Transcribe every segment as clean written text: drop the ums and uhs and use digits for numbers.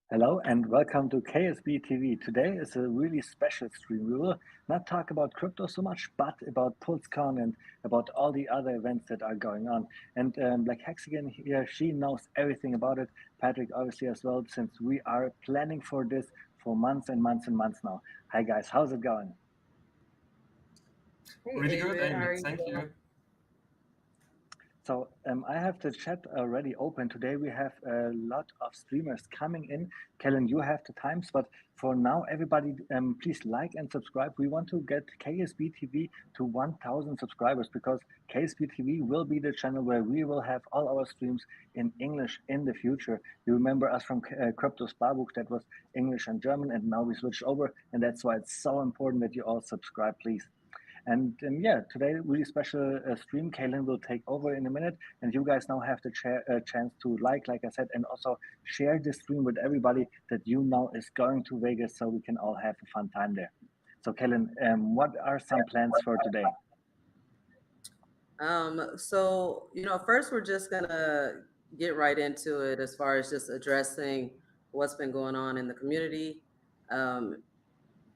Hello and welcome to KSB TV. Today is a really special stream. We will not talk about crypto so much, but about PulseCon and about all the other events that are going on. And like Hexican here, she knows everything about it. Patrick obviously as well, since we are planning for this for months and months and months now. Hi guys, how's it going? Hey, Really good, David, Amy. Thank you. So I have the chat already open. Today we have a lot of streamers coming in. Kellen, you have the times, but for now, everybody, please like and subscribe. We want to get KSB TV to 1,000 subscribers because KSB TV will be the channel where we will have all our streams in English in the future. You remember us from Kryptosparbuch, that was English and German, and now we switched over, and that's why it's so important that you all subscribe, please. And yeah, today really special stream. Kaylin will take over in a minute, and you guys now have the chance to like I said, and also share this stream with everybody that you know is going to Vegas, so we can all have a fun time there. So Kaylin, what are some plans for today? So, first we're just gonna get right into it as far as just addressing what's been going on in the community.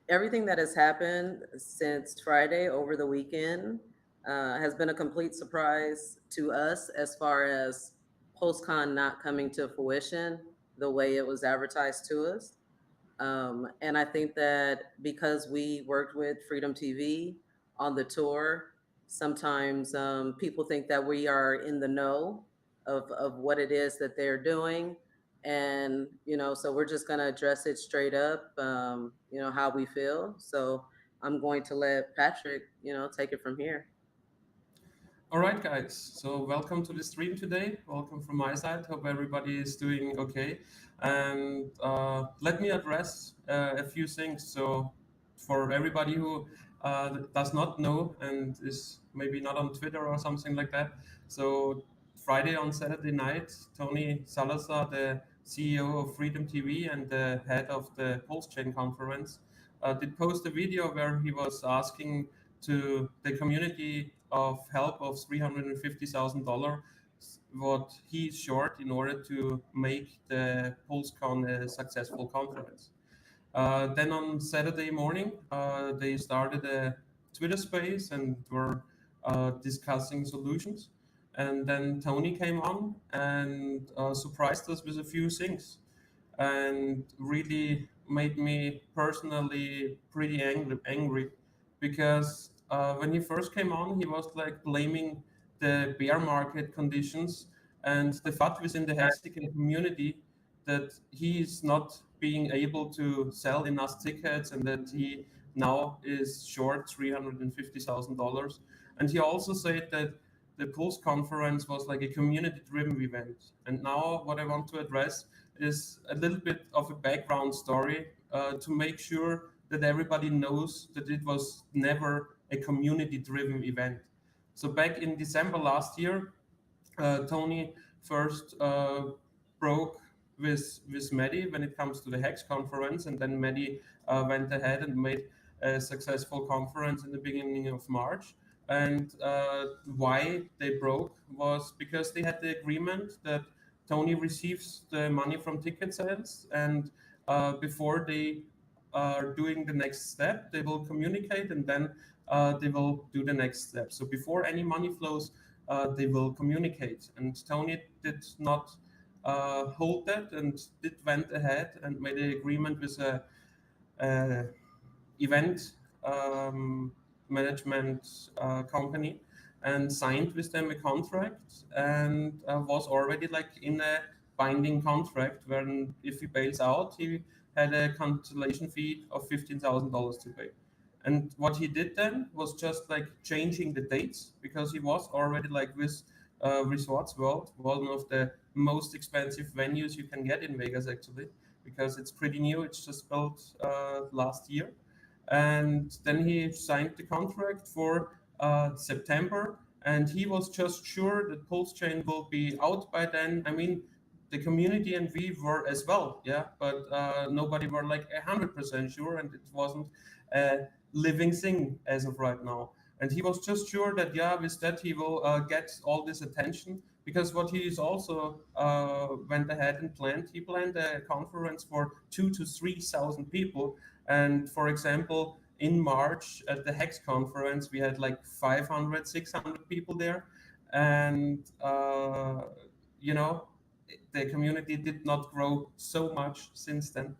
Everything that has happened since Friday over the weekend has been a complete surprise to us as far as PulseCon not coming to fruition the way it was advertised to us. And I think that because we worked with Freedom TV on the tour, sometimes people think that we are in the know of what it is that they're doing. And, so we're just going to address it straight up, how we feel. So I'm going to let Patrick, take it from here. All right, guys. So welcome to the stream today. Welcome from my side. Hope everybody is doing okay. And let me address a few things. So for everybody who does not know and is maybe not on Twitter or something like that. So Friday on Saturday night, Tony Salazar, the CEO of Freedom TV and the head of the Pulse Chain conference, did post a video where he was asking to the community of help of $350,000 what he's short in order to make the PulseCon a successful conference. Then on Saturday morning, they started a Twitter space and were discussing solutions. And then Tony came on and surprised us with a few things and really made me personally pretty angry because when he first came on, he was like blaming the bear market conditions and the fact within the Hexicans community that he is not being able to sell enough tickets and that he now is short $350,000. And he also said that the Pulse conference was like a community-driven event. And now what I want to address is a little bit of a background story to make sure that everybody knows that it was never a community-driven event. So back in December last year, Tony first broke with Maddie when it comes to the HEX conference, and then Maddie went ahead and made a successful conference in the beginning of March. And why they broke was because they had the agreement that Tony receives the money from ticket sales, and before they are doing the next step, they will communicate, and then they will do the next step. So before any money flows, they will communicate. And Tony did not hold that and went ahead and made an agreement with a event management company and signed with them a contract and was already like in a binding contract where if he bails out, he had a cancellation fee of $15,000 to pay. And what he did then was just like changing the dates because he was already like with Resorts World, one of the most expensive venues you can get in Vegas, actually, because it's pretty new. It's just built last year. And then he signed the contract for September, and he was just sure that Pulse Chain will be out by then. I mean, the community and we were as well, yeah, but nobody were like 100% sure, and it wasn't a living thing as of right now. And he was just sure that, yeah, with that he will get all this attention, because what he is also went ahead and planned. He planned a conference for 2,000 to 3,000 people. And for example, in March at the HEX conference, we had like 500, 600 people there. And, you know, the community did not grow so much since then.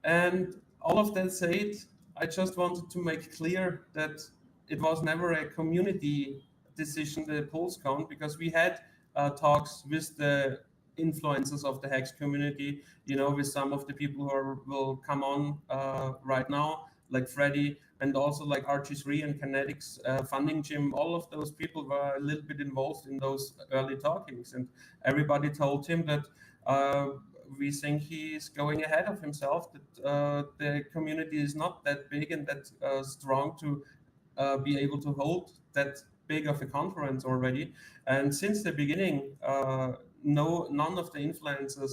And all of that said, I just wanted to make clear that it was never a community decision, the polls count, because we had talks with the influencers of the Hex community, you know, with some of the people who will come on right now, like Freddy, and also like RG3 and Kinetics, Funding Gym. All of those people were a little bit involved in those early talkings, and everybody told him that we think he is going ahead of himself, that the community is not that big and that strong to be able to hold that big of a conference already. And since the beginning, none of the influencers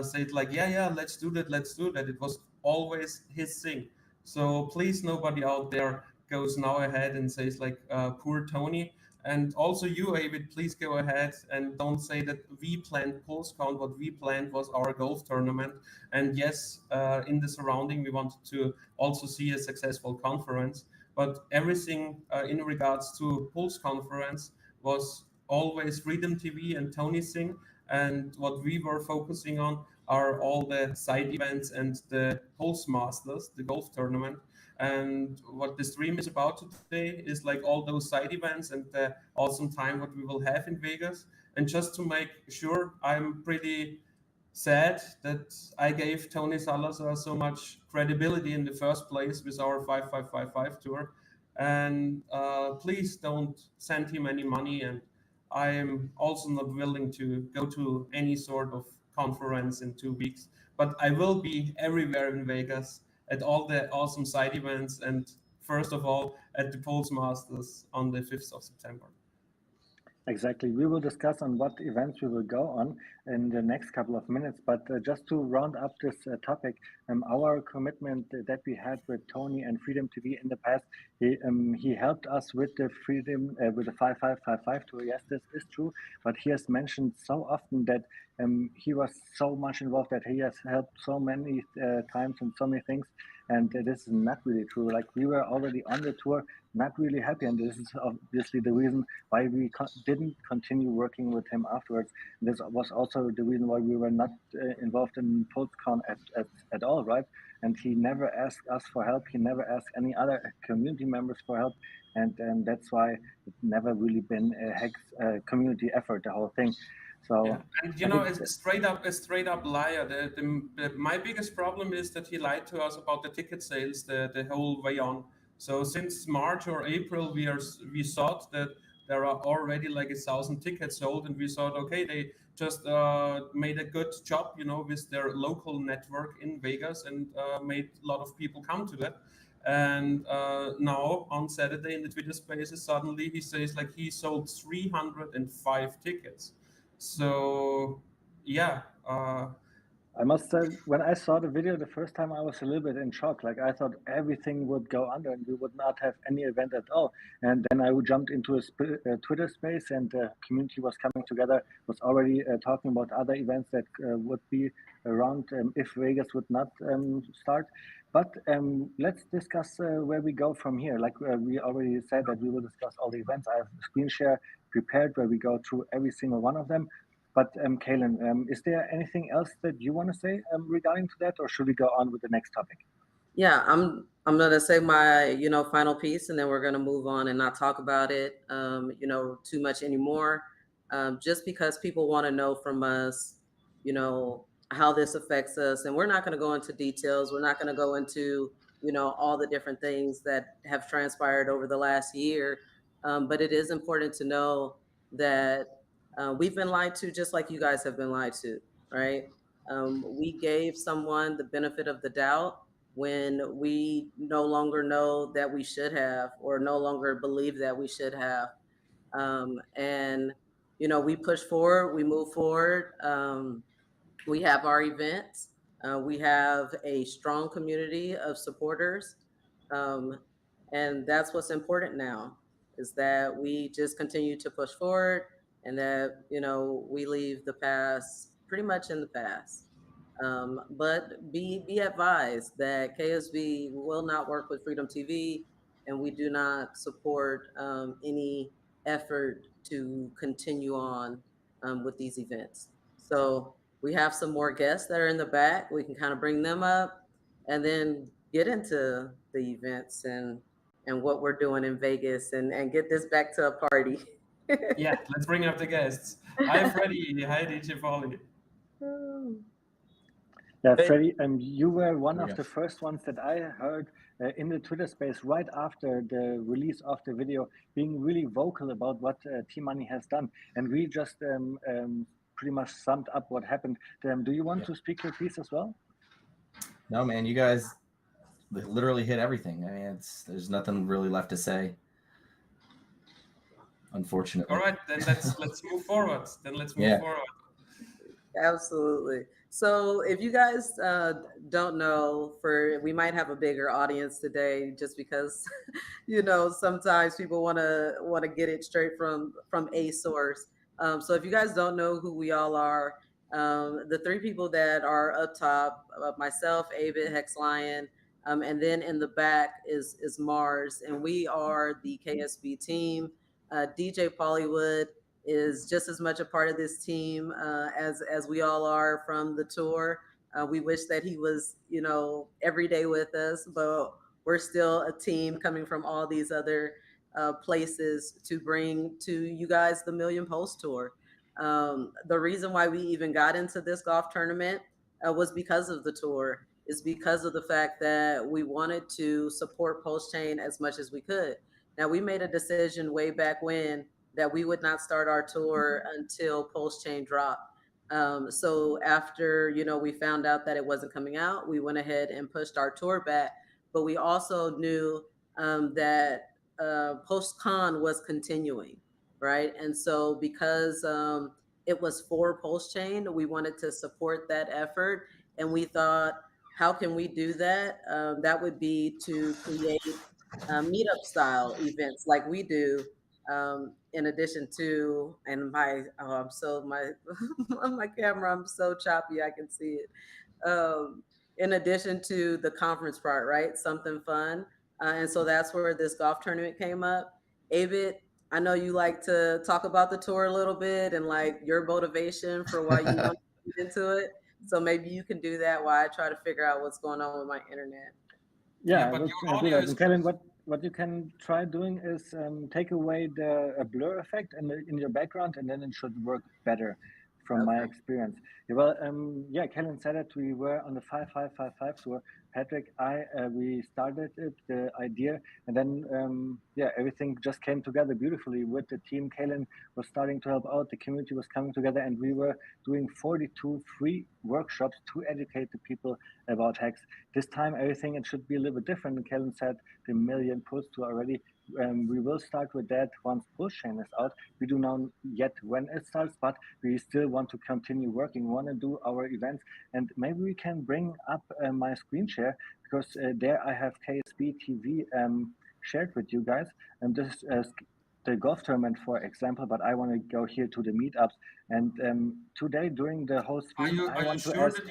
said like, yeah, let's do that, let's do that. It was always his thing. So please, nobody out there goes now ahead and says like, poor Tony. And also you, Avid, please go ahead and don't say that we planned PulseCon. What we planned was our golf tournament. And yes, in the surrounding, we wanted to also see a successful conference. But everything in regards to Pulse conference was always Freedom TV and Tony's thing. And what we were focusing on are all the side events and the Pulse Masters, the golf tournament. And what the stream is about today is like all those side events and the awesome time what we will have in Vegas. And just to make sure, I'm pretty sad that I gave Tony Salazar so much credibility in the first place with our 5555 tour. And please don't send him any money. And I am also not willing to go to any sort of conference in 2 weeks. But I will be everywhere in Vegas at all the awesome side events. And first of all, at the Pulse Masters on the 5th of September. Exactly. We will discuss on what events we will go on in the next couple of minutes. But just to round up this topic, our commitment that we had with Tony and Freedom TV in the past, he helped us with the Freedom, with the 5555 tour. Yes, this is true. But he has mentioned so often that he was so much involved, that he has helped so many times and so many things. And this is not really true. Like, we were already on the tour, not really happy. And this is obviously the reason why we didn't continue working with him afterwards. This was also the reason why we were not involved in PulseCon at all, right? And he never asked us for help. He never asked any other community members for help. And that's why it's never really been a Hex community effort, the whole thing. So, yeah. And you know, a straight up liar. My biggest problem is that he lied to us about the ticket sales the whole way on. So since March or April, we thought that there are already like 1,000 tickets sold, and we thought, okay, they just made a good job, you know, with their local network in Vegas, and made a lot of people come to that. And now on Saturday in the Twitter Spaces, suddenly he says like he sold 305 tickets. So yeah, I must say, when I saw the video the first time, I was a little bit in shock. Like, I thought everything would go under and we would not have any event at all. And then I jumped into a Twitter space, and the community was coming together, was already talking about other events that would be around if Vegas would not start. But let's discuss where we go from here. Like we already said that we will discuss all the events. I have a screen share prepared where we go through every single one of them. But Kalen, is there anything else that you want to say regarding to that, or should we go on with the next topic? Yeah, I'm gonna say my final piece, and then we're gonna move on and not talk about it too much anymore. Just because people want to know from us, how this affects us, and we're not going to go into details. We're not going to go into all the different things that have transpired over the last year. But it is important to know that We've been lied to just like you guys have been lied to, right? We gave someone the benefit of the doubt when we no longer know that we should have, or no longer believe that we should have. And, we push forward, we move forward. We have our events. We have a strong community of supporters. Um, and that's what's important now, is that we just continue to push forward, and that, we leave the past pretty much in the past. But be advised that KSB will not work with Freedom TV, and we do not support any effort to continue on with these events. So we have some more guests that are in the back. We can kind of bring them up, and then get into the events and what we're doing in Vegas, and get this back to a party. Yeah, let's bring up the guests. Hi, Freddie. Hi, DJ Polly. Yeah, Hey. Freddie, you were one There of we the first ones that I heard in the Twitter space right after the release of the video, being really vocal about what T-Money has done. And we just pretty much summed up what happened. Do you want to speak your piece as well? No, man, you guys literally hit everything. I mean, there's nothing really left to say, unfortunately. All right, then let's move forward. Absolutely. So if you guys don't know, we might have a bigger audience today, just because sometimes people want to get it straight from a source. So if you guys don't know who we all are, the three people that are up top, myself, Avid, Hex Lion, and then in the back is Mars, and we are the KSB team. DJ Pollywood is just as much a part of this team as we all are from the tour. We wish that he was, every day with us, but we're still a team coming from all these other places to bring to you guys the Million Post Tour. The reason why we even got into this golf tournament was because of the tour. Is because of the fact that we wanted to support Post Chain as much as we could. Now, we made a decision way back when that we would not start our tour until Post Chain dropped. So after, we found out that it wasn't coming out, we went ahead and pushed our tour back. But we also knew that Post Con was continuing, right? And so because it was for Post Chain, we wanted to support that effort. And we thought, how can we do that? That would be to create meetup style events like we do, in addition to, and I'm so, on my camera, I'm so choppy, I can see it. In addition to the conference part, right? Something fun. And so that's where this golf tournament came up. Avid, I know you like to talk about the tour a little bit, and like your motivation for why you want to get into it. So maybe you can do that while I try to figure out what's going on with my internet. Yeah, but I your will do audio that. is And Kevin, what you can try doing is take away the blur effect in your background, and then it should work better from my experience. Yeah, well, yeah, Kellen said it. We were on the 5555 tour. Patrick, we started it, the idea, and then yeah, everything just came together beautifully with the team. Kellen was starting to help out. The community was coming together, and we were doing 42 free workshops to educate the people about Hex. This time, everything it should be a little bit different. And Kellen said the Million Post Tour already. We will start with that once Post Chain is out. We do not yet when it starts, but we still want to continue working. We want to do our events, and maybe we can bring up my screen share, because there I have KSB TV shared with you guys. And this is the golf tournament, for example, but I want to go here to the meetups. And today during the whole stream, Are you to sure ask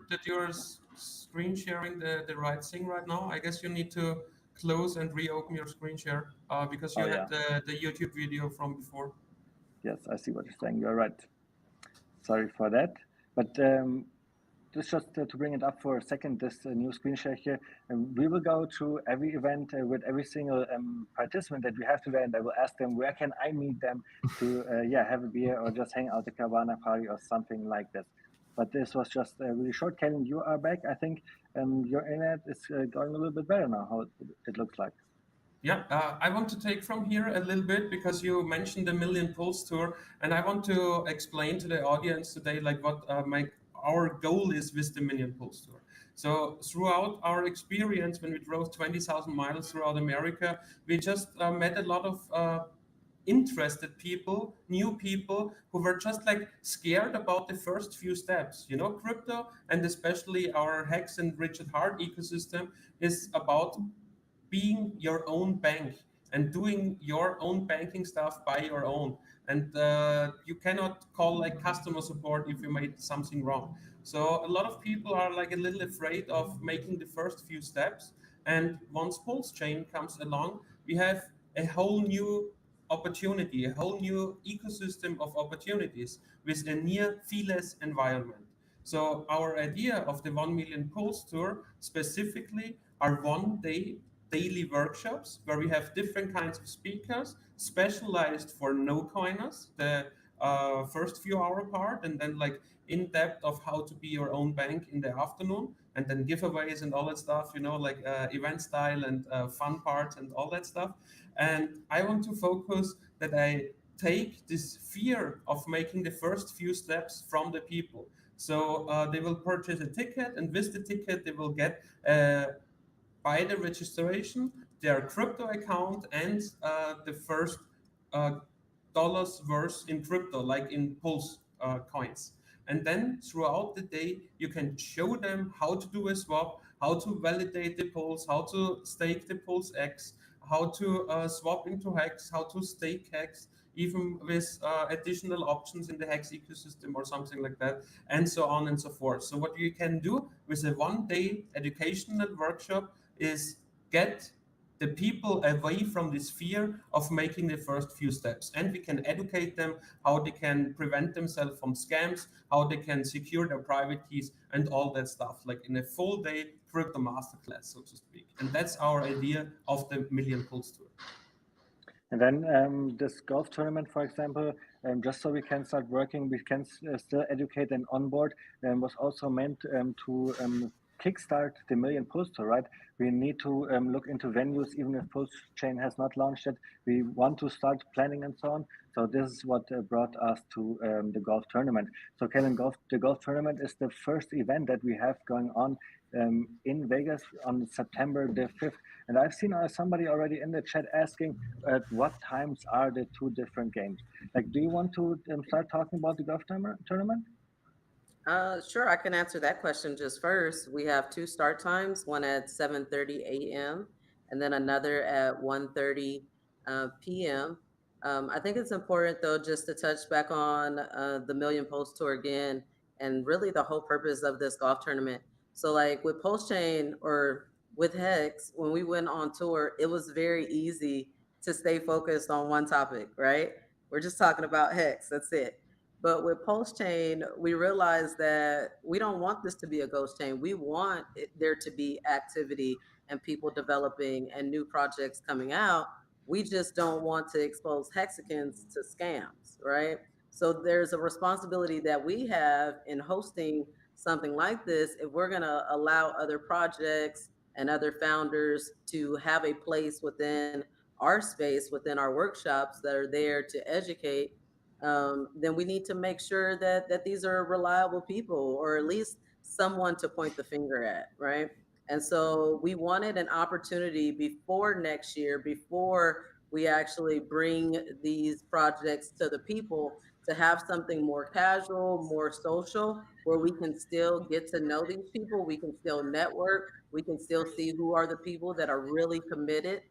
that you're screen sharing the right thing right now? I guess you need to close and reopen your screen share because you had the YouTube video from before. Yes, I see what you're saying. You're right. Sorry for that. But just to bring it up for a second, this new screen share here, we will go through every event with every single participant that we have today, and I will ask them, where can I meet them to yeah, have a beer or just hang out at the Cabana party or something like this. But this was just really short. Kellen, you are back. I think your internet is going a little bit better now, how it looks like. Yeah, I want to take from here a little bit because you mentioned the Million Pulse Tour, and I want to explain to the audience today like what our goal is with the Million Pulse Tour. So throughout our experience, when we drove 20,000 miles throughout America, we just met a lot of interested people, new people who were just like scared about the first few steps. You know, crypto and especially our Hex and Richard Hart ecosystem is about being your own bank and doing your own banking stuff by your own. And you cannot call like customer support if you made something wrong. So a lot of people are like a little afraid of making the first few steps. And once Pulse Chain comes along, we have a whole new opportunity, a whole new ecosystem of opportunities with a near feeless environment. So our idea of the 1 million Pulse Tour specifically are 1 day daily workshops where we have different kinds of speakers specialized for no coiners, the first few hour part, and then like in depth of how to be your own bank in the afternoon, and then giveaways and all that stuff, you know, like event style and fun parts and all that stuff. And I want to focus that I take this fear of making the first few steps from the people. So they will purchase a ticket, and with the ticket, they will get by the registration, their crypto account, and the first uh, dollars worth in crypto, like in Pulse coins. And then throughout the day, you can show them how to do a swap, how to validate the Pulse, how to stake the Pulse X, how to swap into Hex, how to stake Hex, even with additional options in the Hex ecosystem or something like that, and so on and so forth. So what you can do with a 1 day educational workshop is get the people away from this fear of making the first few steps, and we can educate them how they can prevent themselves from scams, how they can secure their private keys, and all that stuff, like in a full day crypto masterclass, so to speak. And that's our idea of the Million Pulse Tour. And then this golf tournament, for example, just so we can start working, we can still educate and onboard, was also meant to kickstart the Million Pulse Tour, right? We need to look into venues, even if Pulse Chain has not launched yet. We want to start planning and so on. So this is what brought us to the golf tournament. So Kellen, the golf tournament is the first event that we have going on in Vegas on September the 5th. And I've seen somebody already in the chat asking at what times are the two different games. Like, do you want to start talking about the golf tournament? Sure, I can answer that question just first. We have two start times, one at 7:30 a.m. and then another at 1:30 p.m. I think it's important though just to touch back on the Million Pulse Tour again, and really the whole purpose of this golf tournament. So like with Pulse Chain or with Hex, when we went on tour, it was very easy to stay focused on one topic, right? We're just talking about Hex, that's it. But with Pulse Chain, we realized that we don't want this to be a ghost chain. We want there to be activity and people developing and new projects coming out. We just don't want to expose Hexicans to scams, right? So there's a responsibility that we have in hosting something like this if we're going to allow other projects and other founders to have a place within our space, within our workshops that are there to educate. Then we need to make sure that these are reliable people, or at least someone to point the finger at, right? And so we wanted an opportunity before next year, before we actually bring these projects to the people, to have something more casual, more social, where we can still get to know these people, we can still network, we can still see who are the people that are really committed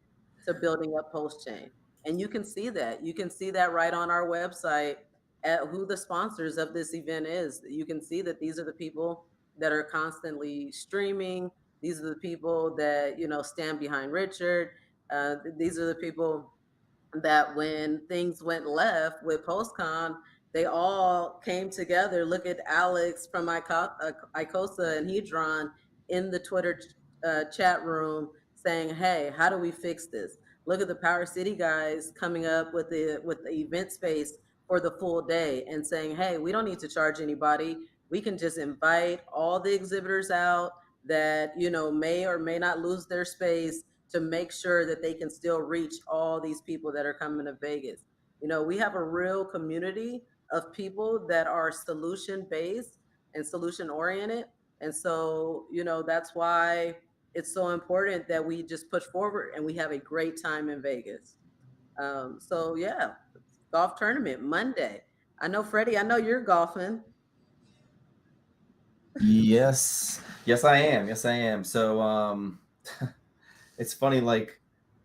to building up Pulse Chain. And you can see that. You can see that right on our website at who the sponsors of this event is. You can see that these are the people that are constantly streaming. These are the people that, you know, stand behind Richard. These are the people that when things went left with PostCon, they all came together. Look at Alex from Icosa and Hedron in the Twitter chat room saying, "Hey, how do we fix this?" Look at the Power City guys coming up with the event space for the full day and saying, "Hey, we don't need to charge anybody. We can just invite all the exhibitors out that, you know, may or may not lose their space, to make sure that they can still reach all these people that are coming to Vegas. You know, we have a real community of people that are solution based and solution oriented. And so, you know, that's why it's so important that we just push forward and we have a great time in Vegas. So yeah, golf tournament Monday. I know, Freddie, I know you're golfing. Yes, yes, I am. Yes, I am. So, it's funny. Like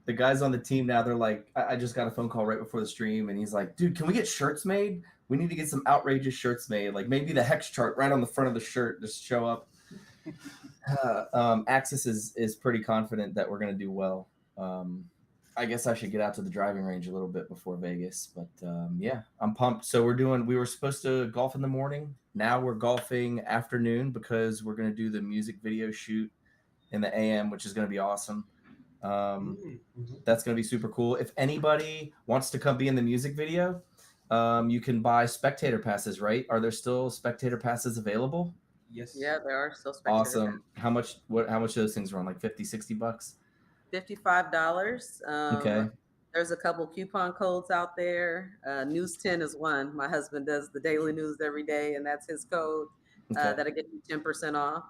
the guys on the team now, they're like, I just got a phone call right before the stream, and he's like, "Dude, can we get shirts made? We need to get some outrageous shirts made. Like maybe the hex chart right on the front of the shirt, just show up." Axis is pretty confident that we're gonna do well. I guess I should get out to the driving range a little bit before Vegas, but yeah, I'm pumped. So we were supposed to golf in the morning. Now we're golfing afternoon because we're gonna do the music video shoot in the AM, which is gonna be awesome. That's gonna be super cool. If anybody wants to come be in the music video, you can buy spectator passes, right? Are there still spectator passes available? Yes. Yeah, there are still spectators. Awesome. How much those things run? Like 50, $60? $55. Okay. There's a couple coupon codes out there. News 10 is one. My husband does the daily news every day, and that's his code. Okay. That'll get you 10% off.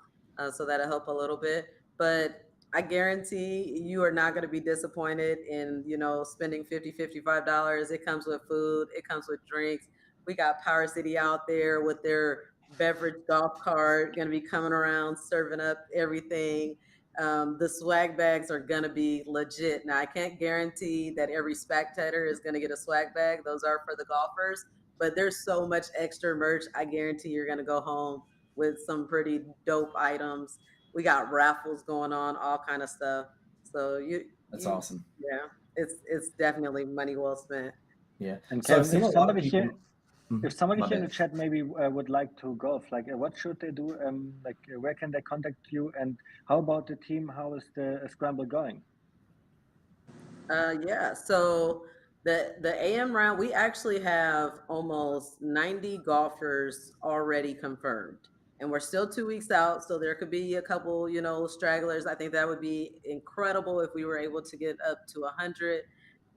So that'll help a little bit. But I guarantee you are not going to be disappointed in, you know, spending $55. It comes with food. It comes with drinks. We got Power City out there with their beverage golf cart, going to be coming around, serving up everything. The swag bags are going to be legit. Now, I can't guarantee that every spectator is going to get a swag bag. Those are for the golfers, but there's so much extra merch. I guarantee you're going to go home with some pretty dope items. We got raffles going on, all kind of stuff. So That's awesome. Yeah, it's definitely money well spent. Yeah. And So Kevin, if somebody here, if somebody My here in the bad. chat maybe would like to golf, like what should they do? Like where can they contact you? And how about the team? How is the scramble going? Yeah, so the AM round, we actually have almost 90 golfers already confirmed. And we're still 2 weeks out, so there could be a couple, you know, stragglers. I think that would be incredible if we were able to get up to 100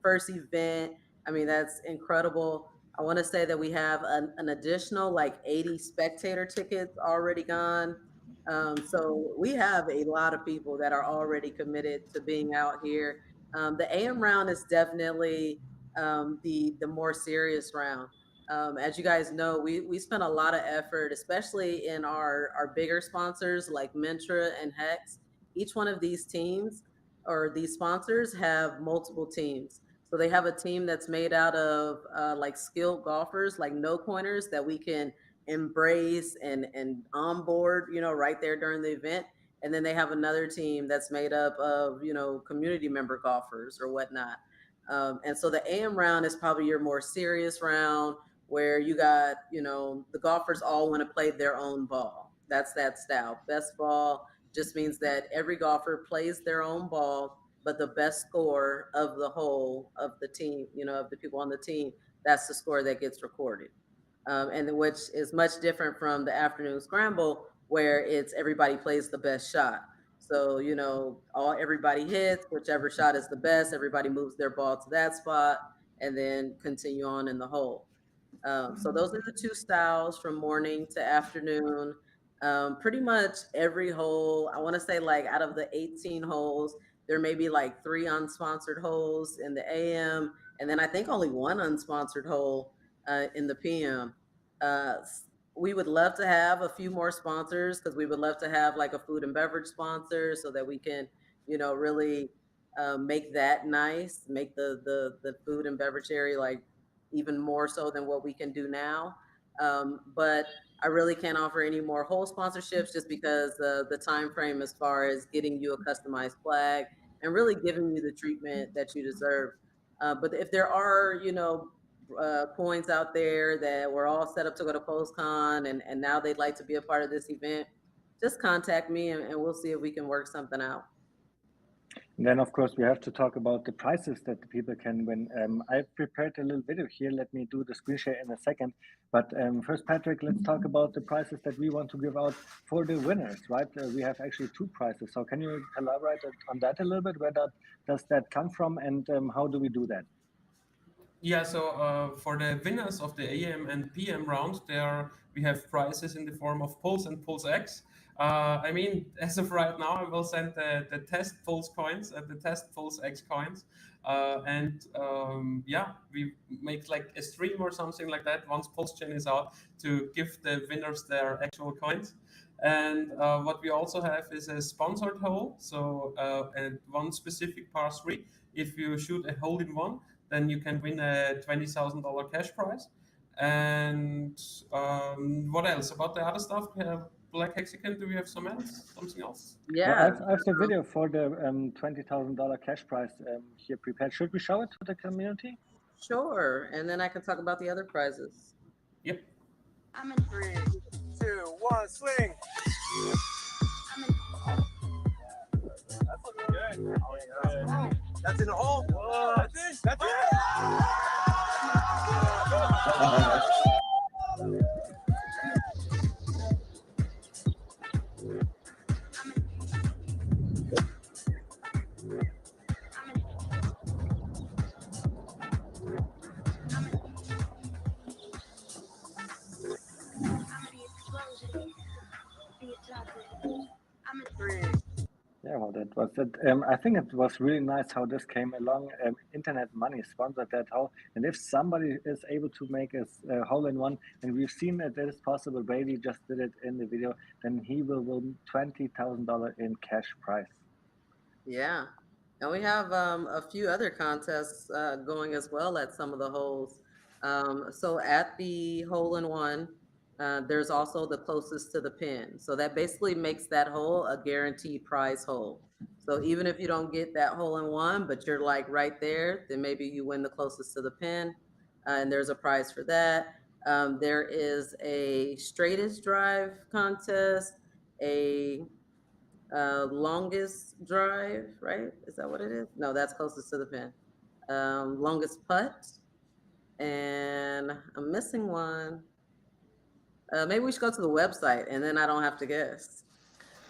first event. I mean, that's incredible. I want to say that we have an additional like 80 spectator tickets already gone. So we have a lot of people that are already committed to being out here. The AM round is definitely the more serious round. As you guys know, we spent a lot of effort, especially in our bigger sponsors like Mentra and Hex. Each one of these teams or these sponsors have multiple teams. So they have a team that's made out of like skilled golfers, like no coiners that we can embrace and onboard, you know, right there during the event. And then they have another team that's made up of, you know, community member golfers or whatnot. And so the AM round is probably your more serious round where you got, you know, the golfers all want to play their own ball. That's that style. Best ball just means that every golfer plays their own ball, but the best score of the whole of the team, you know, of the people on the team, that's the score that gets recorded. And which is much different from the afternoon scramble where it's everybody plays the best shot. So, you know, everybody hits, whichever shot is the best, everybody moves their ball to that spot and then continue on in the hole. So those are the two styles from morning to afternoon. Pretty much every hole, I want to say like out of the 18 holes, there may be like 3 unsponsored holes in the AM, and then I think only 1 unsponsored hole in the PM. Uh, we would love to have a few more sponsors because we would love to have like a food and beverage sponsor so that we can, you know, really make that nice, make the food and beverage area like even more so than what we can do now. But I really can't offer any more whole sponsorships just because the time frame as far as getting you a customized flag and really giving you the treatment that you deserve. But if there are, you know, coins out there that were all set up to go to PostCon and now they'd like to be a part of this event, just contact me and we'll see if we can work something out. And then, of course, we have to talk about the prizes that the people can win. I've prepared a little video here. Let me do the screen share in a second. But first, Patrick, let's talk about the prizes that we want to give out for the winners, right? We have actually 2 prizes. So can you elaborate on that a little bit? Where does that come from, and how do we do that? Yeah, so for the winners of the AM and PM round, we have prizes in the form of Pulse and Pulse X. I mean, as of right now, I will send the test Pulse coins and the test Pulse X coins. Yeah, we make like a stream or something like that once Pulse Chain is out to give the winners their actual coins. And what we also have is a sponsored hole. So, and one specific par 3. If you shoot a hole in one, then you can win a $20,000 cash prize. And what else about the other stuff? Black Hexican, do we have something else? Yeah. I have the video for the $20,000 cash prize here prepared. Should we show it to the community? Sure. And then I can talk about the other prizes. Yep. I'm in 3, 2, 1, swing. That's looking good. Oh, yeah. That's in the hole. That's it. That's it. Yeah, well, that was it. I think it was really nice how this came along. Internet Money sponsored that hole, and if somebody is able to make a hole in one, and we've seen that it is possible, Brady just did it in the video, then he will win $20,000 in cash prize. Yeah. And we have a few other contests going as well at some of the holes. So at the hole in one, there's also the closest to the pin. So that basically makes that hole a guaranteed prize hole. So even if you don't get that hole in one, but you're like right there, then maybe you win the closest to the pin, and there's a prize for that. There is a straightest drive contest, a longest drive, right? Is that what it is? No, that's closest to the pin. Longest putt, and I'm missing one. Maybe we should go to the website, and then I don't have to guess.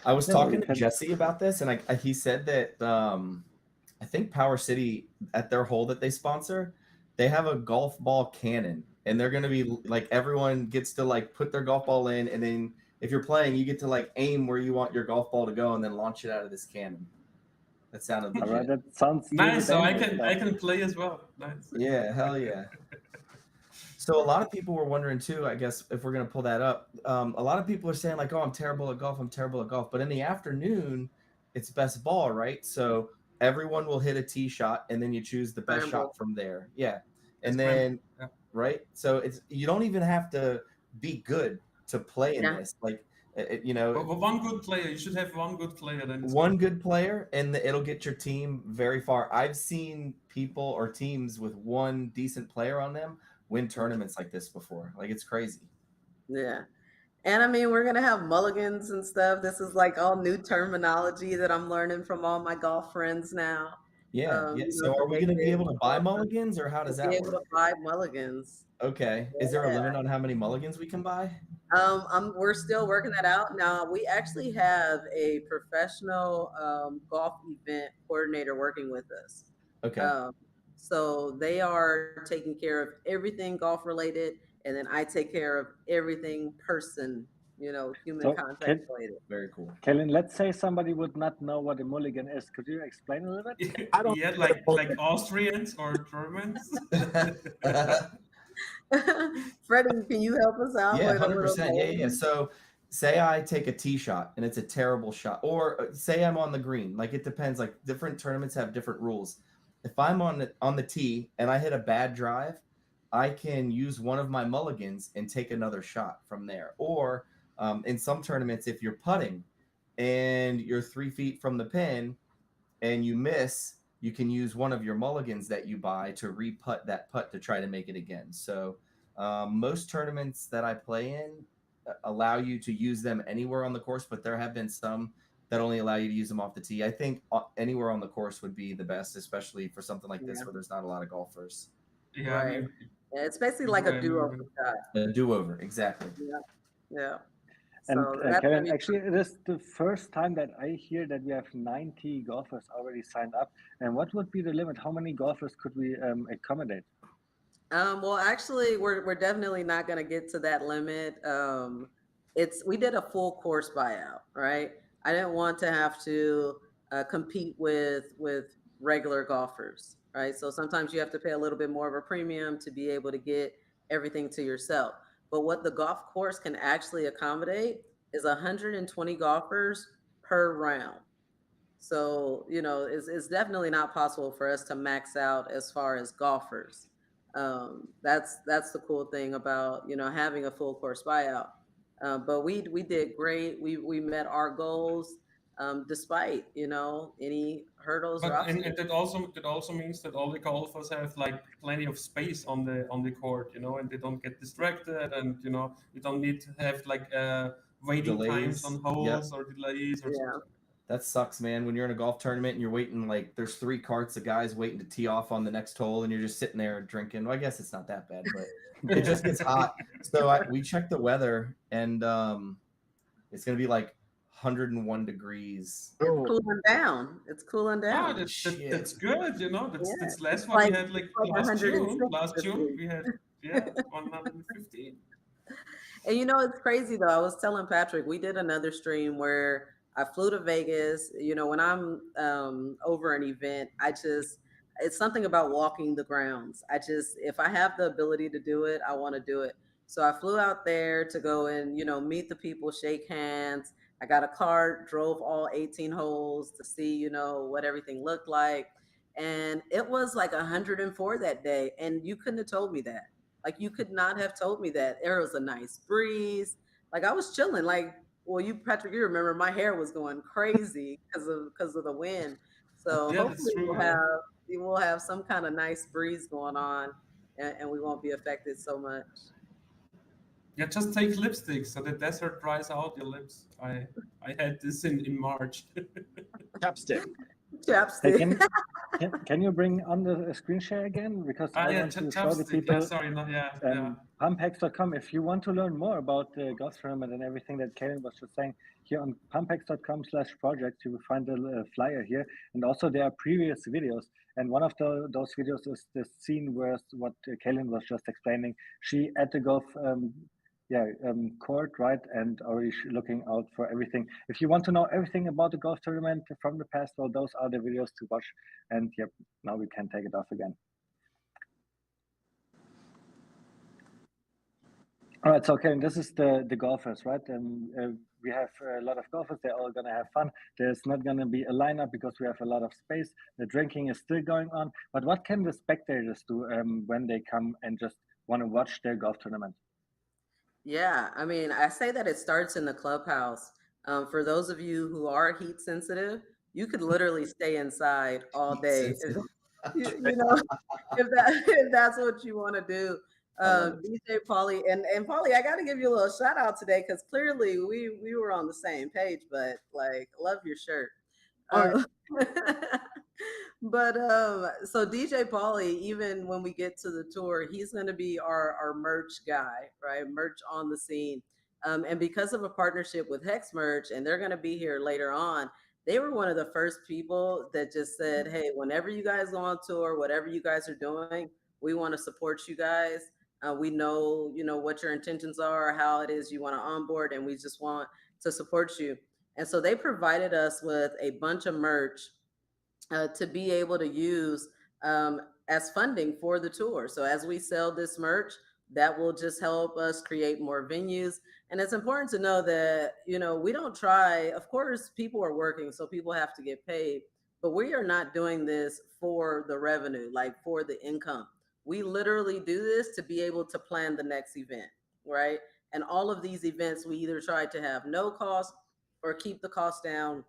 I was talking to Jesse about this, and he said that I think Power City, at their hole that they sponsor, they have a golf ball cannon, and they're going to be like, everyone gets to like put their golf ball in, and then if you're playing, you get to like aim where you want your golf ball to go and then launch it out of this cannon. That sounded legit. All right, that sounds nice. So I can play as well. Nice. Yeah, hell yeah. So a lot of people were wondering too, I guess, if we're going to pull that up, a lot of people are saying like, oh, I'm terrible at golf. I'm terrible at golf. But in the afternoon, it's best ball, right? So everyone will hit a tee shot, and then you choose the best shot from there. Yeah. And then, right. So you don't even have to be good to play in this. Like, you know, but one good player, you should have one good player. Then one good player, and it'll get your team very far. I've seen people or teams with one decent player on them win tournaments like this before. Like, it's crazy. Yeah. And I mean, we're going to have mulligans and stuff. This is like all new terminology that I'm learning from all my golf friends now. Yeah. So are we going to be able to buy mulligans, or how does that work? Be able to buy mulligans. Okay. Is there a limit on how many mulligans we can buy? We're still working that out. Now, we actually have a professional golf event coordinator working with us. Okay. So they are taking care of everything golf related, and then I take care of everything human contact related. Very cool. Kellen, let's say somebody would not know what a mulligan is. Could you explain a little bit? I don't. Yeah, like Austrians or Germans. Freddie, can you help us out? Yeah, 100%. Yeah. So say I take a tee shot and it's a terrible shot, or say I'm on the green. Like, it depends. Like, different tournaments have different rules. If I'm on the tee and I hit a bad drive, I can use one of my mulligans and take another shot from there. Or in some tournaments, if you're putting and you're 3 feet from the pin and you miss, you can use one of your mulligans that you buy to re-putt that putt to try to make it again. So most tournaments that I play in allow you to use them anywhere on the course, but there have been some that only allow you to use them off the tee. I think anywhere on the course would be the best, especially for something like this where there's not a lot of golfers. Yeah, Right. Yeah, it's basically like a do-over shot. A do-over, exactly. Yeah. And So that's Kevin, gonna be actually, it is the first time that I hear that we have 90 golfers already signed up. And what would be the limit? How many golfers could we accommodate? well, actually, we're definitely not going to get to that limit. We did a full course buyout, right? I didn't want to have to compete with regular golfers, right? So sometimes you have to pay a little bit more of a premium to be able to get everything to yourself. But what the golf course can actually accommodate is 120 golfers per round. So, it's definitely not possible for us to max out as far as golfers. That's the cool thing about, having a full course buyout. But we did great. We met our goals, despite, any hurdles or But and obstacles. that also means that all the golfers have like plenty of space on the court, and they don't get distracted, and you don't need to have like waiting times Delays. on holes or delays or Yeah. something. That sucks, man. When you're in a golf tournament and you're waiting, like there's 3 carts of guys waiting to tee off on the next hole, and you're just sitting there drinking. Well, I guess it's not that bad, but it just gets hot. So we checked the weather, and it's gonna be like 101 degrees. It's cooling down. It's cooling Oh, down. that's good, That's less It's what we like- had like it's like last June. 106 Last this June week. we had 115. And it's crazy though. I was telling Patrick, we did another stream where I flew to Vegas. When I'm over an event, it's something about walking the grounds. If I have the ability to do it, I want to do it. So I flew out there to go and, meet the people, shake hands. I got a cart, drove all 18 holes to see, what everything looked like. And it was like 104 that day. And you couldn't have told me that. Like, you could not have told me that. There was a nice breeze. Like, I was chilling. Like, well, Patrick, you remember my hair was going crazy because of the wind. So Yeah, that's hopefully true. we'll have some kind of nice breeze going on, and we won't be affected so much. Yeah, just take lipstick so the desert dries out your lips. I had this in March. Chapstick. Chapstick. Can you bring on the screen share again? Because I want to show the chapstick. people. Yeah, sorry, no, yeah. Pumphex.com. If you want to learn more about the golf tournament and everything that Karen was just saying, here on pumphex.com/projects, you will find the flyer here. And also there are previous videos. And one of those videos is the scene where what Kaylin was just explaining. She at the golf court, right? And already looking out for everything. If you want to know everything about the golf tournament from the past, well, those are the videos to watch. And yep, now we can take it off again. All right, so okay, this is the golfers, right? We have a lot of golfers. They're all gonna have fun. There's not gonna be a lineup because we have a lot of space. The drinking is still going on. But what can the spectators do when they come and just want to watch their golf tournament? Yeah, I mean, I say that it starts in the clubhouse. For those of you who are heat sensitive, you could literally stay inside all day. If that's what you want to do. DJ Pauly and Pauly, I got to give you a little shout out today because clearly we were on the same page. But like, love your shirt. But so DJ Pauly, even when we get to the tour, he's going to be our merch guy, right? Merch on the scene. And because of a partnership with Hex Merch, and they're going to be here later on, they were one of the first people that just said, hey, whenever you guys go on tour, whatever you guys are doing, we want to support you guys. We know, what your intentions are, how it is you want to onboard, and we just want to support you. And so they provided us with a bunch of merch to be able to use as funding for the tour. So as we sell this merch, that will just help us create more venues. And it's important to know that, we don't try, of course, people are working, so people have to get paid, but we are not doing this for the revenue, like for the income. We literally do this to be able to plan the next event, right? And all of these events, we either try to have no cost or keep the cost down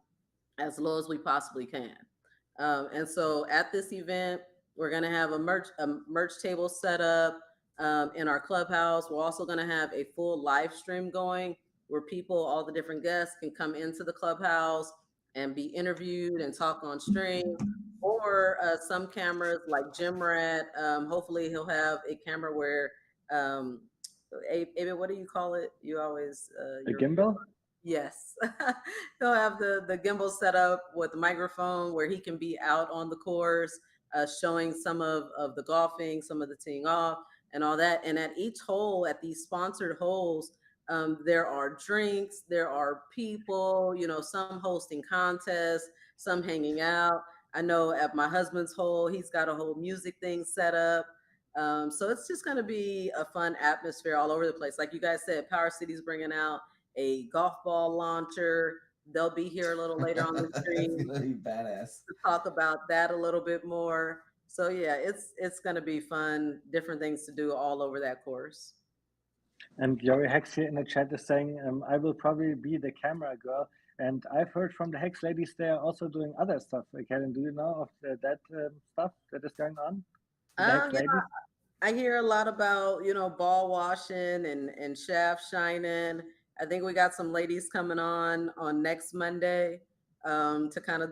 as low as we possibly can. And so at this event, we're going to have a merch table set up in our clubhouse. We're also going to have a full live stream going where people, all the different guests, can come into the clubhouse and be interviewed and talk on stream, or some cameras like Jim Rat. Hopefully he'll have a camera where, what do you call it? You always, A gimbal? Yes. He'll have the gimbal set up with the microphone where he can be out on the course, showing some of the golfing, some of the teeing off and all that. And at each hole, at these sponsored holes, there are drinks, there are people, some hosting contests, some hanging out. I know at my husband's hole, he's got a whole music thing set up. So it's just going to be a fun atmosphere all over the place. Like you guys said, Power City's bringing out a golf ball launcher. They'll be here a little later on the stream. It's gonna be badass. To talk about that a little bit more. So yeah, it's going to be fun. Different things to do all over that course. And Yori Hex here in the chat is saying, I will probably be the camera girl. And I've heard from the Hex ladies they are also doing other stuff. Karen, do you know of that stuff that is going on? I hear a lot about, ball washing and shaft shining. I think we got some ladies coming on next Monday to kind of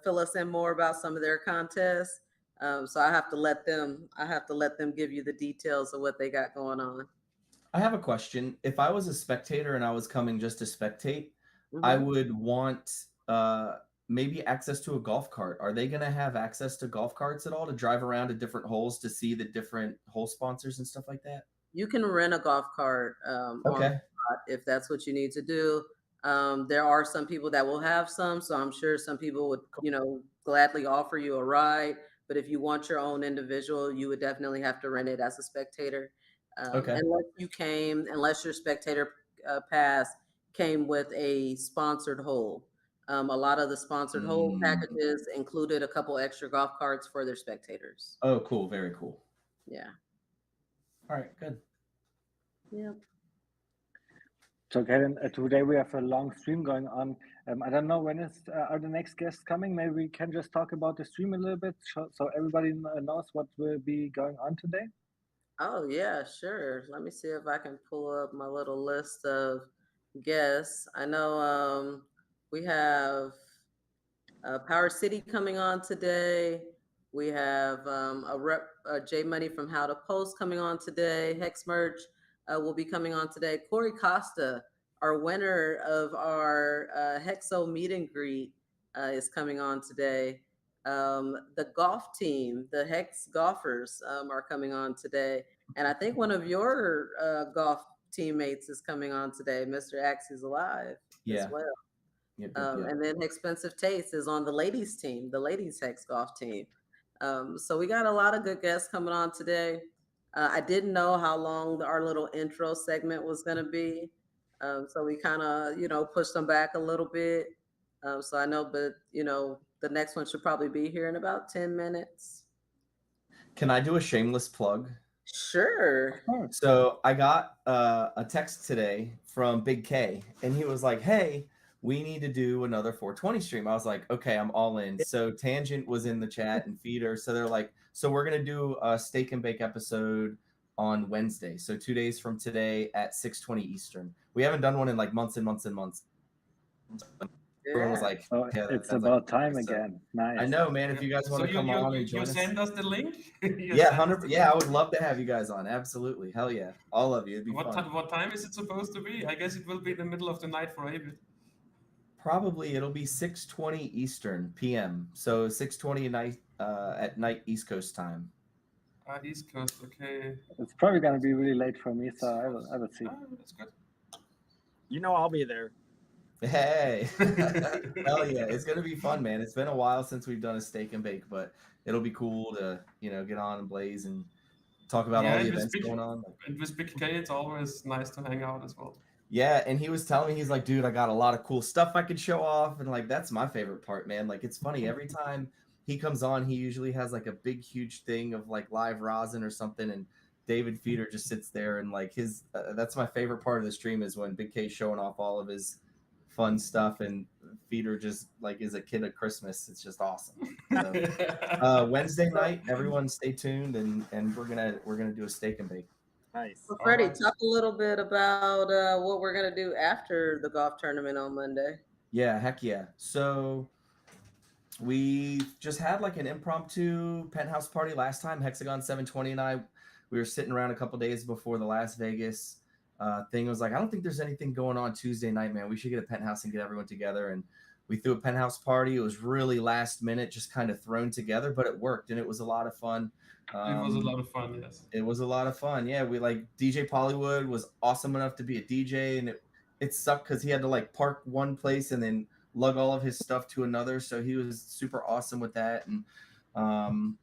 fill us in more about some of their contests. So I have to let them give you the details of what they got going on. I have a question. If I was a spectator and I was coming just to spectate, I would want maybe access to a golf cart. Are they going to have access to golf carts at all to drive around to different holes to see the different hole sponsors and stuff like that? You can rent a golf cart on the spot if that's what you need to do. There are some people that will have some, so I'm sure some people would, gladly offer you a ride. But if you want your own individual, you would definitely have to rent it as a spectator. Unless your spectator pass came with a sponsored hole. A lot of the sponsored hole packages included a couple extra golf carts for their spectators. Oh, cool. Very cool. Yeah. All right, good. Yep. So Karen, today we have a long stream going on. I don't know when are the next guests coming. Maybe we can just talk about the stream a little bit so everybody knows what will be going on today. Oh yeah, sure. Let me see if I can pull up my little list of guests. I know we have Power City coming on today. We have J Money from How to Post coming on today. Hex Merch will be coming on today. Corey Costa, our winner of our Hexo meet and greet, is coming on today. The golf team, the Hex golfers, are coming on today. And I think one of your golf teammates is coming on today, Mr. Axie's Alive as well. And then Expensive Taste is on the ladies team, the ladies Hex golf team. So we got a lot of good guests coming on today. I didn't know how long our little intro segment was going to be. So we kind of, pushed them back a little bit. So I know, but, the next one should probably be here in about 10 minutes. Can I do a shameless plug? Sure. So I got a text today from Big K, and he was like, hey, we need to do another 420 stream. I was like, okay, I'm all in. So Tangent was in the chat and Feeder. So they're like, so we're going to do a steak and bake episode on Wednesday. So 2 days from today at 6:20 Eastern. We haven't done one in like months and months and months. Everyone was like, it's about time again. Nice. I know, man. If you guys want to come on and join us. Send us the link? Yeah, 100%. Yeah, I would love to have you guys on. Absolutely. Hell yeah. All of you. It'd be fun. What time is it supposed to be? I guess it will be the middle of the night for David. Probably it'll be 6:20 Eastern PM. So 6:20 at night East Coast time. East Coast, okay. It's probably going to be really late for me, so I will see. That's good. I'll be there. Hey, hell yeah, it's gonna be fun, man. It's been a while since we've done a steak and bake, but it'll be cool to get on and blaze and talk about all the events going on. And with Big K, it's always nice to hang out as well. Yeah, and he was telling me, he's like, dude, I got a lot of cool stuff I could show off, and like that's my favorite part, man. Like it's funny, every time he comes on, he usually has like a big, huge thing of like live rosin or something, and David Feeder just sits there and like his. That's my favorite part of the stream is when Big K's showing off all of his fun stuff, and Feeder just like is a kid at Christmas. It's just awesome. So, Wednesday night, everyone stay tuned, and we're gonna do a steak and bake. Nice. Well, Freddie, talk a little bit about what we're gonna do after the golf tournament on Monday. Yeah, heck yeah. So we just had like an impromptu penthouse party last time. Hexagon 720 and I, we were sitting around a couple days before the Las Vegas thing. It was like, I don't think there's anything going on Tuesday night, man. We should get a penthouse and get everyone together. And we threw a penthouse party. It was really last minute, just kind of thrown together, but it worked and it was a lot of fun. It was a lot of fun, yes. It was a lot of fun. Yeah, we like DJ Pollywood was awesome enough to be a DJ, and it sucked because he had to like park one place and then lug all of his stuff to another. So he was super awesome with that, and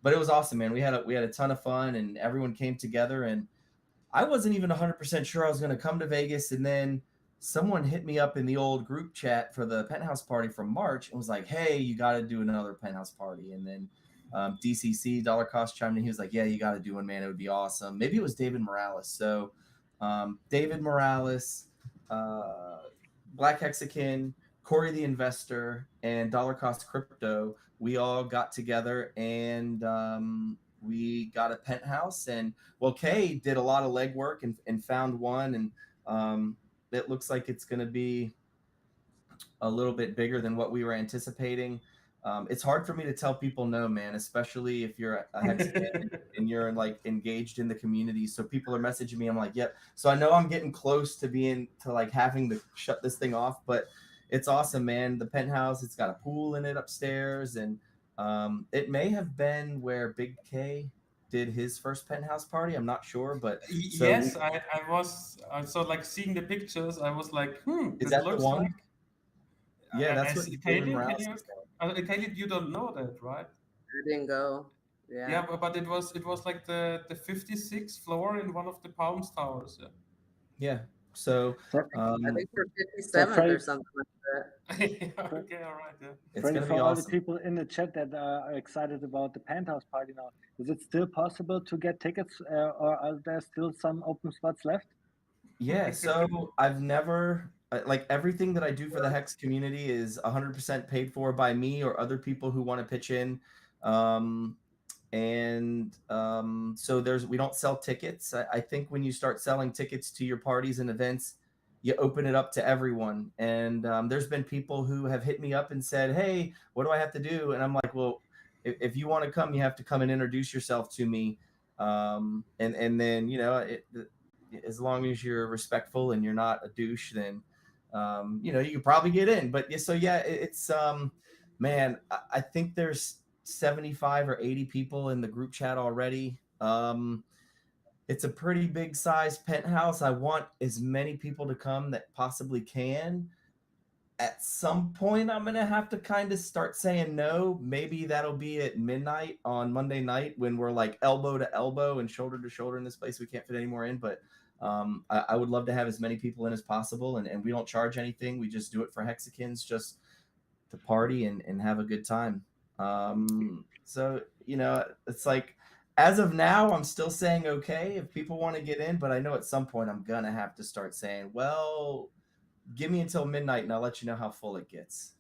but it was awesome, man. We had a ton of fun, and everyone came together. And I wasn't even 100% sure I was going to come to Vegas, and then someone hit me up in the old group chat for the penthouse party from March and was like, "Hey, you got to do another penthouse party." And then DCC Dollar Cost chimed in. He was like, "Yeah, you got to do one, man. It would be awesome." Maybe it was David Morales. So David Morales, Black Hexican, Corey the Investor, and Dollar Cost Crypto, we all got together and we got a penthouse. And well, Kay did a lot of legwork and found one. And it looks like it's going to be a little bit bigger than what we were anticipating. It's hard for me to tell people no, man, especially if you're a Hexican and you're like engaged in the community. So people are messaging me. I'm like, yep. So I know I'm getting close to like having to shut this thing off, but it's awesome, man. The penthouse, it's got a pool in it upstairs. And it may have been where Big K did his first penthouse party. I'm not sure, but so yes, I was so like seeing the pictures. I was like, is it that looks the one? like. Yeah, that's what David Caleb, Morales is called. Caleb, you don't know that, right? I didn't go. Yeah. Yeah, but it was like the 56th floor in one of the Palms Towers. Yeah. Yeah. So I think we're 57th or something like that. Okay, all right. Yeah. It's Freddy, gonna for be all the awesome. people in the chat that are excited about the penthouse party now, is it still possible to get tickets, or are there still some open spots left? Yeah. So I've never like everything that I do for the Hex community is 100% paid for by me or other people who want to pitch in. So we don't sell tickets. I think when you start selling tickets to your parties and events, you open it up to everyone. And there's been people who have hit me up and said, "Hey, what do I have to do?" And I'm like, "Well, if you want to come, you have to come and introduce yourself to me." And then as long as you're respectful and you're not a douche, then you could probably get in. But it's man, I think there's 75 or 80 people in the group chat already. It's a pretty big size penthouse. I want as many people to come that possibly can. At some point, I'm going to have to kind of start saying no. Maybe that'll be at midnight on Monday night when we're like elbow to elbow and shoulder to shoulder in this place. We can't fit any more in, but I would love to have as many people in as possible. And we don't charge anything. We just do it for Hexicans, just to party and have a good time. So, it's like, as of now, I'm still saying okay if people want to get in, but I know at some point I'm going to have to start saying, well, give me until midnight and I'll let you know how full it gets,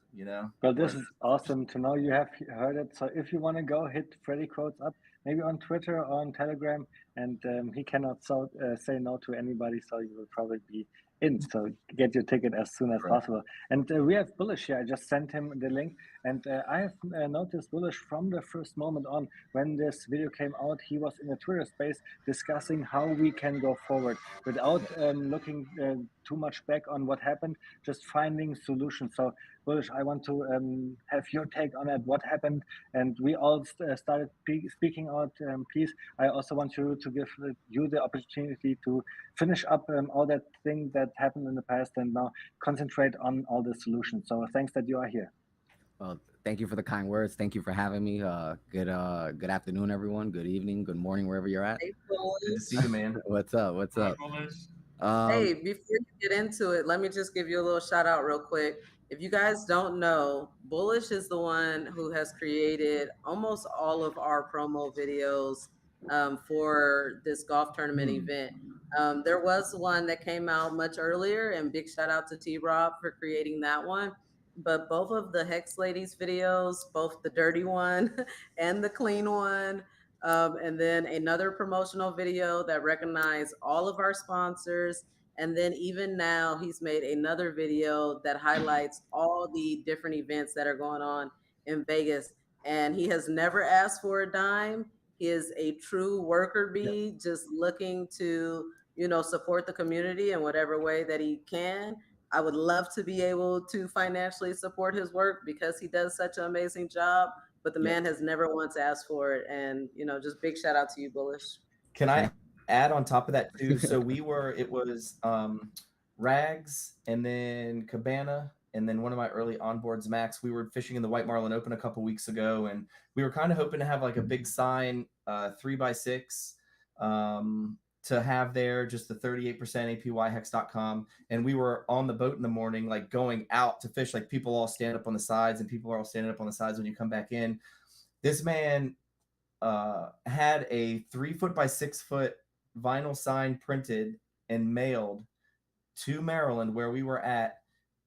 Well, this is awesome to know you have heard it. So if you want to go, hit Freddy Quotes up, maybe on Twitter or on Telegram, and he cannot say no to anybody, so you will probably be in. So get your ticket as soon as possible. And we have Bullish here. I just sent him the link, and I have noticed Bullish from the first moment on. When this video came out, he was in the Twitter space discussing how we can go forward without looking too much back on what happened, just finding solutions. So Bullish, I want to have your take on it. What happened? And we all started speaking out. Please, I also want you to give you the opportunity to finish up all that thing that happened in the past and now concentrate on all the solutions. So thanks that you are here. Well, thank you for the kind words. Thank you for having me. Good afternoon, everyone. Good evening. Good morning, wherever you're at. Hey, Good to see you, man. What's up? What's up? Hey, before you get into it, let me just give you a little shout out real quick. If you guys don't know, Bullish is the one who has created almost all of our promo videos for this golf tournament event. There was one that came out much earlier, and big shout out to T-Rob for creating that one. But both of the Hex Ladies videos, both the dirty one and the clean one, and then another promotional video that recognized all of our sponsors And then even now, he's made another video that highlights all the different events that are going on in Vegas. And he has never asked for a dime. He is a true worker bee, just looking to, support the community in whatever way that he can. I would love to be able to financially support his work because he does such an amazing job, but the man has never once asked for it. And, just big shout out to you, Bullish. Can I add on top of that too? So it was Rags and then Cabana and then one of my early onboards, Max. We were fishing in the White Marlin Open a couple weeks ago, and we were kind of hoping to have like a big sign, 3x6, to have there, just the 38% APY hex.com. And we were on the boat in the morning, like going out to fish, like people all stand up on the sides, and people are all standing up on the sides when you come back in. This man had a 3 foot by 6 foot vinyl sign printed and mailed to Maryland where we were at.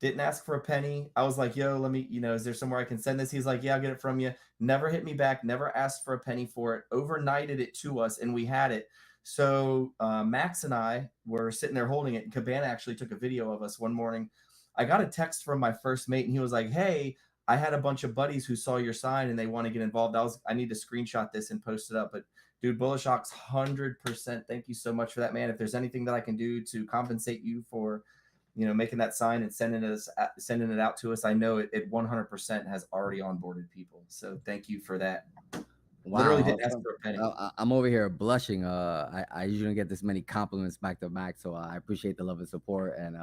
Didn't ask for a penny. I was like, yo, let me, is there somewhere I can send this? He's like, yeah, I'll get it from you. Never hit me back. Never asked for a penny for it. Overnighted it to us, and we had it. So Max and I were sitting there holding it, and Cabana actually took a video of us one morning. I got a text from my first mate, and he was like, hey, I had a bunch of buddies who saw your sign and they want to get involved. I need to screenshot this and post it up. But dude, Bullish Ox, 100%. Thank you so much for that, man. If there's anything that I can do to compensate you for, making that sign and sending it out to us, I know it 100% has already onboarded people. So thank you for that. Wow. Literally didn't ask for a penny. I'm over here blushing. I usually don't get this many compliments back to back, so I appreciate the love and support. And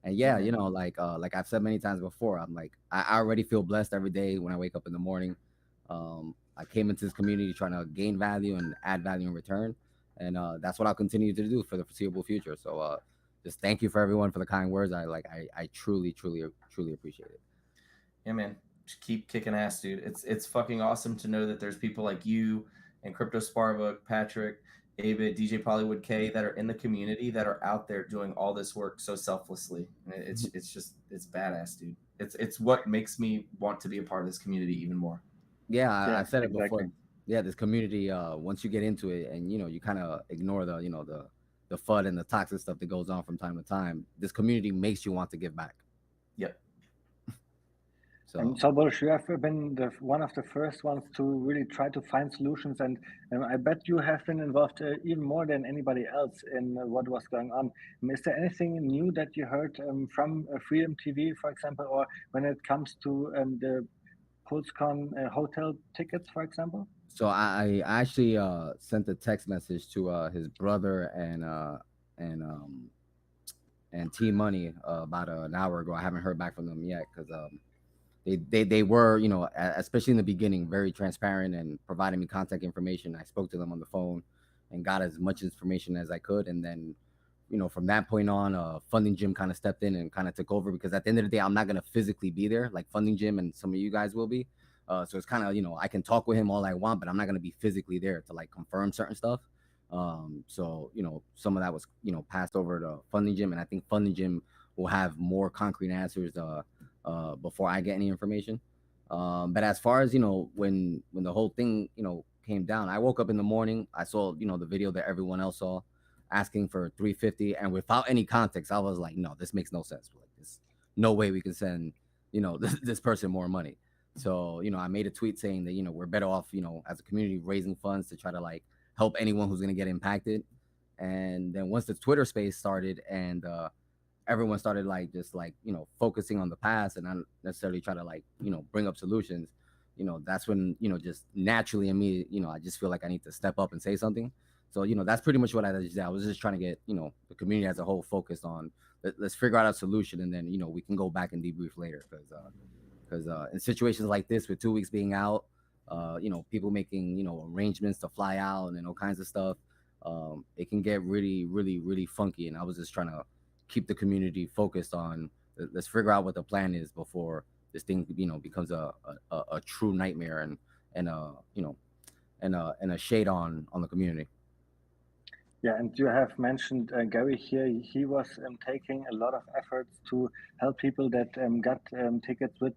yeah, like I've said many times before, I'm like, I already feel blessed every day when I wake up in the morning. I came into this community trying to gain value and add value in return, and that's what I'll continue to do for the foreseeable future. So just thank you for everyone for the kind words. I truly appreciate it. Yeah, man. Just keep kicking ass, dude. It's fucking awesome to know that there's people like you and Kryptosparbuch, Patrick, David, DJ Pollywood K that are in the community that are out there doing all this work so selflessly. It's badass, dude. It's what makes me want to be a part of this community even more. Yeah, I said it before. Yeah, this community, once you get into it and you kind of ignore the the FUD and the toxic stuff that goes on from time to time, this community makes you want to give back. Yep. So Bullish, you have been one of the first ones to really try to find solutions, and I bet you have been involved even more than anybody else in what was going on. Is there anything new that you heard from Freedom TV, for example, or when it comes to the PulseCon hotel tickets, for example? So I actually sent a text message to his brother and T Money about an hour ago. I haven't heard back from them yet because they were, especially in the beginning, very transparent and providing me contact information. I spoke to them on the phone and got as much information as I could. And then, from that point on, Funding Gym kind of stepped in and kind of took over, because at the end of the day, I'm not going to physically be there like Funding Gym and some of you guys will be. So it's kind of, I can talk with him all I want, but I'm not going to be physically there to like confirm certain stuff. So, some of that was, passed over to Funding Gym, and I think Funding Gym will have more concrete answers before I get any information. But as far as, when the whole thing, came down, I woke up in the morning, I saw, the video that everyone else saw asking for 350, and without any context, I was like, no, this makes no sense. Like, this, no way we can send, this person more money. So, I made a tweet saying that, we're better off, as a community raising funds to try to like help anyone who's going to get impacted. And then once the Twitter space started and everyone started like just like, focusing on the past and not necessarily try to like, bring up solutions, that's when, just naturally in me, I just feel like I need to step up and say something. So, that's pretty much what I did. I was just trying to get, the community as a whole focused on let's figure out a solution, and then, we can go back and debrief later. Because in situations like this, with 2 weeks being out, people making, arrangements to fly out and all kinds of stuff, it can get really, really, really funky. And I was just trying to keep the community focused on let's figure out what the plan is before this thing, becomes a true nightmare and a shade on the community. Yeah, and you have mentioned Gary here. He was taking a lot of efforts to help people that got tickets with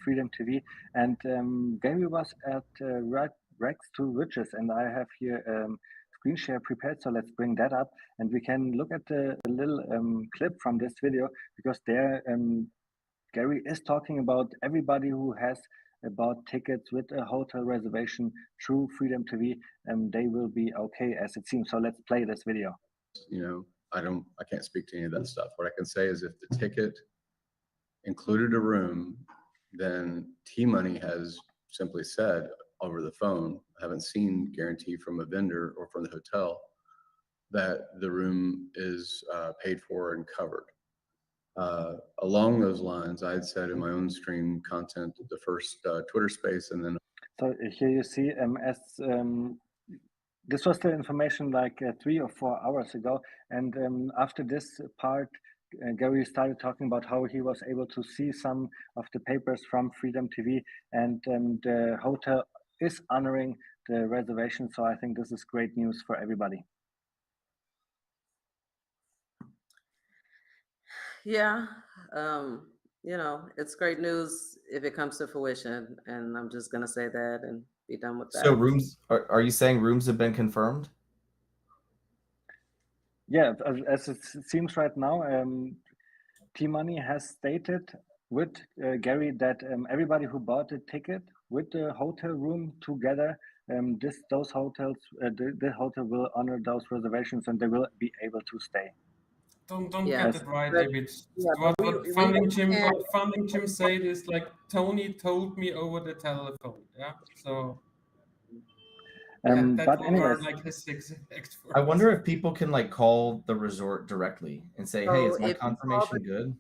Freedom TV. And Gary was at Rex to Riches, and I have here screen share prepared, so let's bring that up and we can look at the little clip from this video, because there Gary is talking about everybody who has bought tickets with a hotel reservation through Freedom TV, and they will be okay as it seems. So let's play this video. You know, I can't speak to any of that stuff. What I can say is if the ticket included a room, then T-Money has simply said over the phone, I haven't seen guarantee from a vendor or from the hotel, that the room is paid for and covered. Along those lines, I had said in my own stream content, the first Twitter space, and then. So here you see, this was the information like 3 or 4 hours ago, and after this part, Gary started talking about how he was able to see some of the papers from Freedom TV, and the hotel is honoring the reservation. So I think this is great news for everybody. Yeah, you know, it's great news if it comes to fruition, and I'm just gonna say that and be done with that. So rooms, are you saying rooms have been confirmed? Yeah, as it seems right now, T-Money has stated with Gary that everybody who bought a ticket with the hotel room together, those hotels, the hotel will honor those reservations and they will be able to stay. Don't Yes. get it right, But- David. yeah, what but what we Funding Jim can't- what Funding Jim said is like Tony told me over the telephone. Yeah, so that But were anyways, like his exact words. I wonder if people can like call the resort directly and say, "Hey, is So my if you call confirmation good?"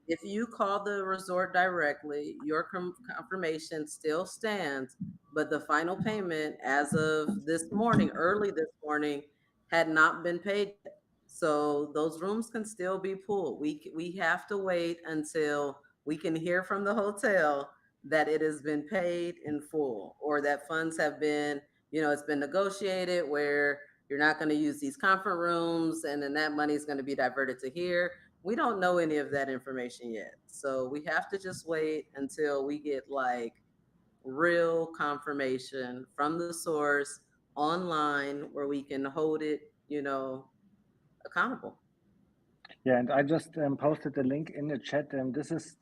If you call the resort directly, your confirmation still stands, but the final payment as of this morning, early this morning, had not been paid yet. So those rooms can still be pulled. We have to wait until we can hear from the hotel that it has been paid in full, or that funds have been, you know, it's been negotiated where you're not going to use these conference rooms and then that money is going to be diverted to here. We don't know any of that information yet. So we have to just wait until we get like real confirmation from the source online where we can hold it, you know, accountable. yeah, and I just posted the link in the chat, and this is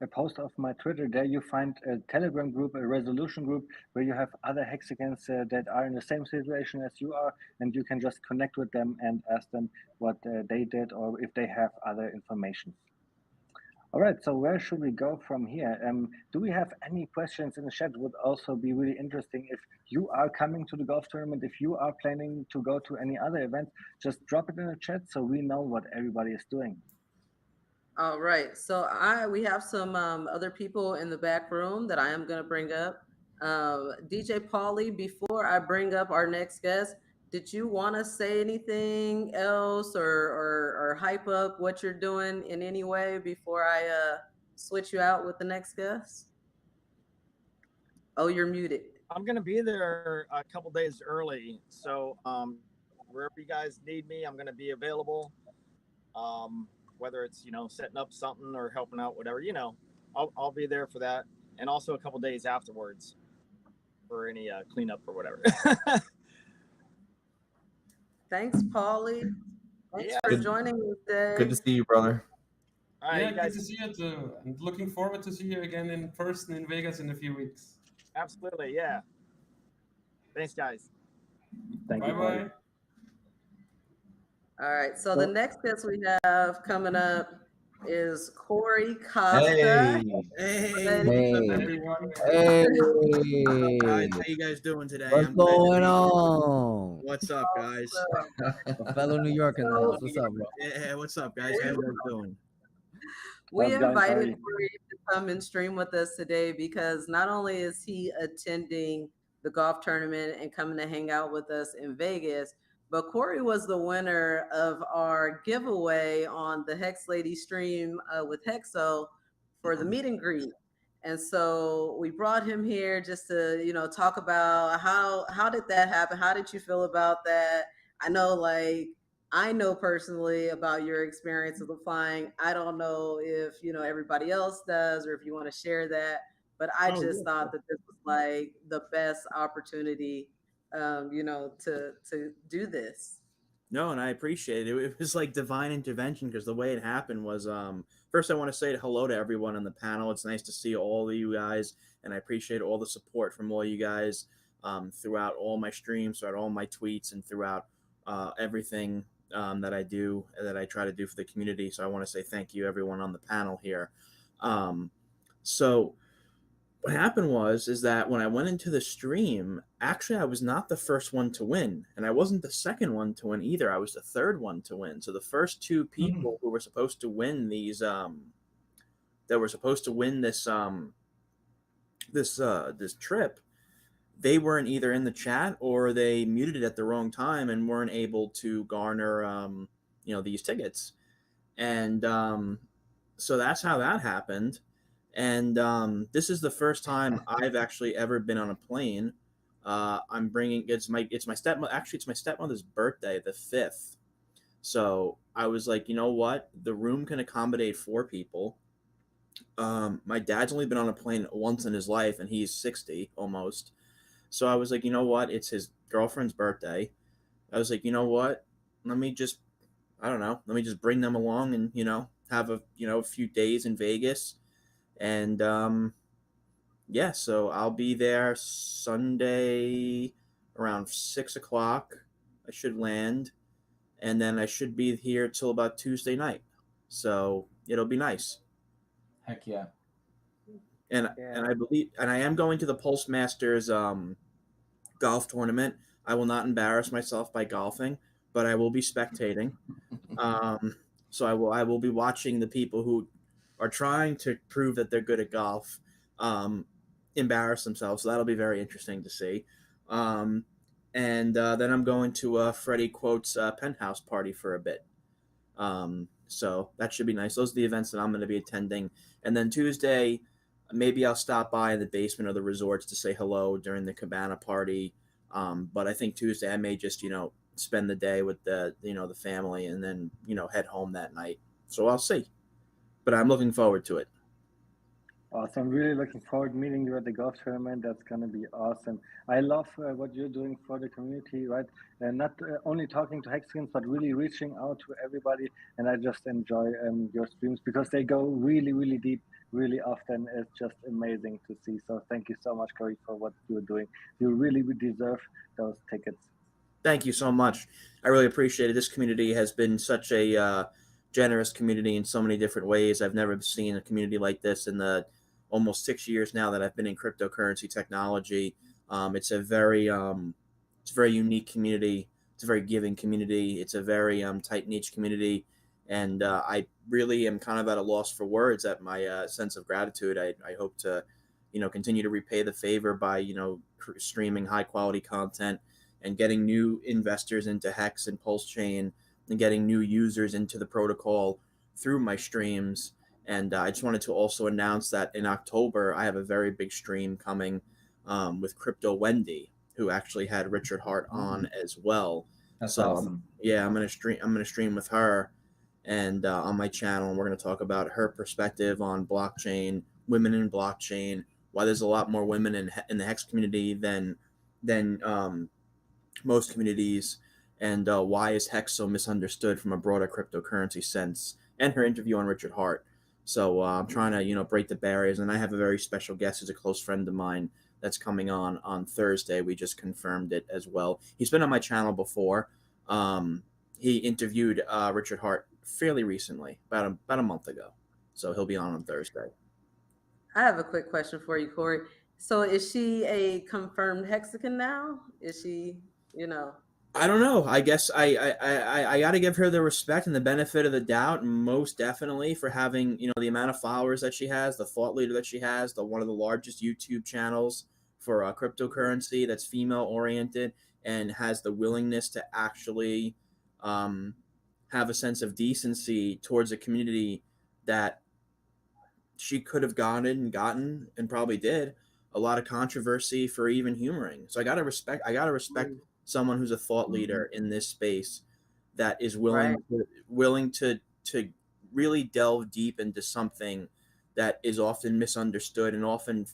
a post of my Twitter. There you find a Telegram group, a resolution group, where you have other Hexicans that are in the same situation as you are, and you can just connect with them and ask them what they did or if they have other information. All right, so where should we go from here? Do we have any questions in the chat? Would also be really interesting if you are coming to the golf tournament, if you are planning to go to any other event, just drop it in the chat so we know what everybody is doing. All right, so we have some other people in the back room that I am going to bring up. DJ Pauly, before I bring up our next guest, did you want to say anything else or hype up what you're doing in any way before I switch you out with the next guest? Oh, you're muted. I'm going to be there a couple days early. So wherever you guys need me, I'm going to be available. Whether it's, you know, setting up something or helping out, whatever, you know, I'll be there for that. And also a couple days afterwards for any cleanup or whatever. Thanks, Pauly. Thanks for joining me today. Good to see you, brother. All right, Yeah, guys. good to see you too. And looking forward to see you again in person in Vegas in a few weeks. Absolutely, yeah. Thanks, guys. Thank you, Bye-bye. Pauly. All right, so the next guest we have coming up is Corey Costa. Hey. Hey. Everyone. Hey. Guys, how you guys doing today? What's I'm glad to going be here. on? What's up, guys? A fellow New York in the house. What's up, bro? Yeah, what's up, guys? How you guys doing? We How's it going, invited Corey? Corey to come and stream with us today because not only is he attending the golf tournament and coming to hang out with us in Vegas, but Corey was the winner of our giveaway on the Hex Lady stream with Hexo for the meet and greet. And so we brought him here just to, you know, talk about how did that happen? How did you feel about that? I know personally about your experience with flying. I don't know if, you know, everybody else does or if you want to share that, but I just thought that this was like the best opportunity to do this. No, and I appreciate it. It was like divine intervention because the way it happened was first I want to say hello to everyone on the panel. It's nice to see all of you guys, and I appreciate all the support from all you guys throughout all my streams, throughout all my tweets, and throughout everything that I do, that I try to do for the community. So I want to say thank you, everyone on the panel here. So what happened is that when I went into the stream, actually I was not the first one to win, and I wasn't the second one to win either. I was the third one to win. So the first two people who were supposed to win these that were supposed to win this this trip, they weren't either in the chat or they muted it at the wrong time and weren't able to garner these tickets. And so that's how that happened. And this is the first time I've actually ever been on a plane. I'm bringing it's my stepmother. Actually, it's my stepmother's birthday, the 5th. So I was like, you know what? The room can accommodate 4 people. My dad's only been on a plane once in his life, and he's 60 almost. So I was like, you know what? It's his girlfriend's birthday. I was like, you know what? Let me just bring them along and have a few days in Vegas. And so I'll be there Sunday around 6 o'clock. I should land, and then I should be here till about Tuesday night. So it'll be nice. Heck yeah. And I believe, and I am going to the Pulse Masters golf tournament. I will not embarrass myself by golfing, but I will be spectating. So I will be watching the people who are trying to prove that they're good at golf embarrass themselves. So that'll be very interesting to see. And then I'm going to Freddie Quote's penthouse party for a bit. So that should be nice. Those are the events that I'm going to be attending. And then Tuesday, maybe I'll stop by in the basement of the resorts to say hello during the cabana party. But I think Tuesday I may just, spend the day with the family and then, head home that night. So I'll see. But I'm looking forward to it. Awesome. Really looking forward to meeting you at the golf tournament. That's going to be awesome. I love what you're doing for the community, right? And not only talking to Hexicans, but really reaching out to everybody. And I just enjoy your streams because they go really, really deep, really often. It's just amazing to see. So thank you so much, Corey, for what you're doing. You really deserve those tickets. Thank you so much. I really appreciate it. This community has been such a generous community in so many different ways. I've never seen a community like this in the almost 6 years now that I've been in cryptocurrency technology. It's a very unique community. It's a very giving community. It's a very tight niche community, and I really am kind of at a loss for words at my sense of gratitude. I hope to, continue to repay the favor by streaming high quality content and getting new investors into Hex and Pulse Chain and getting new users into the protocol through my streams. And I just wanted to also announce that in October, I have a very big stream coming with Crypto Wendy, who actually had Richard Hart on as well. That's so awesome. I'm gonna stream with her, and on my channel, and we're gonna talk about her perspective on blockchain, women in blockchain, why there's a lot more women in the Hex community than most communities, and why is Hex so misunderstood from a broader cryptocurrency sense, and her interview on Richard Hart. So I'm trying to, break the barriers, and I have a very special guest who's a close friend of mine that's coming on Thursday. We just confirmed it as well. He's been on my channel before. He interviewed Richard Hart fairly recently, about a month ago. So he'll be on Thursday. I have a quick question for you, Corey. So is she a confirmed Hexican now? Is she, I don't know. I guess I got to give her the respect and the benefit of the doubt, most definitely, for having the amount of followers that she has, the thought leader that she has, one of the largest YouTube channels for cryptocurrency that's female oriented and has the willingness to actually have a sense of decency towards a community that she could have gotten and probably did a lot of controversy for even humoring. So I gotta respect someone who's a thought leader in this space that is willing to really delve deep into something that is often misunderstood and often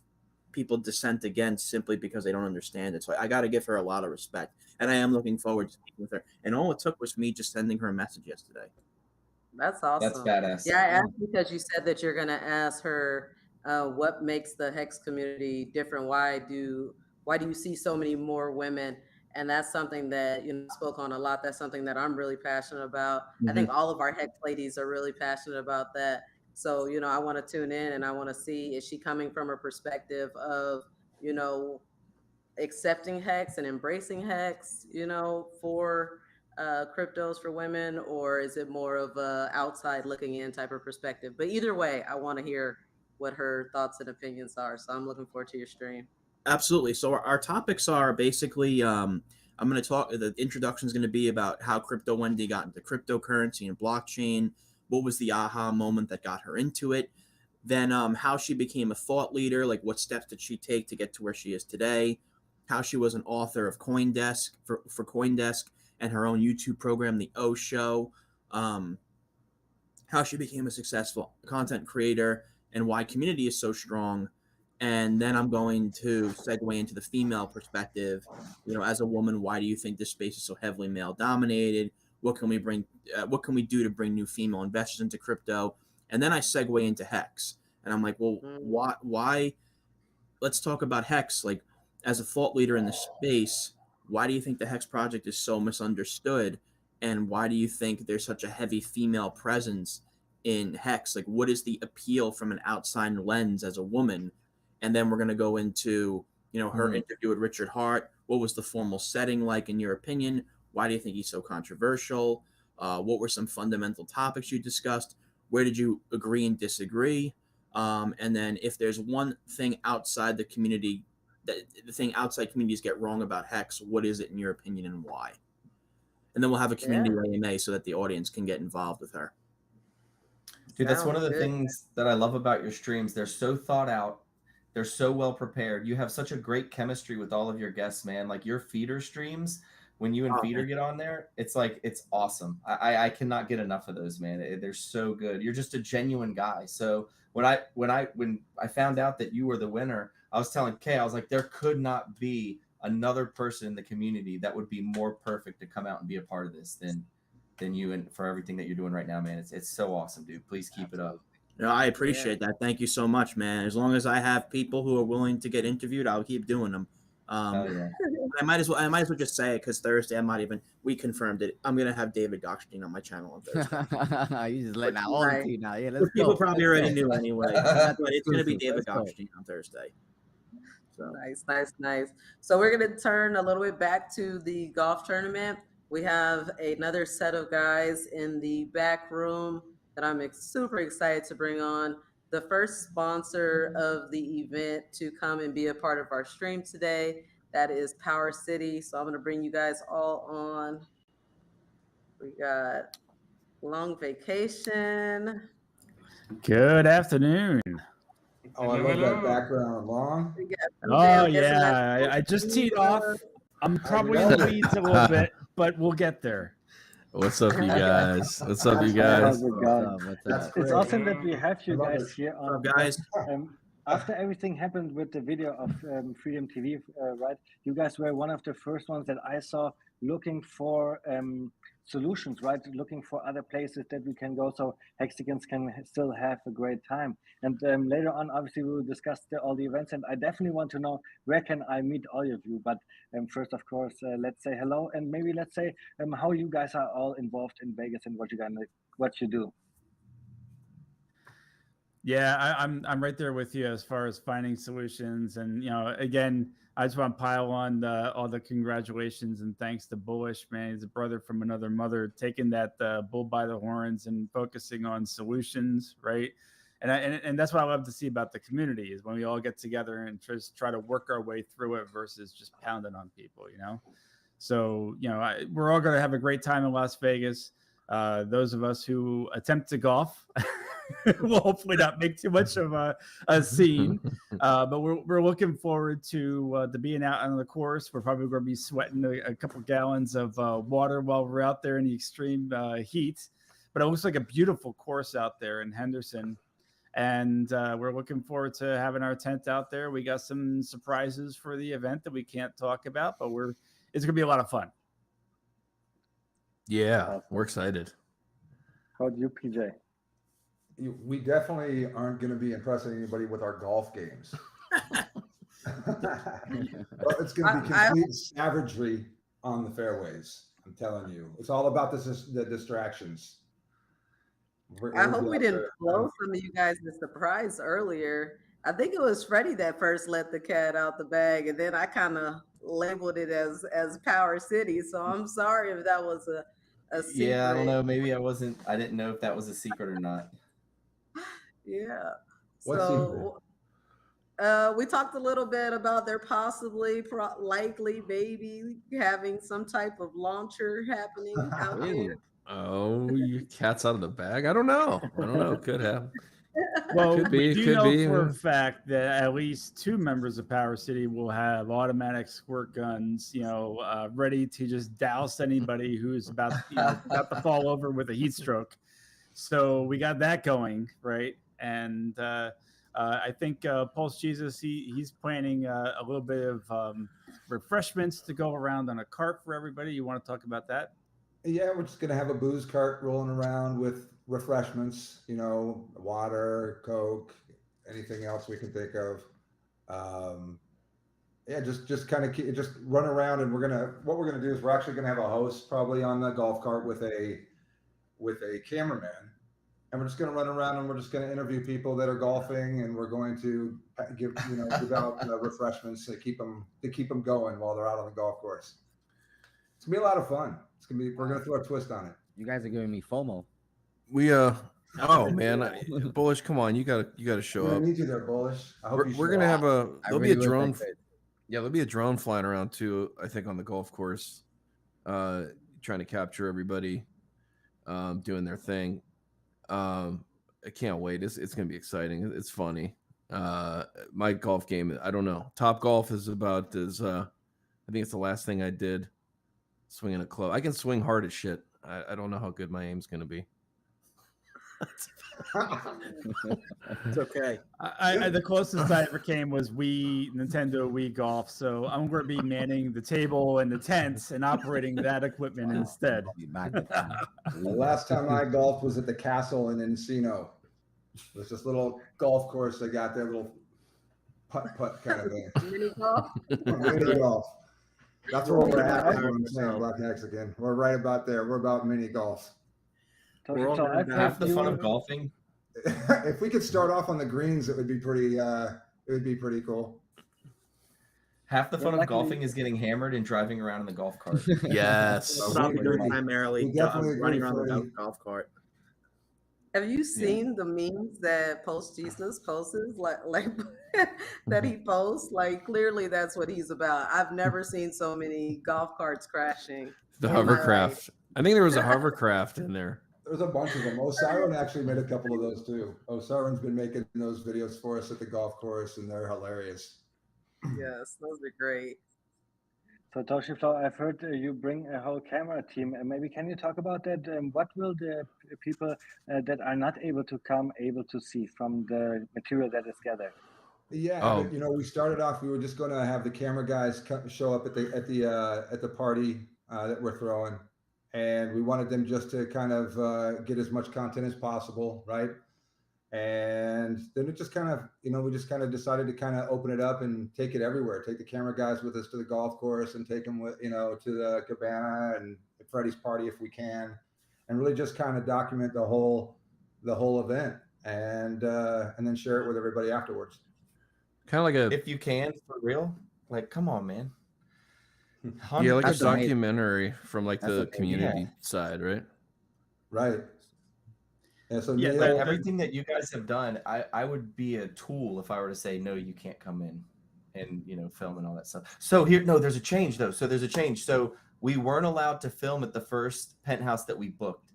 people dissent against simply because they don't understand it. So I got to give her a lot of respect, and I am looking forward to speaking with her. And all it took was me just sending her a message yesterday. That's awesome. That's badass. Yeah, I asked because you said that you're gonna ask her what makes the Hex community different. Why do you see so many more women? And that's something that spoke on a lot. That's something that I'm really passionate about. I think all of our Hex ladies are really passionate about that. So I want to tune in and I want to see, is she coming from a perspective of accepting Hex and embracing Hex, for cryptos for women, or is it more of a outside looking in type of perspective? But either way, I want to hear what her thoughts and opinions are. So I'm looking forward to your stream. Absolutely. So our topics are basically, I'm going to talk, the introduction is going to be about how Crypto Wendy got into cryptocurrency and blockchain. What was the aha moment that got her into it? Then how she became a thought leader, like what steps did she take to get to where she is today? How she was an author of CoinDesk for CoinDesk and her own YouTube program, The O Show. How she became a successful content creator and why community is so strong. And then I'm going to segue into the female perspective. As a woman, why do you think this space is so heavily male dominated? What can we bring? What can we do to bring new female investors into crypto? And then I segue into Hex, and I'm like, well, why? Let's talk about Hex. Like, as a thought leader in the space, why do you think the Hex project is so misunderstood? And why do you think there's such a heavy female presence in Hex? Like, what is the appeal from an outside lens as a woman? And then we're going to go into, her interview with Richard Hart. What was the formal setting like, in your opinion? Why do you think he's so controversial? What were some fundamental topics you discussed? Where did you agree and disagree? And then if there's one thing outside the community, the thing outside communities get wrong about Hex, what is it in your opinion and why? And then we'll have a community AMA so that the audience can get involved with her. Dude, that's one of the things that I love about your streams. They're so thought out. They're so well prepared. You have such a great chemistry with all of your guests, man. Like your feeder streams, when you and Feeder get on there, it's awesome. I cannot get enough of those, man. They're so good. You're just a genuine guy. So when I found out that you were the winner, I was telling Kay, I was like, there could not be another person in the community that would be more perfect to come out and be a part of this than you, and for everything that you're doing right now, man. It's so awesome, dude. Please keep it up. No, I appreciate that. Thank you so much, man. As long as I have people who are willing to get interviewed, I'll keep doing them. I might as well just say it, because Thursday we confirmed it. I'm gonna have David Goldstein on my channel on Thursday. You just letting out all the tea now. Yeah, let's people go. probably already knew anyway, but it's gonna be David Goldstein on Thursday. So Nice. So we're gonna turn a little bit back to the golf tournament. We have another set of guys in the back room that I'm super excited to bring on. The first sponsor of the event to come and be a part of our stream today, that is Power City. So I'm gonna bring you guys all on. We got Long Vacation. Good afternoon. Oh, I love that background. Long. Oh yeah, I just teed off. I'm probably in the weeds a little bit, but we'll get there. What's up, you guys? What's up, you guys? It's awesome that we have you guys here on. Guys. After everything happened with the video of Freedom TV, right? You guys were one of the first ones that I saw looking for solutions, right? Looking for other places that we can go so Hexicans can still have a great time. And later on, obviously, we will discuss all the events. And I definitely want to know, where can I meet all of you? But first, of course, let's say hello, and maybe let's say how you guys are all involved in Vegas and what you do. Yeah, I'm right there with you as far as finding solutions. And, again, I just want to pile on all the congratulations and thanks to Bullish, man. He's a brother from another mother, taking that bull by the horns and focusing on solutions, right? And that's what I love to see about the community, is when we all get together and just try to work our way through it versus just pounding on people, So, we're all going to have a great time in Las Vegas. Those of us who attempt to golf will hopefully not make too much of a scene, but we're looking forward to being out on the course. We're probably going to be sweating a couple gallons of water while we're out there in the extreme heat, but it looks like a beautiful course out there in Henderson. And we're looking forward to having our tent out there. We got some surprises for the event that we can't talk about, but it's gonna be a lot of fun. Yeah, we're excited. How do you, PJ? We definitely aren't going to be impressing anybody with our golf games. Well, it's going to be complete savagery on the fairways. I'm telling you, it's all about the distractions. I hope we didn't blow some of you guys the surprise earlier. I think it was Freddie that first let the cat out the bag, and then I kind of labeled it as Power City. So I'm sorry if that was a secret. Yeah, I don't know. Maybe I didn't know if that was a secret or not. Yeah. What So we talked a little bit about their likely maybe having some type of launcher happening out there. Oh, you cat's out of the bag. I don't know. Could have. Well, Could be, we do could know be, for yeah. a fact that at least 2 members of Power City will have automatic squirt guns, ready to just douse anybody who's about to fall over with a heat stroke. So we got that going, right? And I think Pulse Jesus, he's planning a little bit of refreshments to go around on a cart for everybody. You want to talk about that? Yeah, we're just going to have a booze cart rolling around with refreshments, water, Coke, anything else we can think of. Yeah, just kind of just run around, and what we're gonna do is we're actually gonna have a host probably on the golf cart with a cameraman, and we're just gonna run around and we're just gonna interview people that are golfing, and we're going to give out refreshments to keep them going while they're out on the golf course. It's gonna be a lot of fun. We're gonna throw a twist on it. You guys are giving me FOMO. Oh man, Bullish, come on, you gotta show up. I need you there, Bullish. I hope We're gonna have there'll be a drone. Yeah, there'll be a drone flying around too, I think, on the golf course, trying to capture everybody doing their thing. I can't wait. It's gonna be exciting. It's funny. My golf game, I don't know. Top Golf is about I think it's the last thing I did, swinging a club. I can swing hard as shit. I don't know how good my aim's gonna be. It's okay. The closest I ever came was Nintendo Wii Golf. So I'm going to be manning the table and the tents and operating that equipment instead. The last time I golfed was at the castle in Encino. There's this little golf course they got there, little putt kind of thing. Mini golf. Mini golf. That's where we're at. That's what I'm saying, Black Hexican. We're right about there. We're about mini golf. Half the fun of golfing. If we could start off on the greens, it would be pretty cool. Half the fun of golfing is getting hammered and driving around in the golf cart. Yes. Primarily running around the golf cart. Have you seen the memes that Post Jesus posts, like that he posts? Like, clearly that's what he's about. I've never seen so many golf carts crashing. The hovercraft. I think there was a hovercraft in there. There's a bunch of them. Osiren actually made a couple of those too. Osiren's been making those videos for us at the golf course, and they're hilarious. Yes, those are great. So Toshiflo, I've heard you bring a whole camera team. Maybe can you talk about that? What will the people that are not able to come able to see from the material that is gathered? Yeah, we started off. We were just going to have the camera guys show up at the party that we're throwing, and we wanted them just to kind of get as much content as possible, right? And then it just kind of, we just kind of decided to kind of open it up and take it everywhere. Take the camera guys with us to the golf course and take them with, to the cabana and Freddie's party if we can, and really just kind of document the whole event and then share it with everybody afterwards. Kind of like if you can, for real. Like, come on, man. Yeah, like a documentary from like the community side, right? Right. Yeah, so everything that you guys have done, I would be a tool if I were to say, no, you can't come in and, film and all that stuff. So there's a change though. So we weren't allowed to film at the first penthouse that we booked.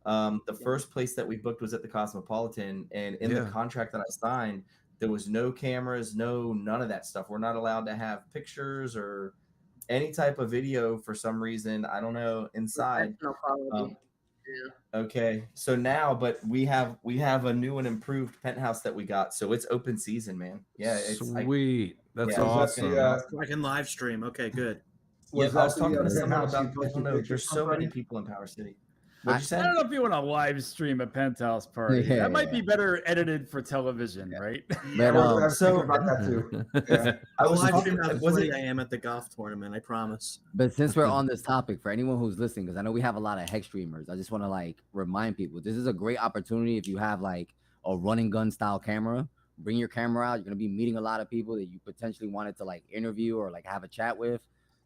The first place that we booked was at the Cosmopolitan, and in the contract that I signed, there was no cameras, none of that stuff. We're not allowed to have pictures or any type of video for some reason. I don't know, inside. Okay, so now, but we have a new and improved penthouse that we got, so it's open season, man. Yeah, it's sweet. That's yeah, awesome. I can live stream. Okay, good. Yeah, I was talking to someone penthouse you about. I posted don't know. pictures There's from, so many Freddie? people in Power City. What'd you I say? don't know if you want to live stream a penthouse party. Yeah. That might be better edited for television, right? But, I was thinking about that too. Yeah. I was live talking. stream how Was sweaty it? I am at the golf tournament. I promise. But since we're on this topic, for anyone who's listening, because I know we have a lot of hex streamers, I just want to like remind people this is a great opportunity. If you have like a running gun style camera, bring your camera out. You're gonna be meeting a lot of people that you potentially wanted to like interview or like have a chat with.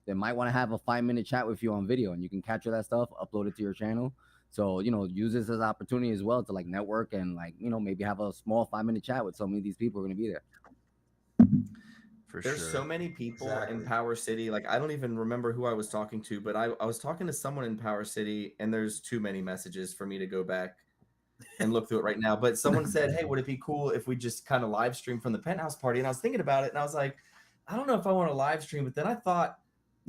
They might want to have a 5-minute chat with you on video, and you can capture that stuff, upload it to your channel. So use this as an opportunity as well to like network and like maybe have a small 5-minute chat with so many of these people who are gonna be there. For There's sure. so many people in Power City. Like I don't even remember who I was talking to, but I was talking to someone in Power City, and there's too many messages for me to go back and look through it right now. But someone said, "Hey, would it be cool if we just kind of live stream from the penthouse party?" And I was thinking about it, and I was like, I don't know if I want to live stream. But then I thought,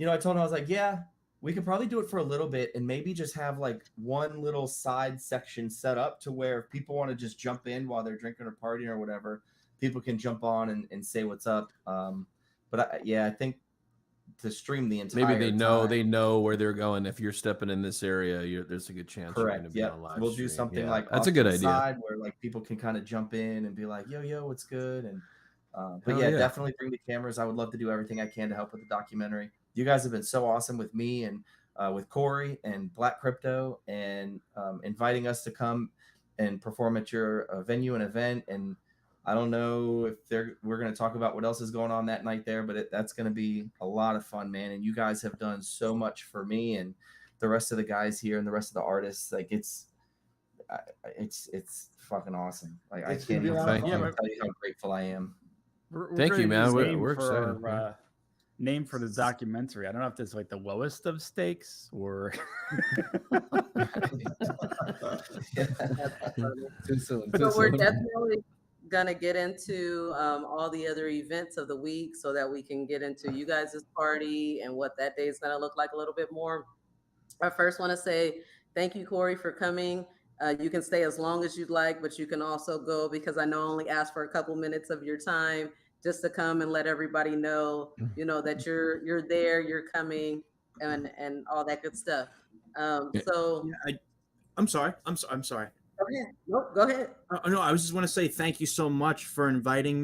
I told him I was like, yeah, we could probably do it for a little bit, and maybe just have like one little side section set up to where if people want to just jump in while they're drinking or partying or whatever, people can jump on and say what's up. But I think to stream the entire Maybe they time, know where they're going. If you're stepping in this area, there's a good chance you're going to correct. be Yeah, on live we'll stream. do something Yeah, like that's off a good to the idea. side where like people can kind of jump in and be like, yo, what's good? And but Hell yeah, yeah. definitely bring the cameras. I would love to do everything I can to help with the documentary. You guys have been so awesome with me and with Corey and Black Crypto, and inviting us to come and perform at your venue and event. And I don't know if we're going to talk about what else is going on that night there, but that's going to be a lot of fun, man. And you guys have done so much for me and the rest of the guys here and the rest of the artists. Like it's fucking awesome. Like I can't even tell you how grateful I am. We're Thank you, gonna use man. name We're for excited. our, name for the documentary. I don't know if it's like the lowest of stakes or Too soon. So we're definitely gonna get into all the other events of the week so that we can get into you guys' party and what that day is gonna look like a little bit more. I first want to say thank you, Corey, for coming. You can stay as long as you'd like, but you can also go because I know I only asked for a couple minutes of your time just to come and let everybody know, that you're there, you're coming, and all that good stuff. So I'm sorry. I'm sorry. Go ahead. Nope, go ahead. No, I was just want to say thank you so much for inviting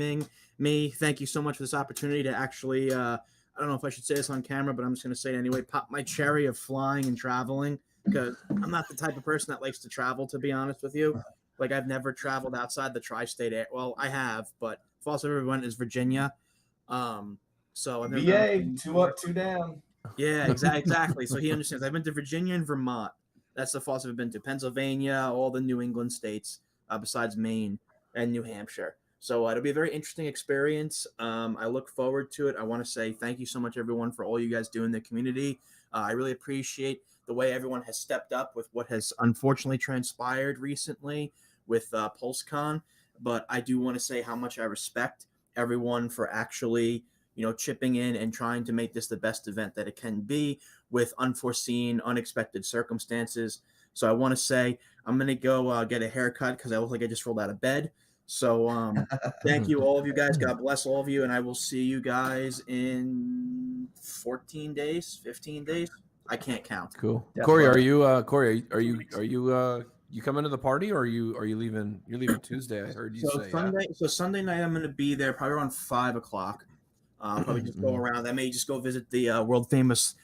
me. Thank you so much for this opportunity to actually, I don't know if I should say this on camera, but I'm just going to say it anyway, pop my cherry of flying and traveling, because I'm not the type of person that likes to travel, to be honest with you. Like I've never traveled outside the tri-state area. Well, I have, but false everyone is Virginia. So I've never VA, 2 up, 2 down. Yeah, exactly. So he understands. I've been to Virginia and Vermont. That's the farthest I've been to. Pennsylvania, all the New England states, besides Maine and New Hampshire. So it'll be a very interesting experience. I look forward to it. I want to say thank you so much, everyone, for all you guys do in the community. I really appreciate the way everyone has stepped up with what has unfortunately transpired recently with PulseCon. But I do want to say how much I respect everyone for actually, chipping in and trying to make this the best event that it can be with unforeseen, unexpected circumstances. So I want to say I'm going to go get a haircut because I look like I just rolled out of bed. So thank you, all of you guys. God bless all of you. And I will see you guys in 14 days, 15 days. I can't count. Cool. Yeah. Corey, are you coming to the party, or are you leaving? You're leaving Tuesday. I heard you say. So Sunday night I'm going to be there probably around 5:00. Probably just go around. I may just go visit the world famous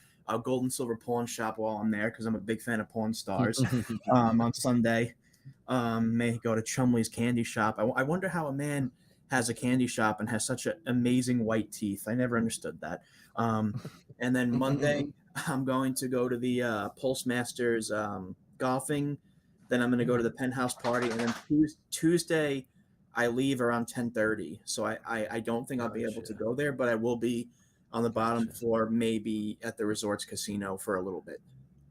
gold and silver pawn shop while I'm there because I'm a big fan of Pawn Stars. On Sunday, may go to Chumley's candy shop. I wonder how a man has a candy shop and has such amazing white teeth. I never understood that. And then Monday, I'm going to go to the Pulse Masters golfing. Then I'm going to go to the penthouse party, and then Tuesday, I leave around 10:30. So I don't think I'll be able to go there, but I will be on the bottom floor, maybe at the Resorts Casino for a little bit.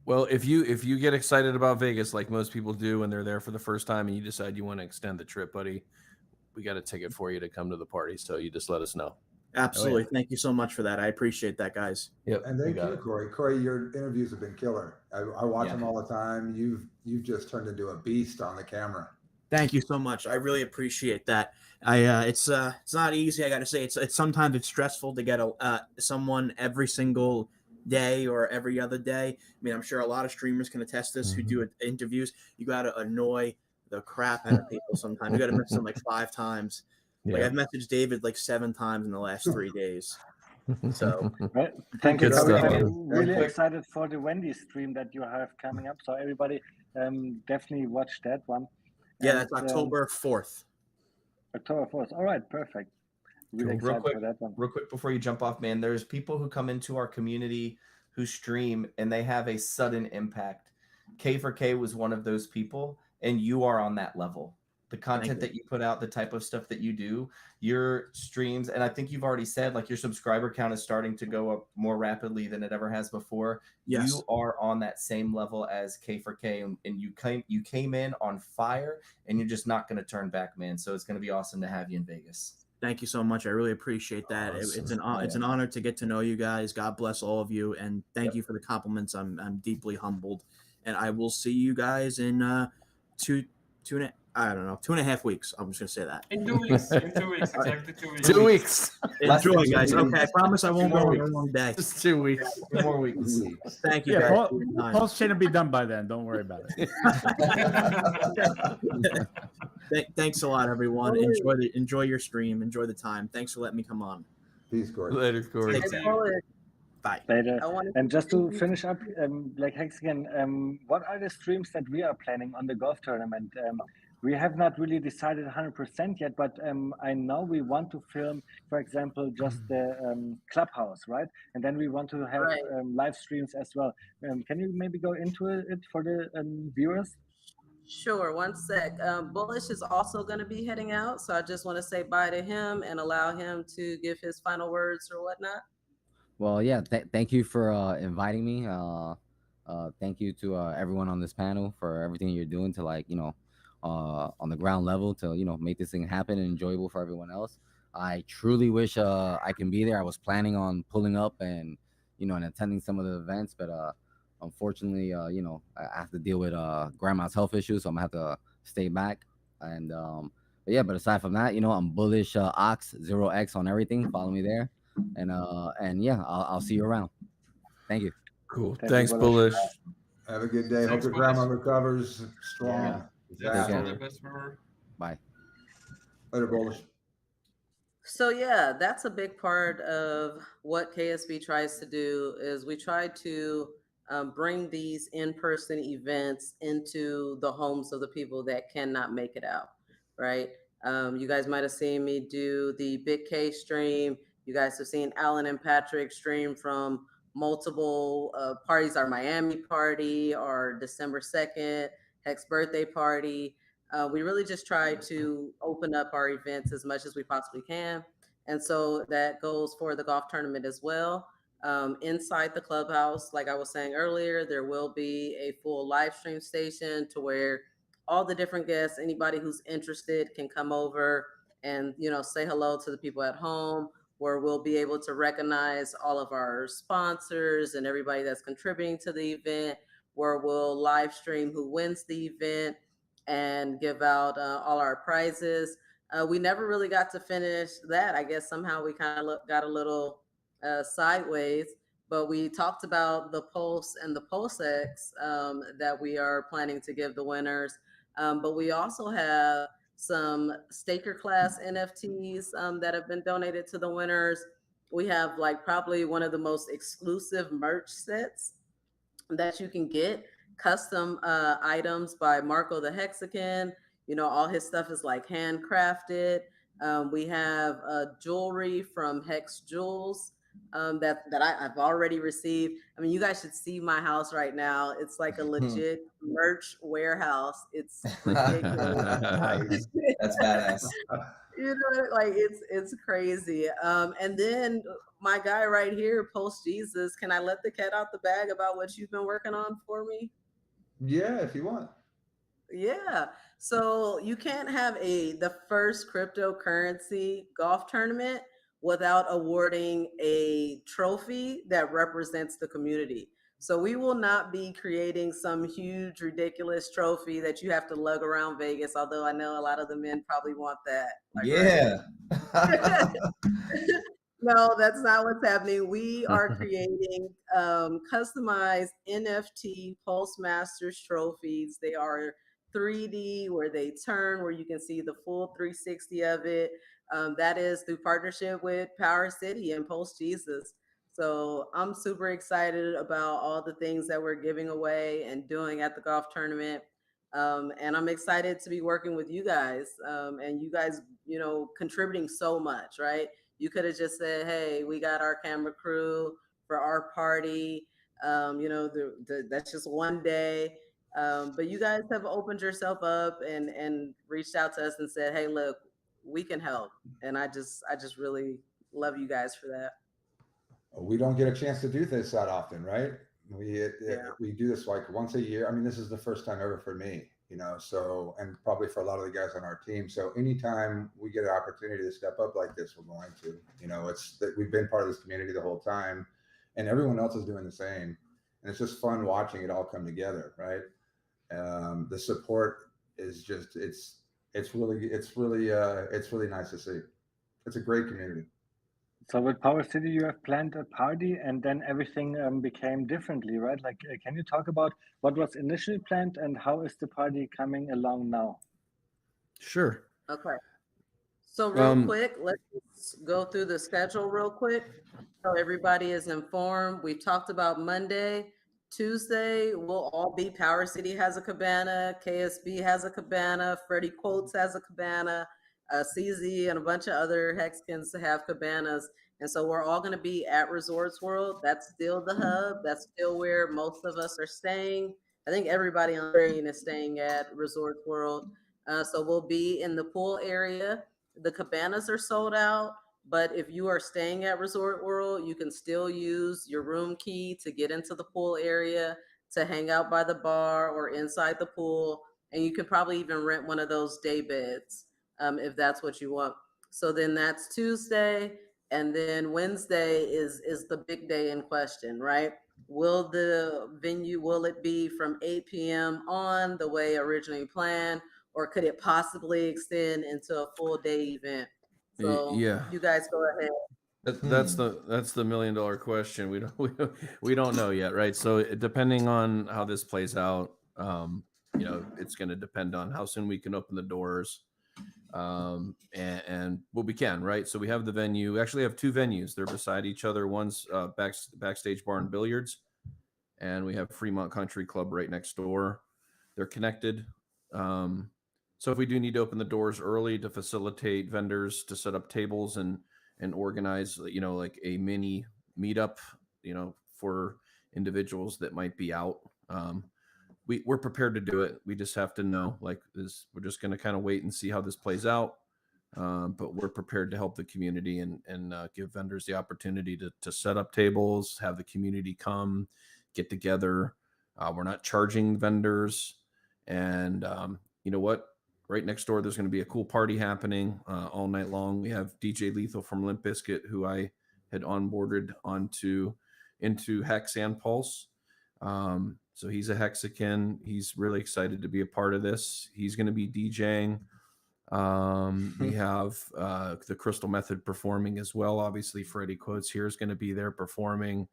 Well, if you get excited about Vegas like most people do when they're there for the first time, and you decide you want to extend the trip, buddy, we got a ticket for you to come to the party. So you just let us know. Absolutely. Oh, yeah. Thank you so much for that. I appreciate that, guys. Yep. And thank you, Corey. Corey, your interviews have been killer. I watch Yeah. them all the time. You've just turned into a beast on the camera. Thank you so much. I really appreciate that. It's not easy. I got to say, it's sometimes it's stressful to get someone every single day or every other day. I mean, I'm sure a lot of streamers can attest this who do interviews. You got to annoy the crap out of people sometimes. You got to message them like 5 times. Like I've messaged David like 7 times in the last 3 days. So Right. Thank you. Good So stuff, we're man. really excited for the Wendy stream that you have coming up. So everybody definitely watch that one. yeah, And, that's October 4th. October 4th. All right, perfect. Really excited for that one. Real quick before you jump off, man, there's people who come into our community who stream and they have a sudden impact. K4K was one of those people, and you are on that level. The content that you put out, the type of stuff that you do, your streams, and I think you've already said like your subscriber count is starting to go up more rapidly than it ever has before. Yes. You are on that same level as K4K, and you came in on fire, and you're just not going to turn back, man. So it's going to be awesome to have you in Vegas. Thank you so much. I really appreciate that. Awesome. It's an honor to get to know you guys. God bless all of you, and thank you for the compliments. I'm deeply humbled, and I will see you guys in 2.5 weeks. I'm just gonna say that. In 2 weeks. In 2 weeks. Exactly 2 weeks. 2 weeks. Enjoy, guys. Okay, I promise I won't go on a long day. Just 2 weeks. 2 more weeks. Thank you, Yeah, guys. post chain will be done by then. Don't worry about it. Thanks a lot, everyone. Enjoy your stream. Enjoy the time. Thanks for letting me come on. Peace, Corey. Later, Corey. Bye. Later. And just to finish up, like Hexagon, what are the streams that we are planning on the golf tournament? We have not really decided 100% yet, but I know we want to film, for example, just the clubhouse, right? And then we want to have live streams as well. Can you maybe go into it for the viewers? Sure, one sec. Bullish is also going to be heading out, so I just want to say bye to him and allow him to give his final words or whatnot. Well, yeah, thank you for inviting me. Thank you to everyone on this panel for everything you're doing to, like, on the ground level to, make this thing happen and enjoyable for everyone else. I truly wish I can be there. I was planning on pulling up and, and attending some of the events, but unfortunately, I have to deal with grandma's health issues, so I'm gonna have to stay back. And but aside from that, I'm bullish Ox 0x on everything. Follow me there, and yeah, I'll see you around. Thank you. Cool. Thanks, Bullish. Have a good day. Hope your grandma recovers strong. Yeah. Bye. Later, Bullish. So yeah, that's a big part of what KSB tries to do is we try to bring these in-person events into the homes of the people that cannot make it out, right? You guys might have seen me do the Big K stream. You guys have seen Alan and Patrick stream from multiple parties, our Miami party, our December 2nd, Hex birthday party. We really just try to open up our events as much as we possibly can. And so that goes for the golf tournament as well. Inside the clubhouse, like I was saying earlier, there will be a full live stream station to where all the different guests, anybody who's interested can come over and, say hello to the people at home, where we'll be able to recognize all of our sponsors and everybody that's contributing to the event, where we'll live stream who wins the event and give out all our prizes. We never really got to finish that. I guess somehow we kind of got a little sideways, but we talked about the Pulse and the Pulse X that we are planning to give the winners. But we also have some Staker class NFTs that have been donated to the winners. We have like probably one of the most exclusive merch sets that you can get, custom items by Marco the Hexican. All his stuff is like handcrafted. We have jewelry from Hex Jewels that I've already received. I mean, you guys should see my house right now. It's like a legit merch warehouse. It's ridiculous. That's badass. Like it's crazy. And then my guy right here, Post Jesus, can I let the cat out the bag about what you've been working on for me? Yeah, if you want. Yeah. So you can't have the first cryptocurrency golf tournament without awarding a trophy that represents the community. So we will not be creating some huge, ridiculous trophy that you have to lug around Vegas, although I know a lot of the men probably want that. Like, yeah. right? No, that's not what's happening. We are creating customized NFT Pulse Masters trophies. They are 3D where they turn, where you can see the full 360 of it. That is through partnership with Power City and Pulse Jesus. So I'm super excited about all the things that we're giving away and doing at the golf tournament. And I'm excited to be working with you guys and you guys, contributing so much, right? You could have just said, hey, we got our camera crew for our party. That's just one day. But you guys have opened yourself up and reached out to us and said, hey, look, we can help. And I just really love you guys for that. We don't get a chance to do this that often, right? We do this like once a year. I mean, this is the first time ever for me, so, and probably for a lot of the guys on our team. So anytime we get an opportunity to step up like this, we're going to, it's that we've been part of this community the whole time and everyone else is doing the same. And it's just fun watching it all come together, right? The support is just, it's really nice to see. It's a great community. So with Power City, you have planned a party and then everything became differently, right? Like, can you talk about what was initially planned and how is the party coming along now? Sure. Okay. So real quick, let's go through the schedule real quick so everybody is informed. We've talked about Monday. Tuesday, we'll all be Power City has a cabana, KSB has a cabana, Freddie Quotes has a cabana, CZ and a bunch of other Hexicans have cabanas. And so we're all going to be at Resorts World. That's still the hub. That's still where most of us are staying. I think everybody on the screen is staying at Resorts World. So we'll be in the pool area. The cabanas are sold out, but if you are staying at Resort World, you can still use your room key to get into the pool area, to hang out by the bar or inside the pool. And you can probably even rent one of those day beds if that's what you want. So then that's Tuesday. And then Wednesday is the big day in question, right? Will it be from 8 p.m. on the way originally planned? Or could it possibly extend into a full day event? So yeah, you guys go ahead. That's the $1 million question. We don't know yet, right? So depending on how this plays out, it's going to depend on how soon we can open the doors, and what we can, right? So we have the venue. We actually have two venues. They're beside each other. One's backstage bar and billiards, and we have Fremont Country Club right next door. They're connected. So if we do need to open the doors early to facilitate vendors to set up tables and organize, like a mini meetup, for individuals that might be out, we're prepared to do it. We just have to know, like this, we're just going to kind of wait and see how this plays out. But we're prepared to help the community and give vendors the opportunity to set up tables, have the community come get together. We're not charging vendors. And you know what? Right next door, there's going to be a cool party happening all night long. We have DJ Lethal from Limp Bizkit, who I had onboarded into Hex and Pulse. So he's a Hexican. He's really excited to be a part of this. He's going to be DJing. We have the Crystal Method performing as well. Obviously, Freddie Quotes here is going to be there performing.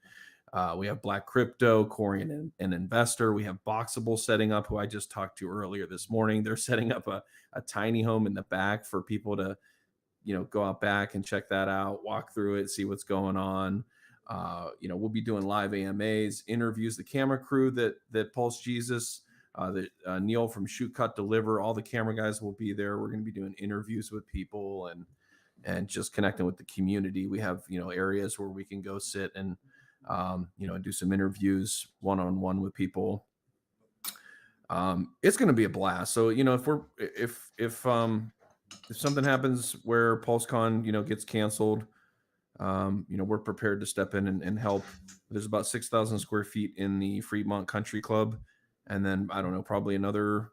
We have Black Crypto, Corey, an investor. We have Boxable setting up, who I just talked to earlier this morning. They're setting up a tiny home in the back for people to, go out back and check that out, walk through it, see what's going on. We'll be doing live AMAs, interviews, the camera crew that Pulse Jesus, Neil from Shoot Cut Deliver, all the camera guys will be there. We're going to be doing interviews with people and just connecting with the community. We have, areas where we can go sit and, do some interviews one-on-one with people. It's going to be a blast. So, if something happens where PulseCon, gets canceled, we're prepared to step in and help. There's about 6,000 square feet in the Fremont Country Club. And then, I don't know, probably another,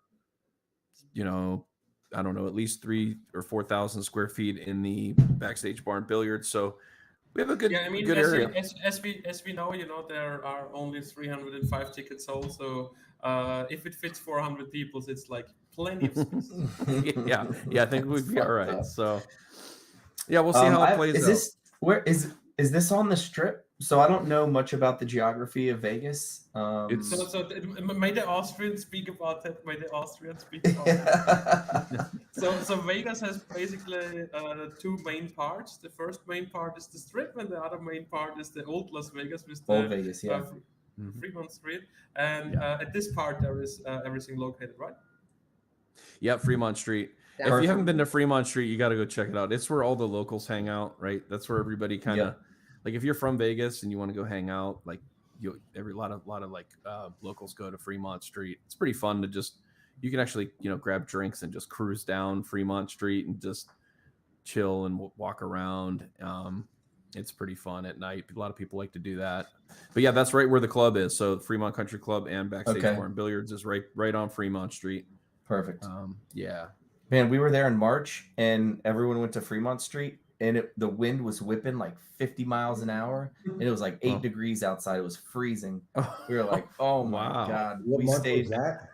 I don't know, at least 3,000 or 4,000 square feet in the backstage bar and billiards. So we have a good, Yeah, I mean, good as, area. as we know, there are only 305 tickets sold. So if it fits 400 people, it's like plenty of space. yeah, I think we'd be all right. So yeah, we'll see how it plays is out. this where is this on the Strip? So I don't know much about the geography of Vegas. May the Austrians speak about that. May the Austrians speak about that. So Vegas has basically two main parts. The first main part is the Strip, and the other main part is the old Las Vegas with the Old Vegas, yeah. Fremont Street. And at this part, there is everything located, right? Yeah, Fremont Street. If you haven't been to Fremont Street, you got to go check it out. It's where all the locals hang out, right? That's where everybody kind of like. If you're from Vegas and you want to go hang out, like a lot of like locals go to Fremont Street. It's pretty fun to just you can actually grab drinks and just cruise down Fremont Street and just chill and walk around. It's pretty fun at night. A lot of people like to do that. But yeah, that's right where the club is. So Fremont Country Club and Backstage Bar and Billiards is right on Fremont Street. Perfect. Yeah. Man, we were there in March and everyone went to Fremont Street and the wind was whipping like 50 miles an hour and it was like 8 degrees outside. It was freezing. We were like, oh my God. What month was that?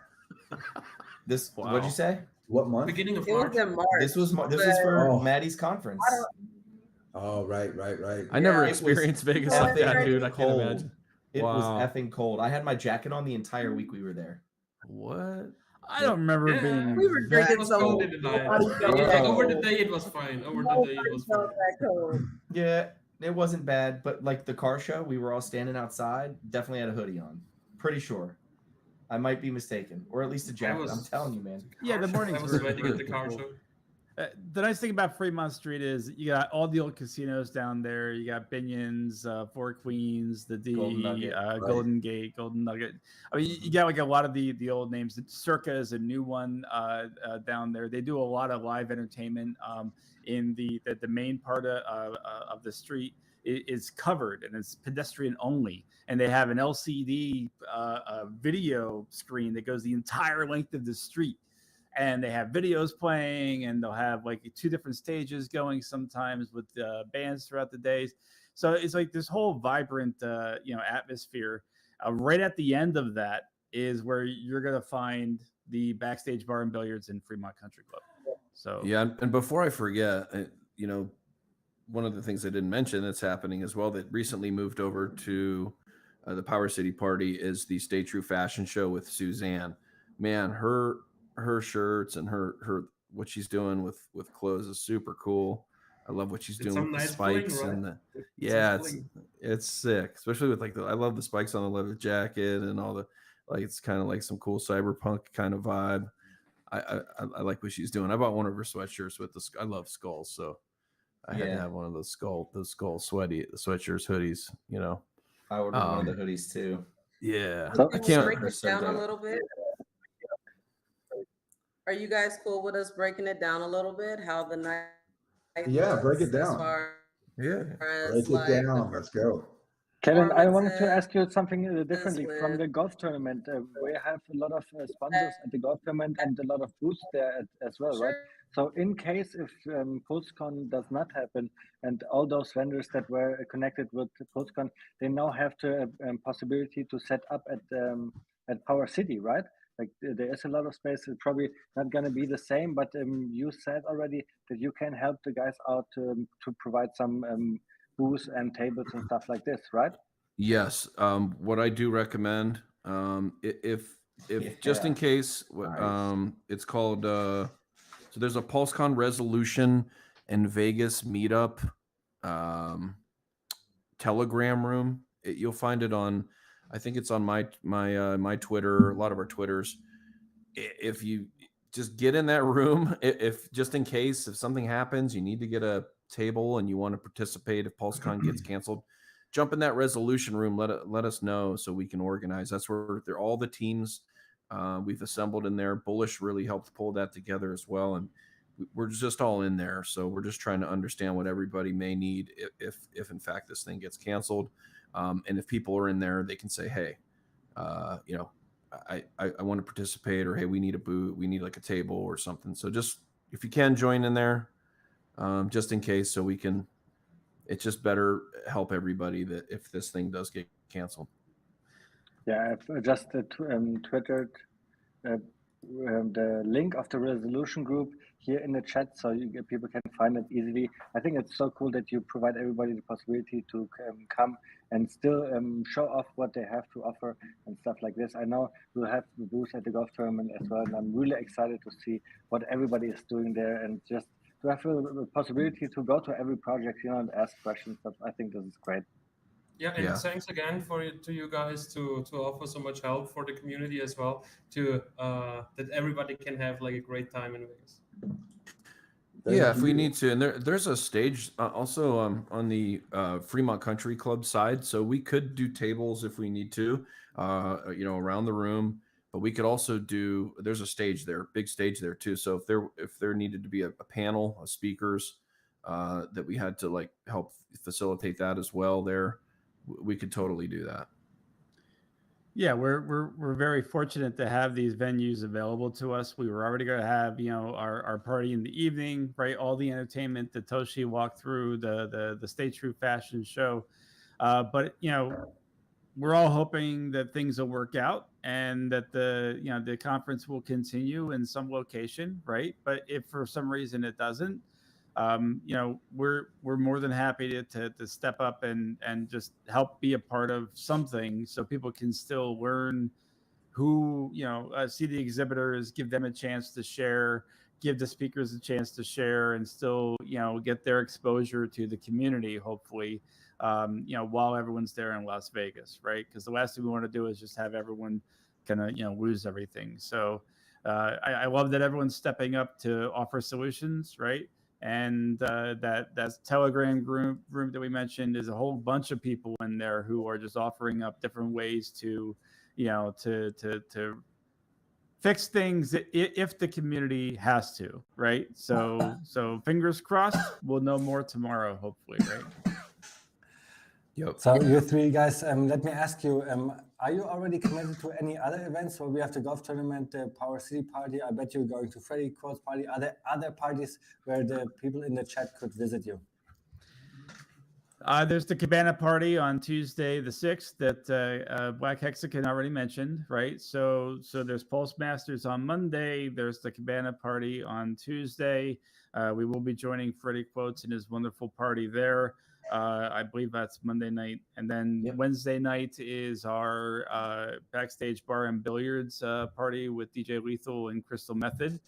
What'd you say? What month? Beginning of March. This was for Maddie's conference. Oh, right. I never experienced Vegas like that, dude. I can't imagine. It was effing cold. I had my jacket on the entire week we were there. What? I don't remember being. We were drinking so Over the day, it was fine. Over the day, it was fine. Yeah, it wasn't bad, but like the car show, we were all standing outside. Definitely had a hoodie on. Pretty sure. I might be mistaken, or at least a jacket. I'm telling you, man. Yeah, the mornings. I was sweating at the car show. The nice thing about Fremont Street is you got all the old casinos down there. You got Binion's, Four Queens, the D, Golden Gate, Golden Nugget. I mean, you got like a lot of the old names. Circa is a new one down there. They do a lot of live entertainment in the main part of the street is covered and it's pedestrian only. And they have an LCD video screen that goes the entire length of the street. And they have videos playing and they'll have like 2 different stages going sometimes with bands throughout the days. So it's like this whole vibrant, atmosphere. Right at the end of that is where you're going to find the Backstage Bar and Billiards in Fremont Country Club. So yeah. And before I forget, one of the things I didn't mention that's happening as well that recently moved over to the Power City Party is the Stay True Fashion Show with Suzanne. Man, her shirts and her what she's doing with clothes is super cool. I love what she's doing with the spikes bling, right? And it's sick, especially with like I love the spikes on the leather jacket and all the it's kind of like some cool cyberpunk kind of vibe. I like what she's doing. I bought one of her sweatshirts with I love skulls, so I had to have one of those skull sweatshirts hoodies. I ordered one of the hoodies too. Yeah, so I can't break it down a little bit. Are you guys cool with us breaking it down a little bit? How the night? Break it down. Break it down. Let's go. Kevin, I wanted to ask you something differently from the golf tournament. We have a lot of sponsors at the golf tournament and a lot of booths there as well, right? So in case if PulseCon does not happen and all those vendors that were connected with PulseCon, they now have the possibility to set up at Power City, right? Like there is a lot of space. It's probably not going to be the same, but you said already that you can help the guys out to provide some booths and tables and stuff like this, right? Yes. What I do recommend, if just in case, it's called. So there's a PulseCon resolution and Vegas meetup Telegram room. You'll find it on. I think it's on my Twitter, a lot of our Twitters. If you just get in that room, if just in case if something happens, you need to get a table and you want to participate. If PulseCon gets canceled, jump in that resolution room. Let us know so we can organize. That's where they're all the teams we've assembled in there. Bullish really helped pull that together as well, and we're just all in there. So we're just trying to understand what everybody may need if in fact this thing gets canceled. And if people are in there, they can say, hey, I want to participate, or hey, we need a booth, we need like a table or something. So just if you can join in there, just in case, so we can. It's just better help everybody that if this thing does get canceled. Yeah, I've just twittered the link of the resolution group here in the chat, so people can find it easily. I think it's so cool that you provide everybody the possibility to come and still show off what they have to offer and stuff like this. I know we'll have the booth at the golf tournament as well, and I'm really excited to see what everybody is doing there and just to have the possibility to go to every project, and ask questions. I think this is great. Yeah, and thanks again to you guys to offer so much help for the community as well, to that everybody can have like a great time in Vegas. Yeah, if we need to, and there's a stage also on the Fremont Country Club side, so we could do tables if we need to, around the room. But we could also do. There's a stage there, big stage there too. So if there needed to be a panel of speakers that we had to like help facilitate that as well, there we could totally do that. Yeah, we're very fortunate to have these venues available to us. We were already going to have our party in the evening, right? All the entertainment, the Toshi walkthrough, the Stay True fashion show, but we're all hoping that things will work out and that the conference will continue in some location, right? But if for some reason it doesn't, we're more than happy to step up and just help be a part of something so people can still learn who, see the exhibitors, give them a chance to share, give the speakers a chance to share, and still, get their exposure to the community, hopefully, while everyone's there in Las Vegas, right? Because the last thing we want to do is just have everyone kind of, lose everything. So I love that everyone's stepping up to offer solutions, right? And that Telegram group that we mentioned is a whole bunch of people in there who are just offering up different ways to, to fix things if the community has to, right? So fingers crossed, we'll know more tomorrow, hopefully, right? Yep. So you three guys, let me ask you, are you already committed to any other events? So we have the golf tournament, the Power City party. I bet you're going to Freddie Quote's party. Are there other parties where the people in the chat could visit you? There's the Cabana party on Tuesday the 6th that Black Hexican already mentioned, right? So there's Pulse Masters on Monday. There's the Cabana party on Tuesday. We will be joining Freddie Quotes in his wonderful party there. I believe that's Monday night. And then Wednesday night is our backstage bar and billiards party with DJ Lethal and Crystal Method.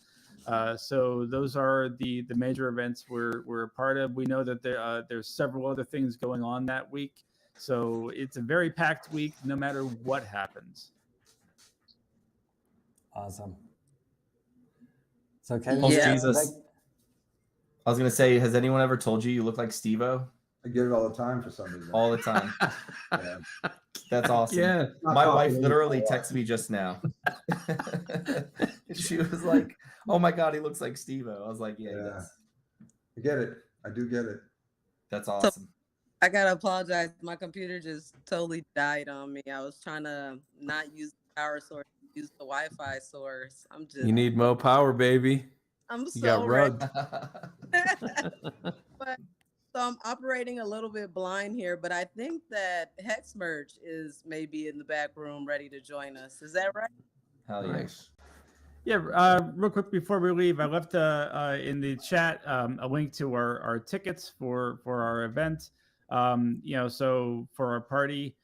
So those are the major events we're a part of. We know that there's several other things going on that week. So it's a very packed week no matter what happens. Awesome. So Jesus. I was going to say, has anyone ever told you look like Steve-O? I get it all the time for some reason. All the time. Yeah. That's awesome. Yeah. My wife literally texted me just now. She was like, oh my God, he looks like Steve-O. I was like, yeah, he does. I get it. I do get it. That's awesome. So, I got to apologize. My computer just totally died on me. I was trying to not use the power source, use the Wi-Fi source. You need more power, baby. I'm you got rugged. But so I'm operating a little bit blind here, but I think that Hex Merch is maybe in the back room ready to join us. Is that right? Hell yes. Yeah, real quick before we leave, I left in the chat a link to our tickets for our event. So for our party,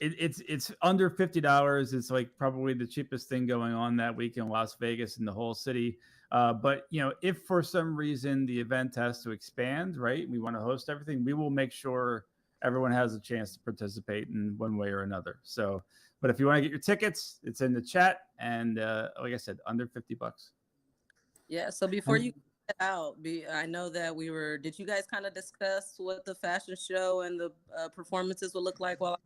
it's under $50. It's like probably the cheapest thing going on that week in Las Vegas in the whole city. But if for some reason the event has to expand, right, we want to host everything, we will make sure everyone has a chance to participate in one way or another. So, but if you want to get your tickets, it's in the chat, and like I said, under $50. Yeah. So before you get out, I know that did you guys kind of discuss what the fashion show and the performances will look like while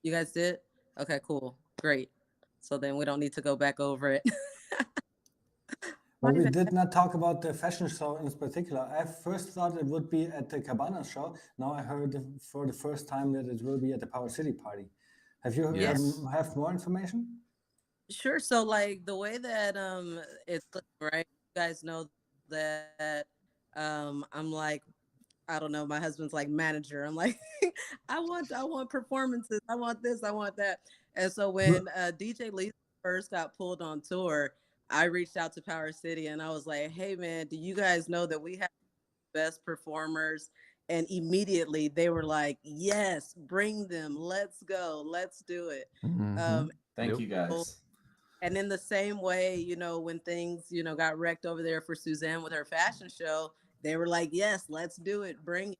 you guys did? Okay, cool. Great. So then we don't need to go back over it. Well, we did not talk about the fashion show in particular. I first thought it would be at the Cabana show. Now I heard for the first time that it will be at the Power City party. Have you have more information? Sure. So like the way that it's right, you guys know that I'm like, I don't know, my husband's like manager. I'm like, I want performances, I want this, I want that. And so when DJ Lee first got pulled on tour, I reached out to Power City and I was like, hey man, do you guys know that we have best performers? And immediately they were like, yes, bring them, let's go, let's do it. Mm-hmm. Thank you guys. And in the same way, when things, got wrecked over there for Suzanne with her fashion show, they were like, yes, let's do it. Bring it.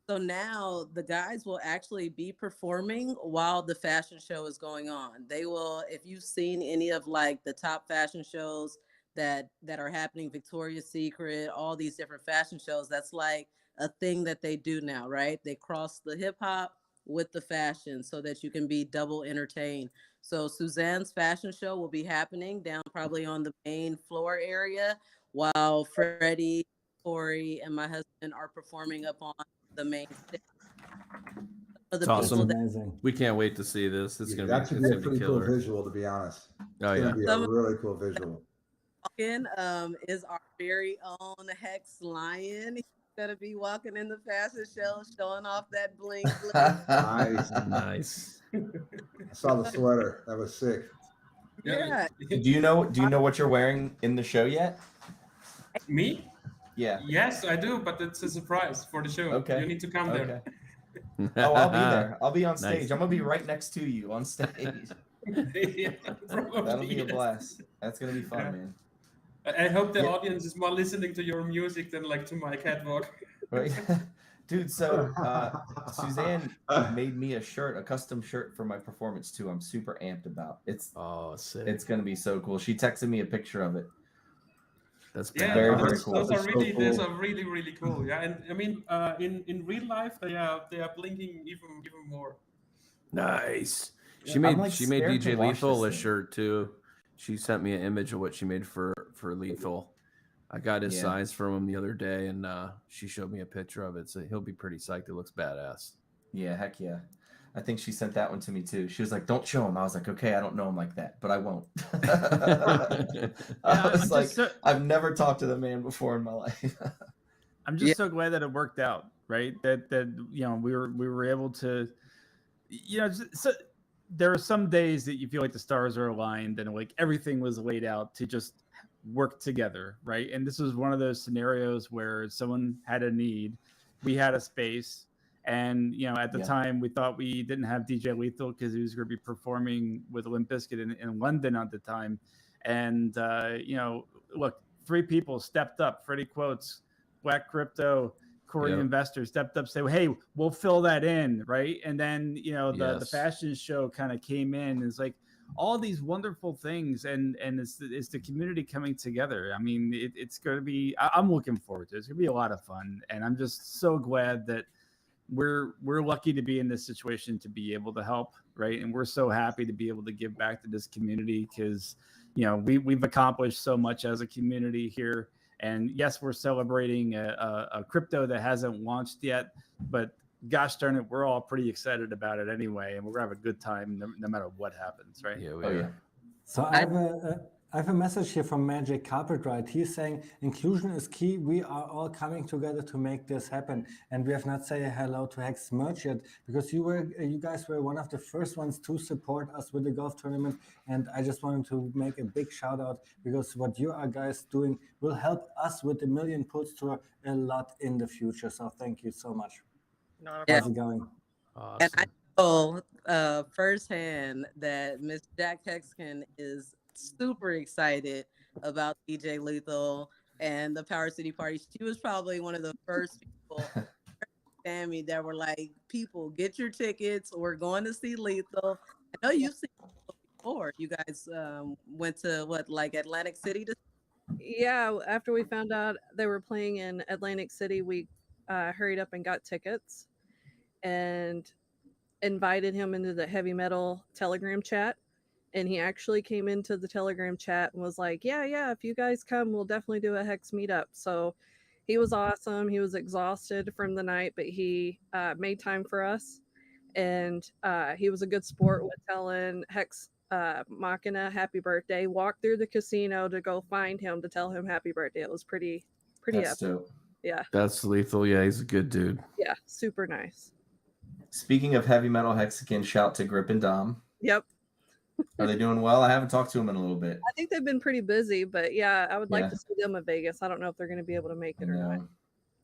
So now the guys will actually be performing while the fashion show is going on. They will, if you've seen any of like the top fashion shows that are happening, Victoria's Secret, all these different fashion shows, that's like a thing that they do now, right? They cross the hip hop with the fashion so that you can be double entertained. So Suzanne's fashion show will be happening down probably on the main floor area, while Freddie, Corey, and my husband are performing up on the main stage. It's awesome. We can't wait to see this. It's gonna be a pretty cool visual, to be honest. Oh it's yeah, gonna be a really cool visual. Is our very own Hex Lion. He's gonna be walking in the fashion show, showing off that bling bling. Nice. I saw the sweater. That was sick. Yeah. Do you know what you're wearing in the show yet? Me? Yeah. Yes, I do, but it's a surprise for the show. Okay. You need to come there. Oh, I'll be there. I'll be on stage. Nice. I'm gonna be right next to you on stage. Yeah, probably, That'll be a blast. That's gonna be fun, man. I hope the audience is more listening to your music than like to my catwalk. Right. Dude, so Suzanne made me a custom shirt for my performance too. I'm super amped about. Sick. It's gonna be so cool. She texted me a picture of it. That's very cool. Those are really really cool. Yeah, and I mean, in real life they are blinking even more. Nice. Yeah. She made like DJ Lethal a thing. shirt too. She sent me an image of what she made for Lethal. I got his size from him the other day, and she showed me a picture of it. So he'll be pretty psyched. It looks badass. Yeah, heck yeah. I think she sent that one to me too. She was like, "Don't show him." I was like, "Okay, I don't know him like that, but I won't." I was like, "I've never talked to the man before in my life." I'm just so glad that it worked out, right? That we were able to, so there are some days that you feel like the stars are aligned and like everything was laid out to just work together, right? And this was one of those scenarios where someone had a need, we had a space, and at the time we thought we didn't have DJ Lethal because he was going to be performing with Limp Bizkit in London at the time, and look, 3 people stepped up: Freddie Quotes, Black Crypto, Corey Investor stepped up, say, "Hey, we'll fill that in," right? And then the fashion show kind of came in. It's like all these wonderful things, and it's the community coming together. I mean, it's going to be. I'm looking forward to it. It's going to be a lot of fun, and I'm just so glad that we're lucky to be in this situation to be able to help, right? And we're so happy to be able to give back to this community because we've accomplished so much as a community here. And yes, we're celebrating a crypto that hasn't launched yet, but gosh darn it, we're all pretty excited about it anyway, and we're gonna have a good time no matter what happens, right? Yeah, we are. So I have a message here from Magic Carpet. He's saying inclusion is key. We are all coming together to make this happen, and we have not said hello to Hex Merch yet because you guys were one of the first ones to support us with the golf tournament, and I just wanted to make a big shout out because what you are guys doing will help us with the Million Pulls Tour a lot in the future. So thank you so much. How's it going? Awesome. And I know firsthand that Miss Jack Hexicans is super excited about DJ Lethal and the Power City party. She was probably one of the first people Sammy that were like, people, get your tickets. We're going to see Lethal. I know you've seen Lethal before. You guys went to Atlantic City to Yeah, after we found out they were playing in Atlantic City, we hurried up and got tickets and invited him into the heavy metal Telegram chat. And he actually came into the Telegram chat and was like, yeah, if you guys come, we'll definitely do a Hex meetup. So he was awesome. He was exhausted from the night, but he made time for us. And he was a good sport with telling Hex Machina happy birthday, walked through the casino to go find him to tell him happy birthday. It was pretty That's epic. dope. Yeah. That's lethal. Yeah, he's a good dude. Yeah, super nice. Speaking of heavy metal Hexicans, shout to Grip and Dom. Yep. Are they doing well? I haven't talked to them in a little bit. I think they've been pretty busy, but yeah, I would like Yeah. to see them in Vegas. I don't know if they're going to be able to make it or not.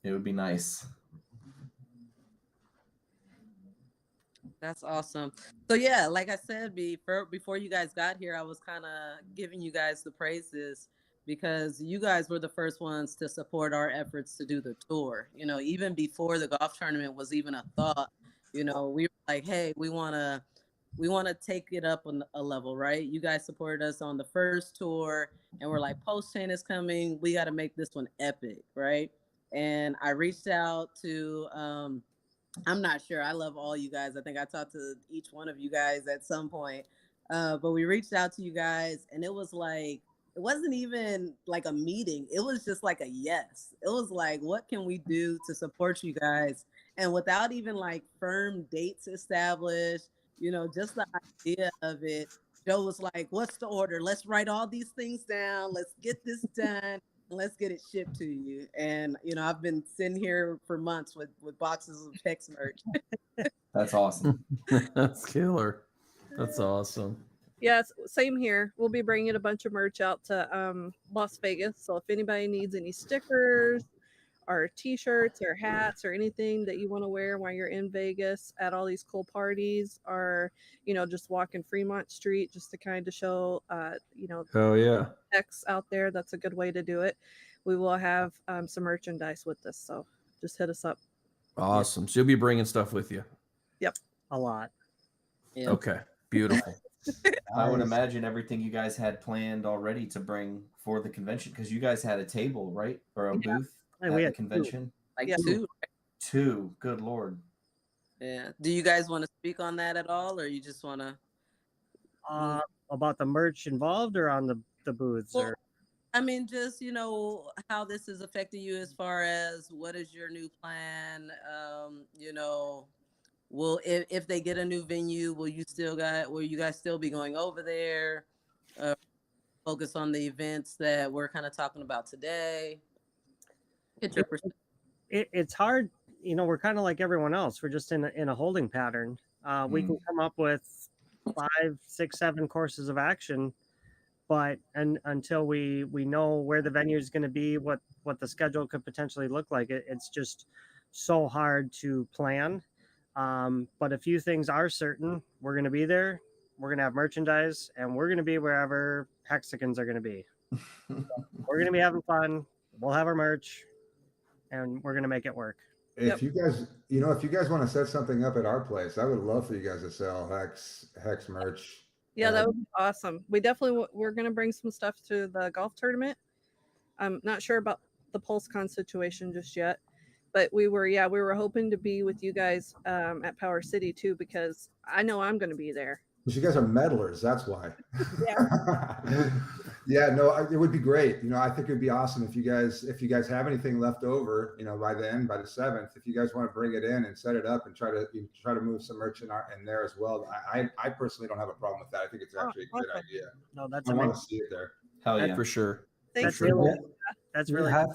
It would be nice. That's awesome. So yeah, like I said, before you guys got here, I was kind of giving you guys the praises because you guys were the first ones to support our efforts to do the tour. You know, even before the golf tournament was even a thought, you know, we were like, hey, we want to take it up on a level, right? You guys supported us on the first tour and we're like, Post Chain is coming. We got to make this one epic, right? And I reached out to, I'm not sure. I love all you guys. I think I talked to each one of you guys at some point. But we reached out to you guys and it wasn't even like a meeting. It was just like a yes. It was like, what can we do to support you guys? And without even like firm dates established, you know, just the idea of it, Joe was like, what's the order? Let's write all these things down. Let's get this done. Let's get it shipped to you. And, you know, I've been sitting here for months with boxes of HEX merch. That's awesome. That's killer. That's awesome. Yes, same here. We'll be bringing a bunch of merch out to Las Vegas. So if anybody needs any stickers or t-shirts or hats or anything that you want to wear while you're in Vegas at all these cool parties, or, you know, just walking Fremont Street just to kind of show, you know, Oh yeah, X out there, that's a good way to do it. We will have some merchandise with this, so just hit us up. awesome. So you'll be bringing stuff with you. Yep. A lot. Yeah. Okay, beautiful. I would imagine everything you guys had planned already to bring for the convention, because you guys had a table, right, or a booth And at we the had convention. Like Yeah. two. Two. Good Lord. Yeah. Do you guys want to speak on that at all, or you just want to? About the merch involved or on the booths? Well, or I mean, just, you know, how this is affecting you as far as what is your new plan? You know, if they get a new venue, will you guys still be going over there? Focus on the events that we're kind of talking about today. Get your perspective. it's hard, you know, we're kind of like everyone else. We're just in a holding pattern. We can come up with 5, 6, 7 courses of action, but until we know where the venue is going to be, what the schedule could potentially look like, it's just so hard to plan. But a few things are certain. We're going to be there. We're going to have merchandise, and we're going to be wherever Hexicans are going to be. We're going to be having fun. We'll have our merch, and we're going to make it work. If you guys, you know, if you guys want to set something up at our place, I would love for you guys to sell Hex merch. Yeah, that would be awesome. We definitely we're going to bring some stuff to the golf tournament. I'm not sure about the PulseCon situation just yet, but we were hoping to be with you guys at Power City too, because I know I'm going to be there. You guys are meddlers, that's why. Yeah. Yeah, no, it would be great. You know, I think it would be awesome if you guys have anything left over, you know, by the 7th, if you guys want to bring it in and set it up and try to move some merch in there as well. I personally don't have a problem with that. I think it's actually a good idea. No, that's I want to amazing. see it there. Hell yeah. For sure. Thanks. That's really, that's We really have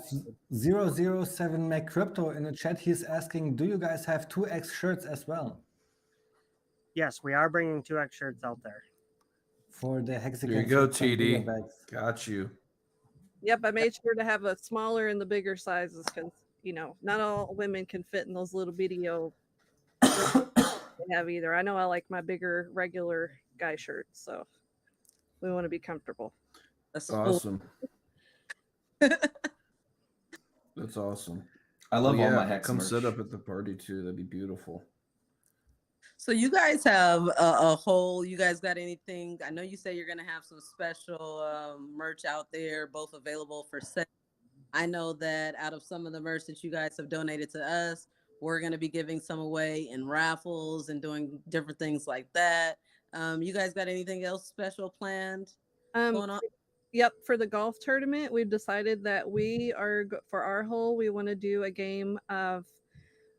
007 Mac Crypto in the chat. He's asking, do you guys have 2X shirts as well? Yes, we are bringing 2X shirts out there. For the Hexicans. There you go, shirts and TD. bigger bags. Got you. Yep, I made sure to have a smaller and the bigger sizes because, you know, not all women can fit in those little video they have either. I know I like my bigger regular guy shirts, so we want to be comfortable. That's awesome. That's awesome. I love all my Hex Come merch. sit up at the party too. That'd be beautiful. So you guys have a whole, you guys got anything? I know you say you're going to have some special merch out there, both available for sale. I know that out of some of the merch that you guys have donated to us, we're going to be giving some away in raffles and doing different things like that. You guys got anything else special planned going on? Yep, for the golf tournament, we've decided that we are, for our hole, we want to do a game of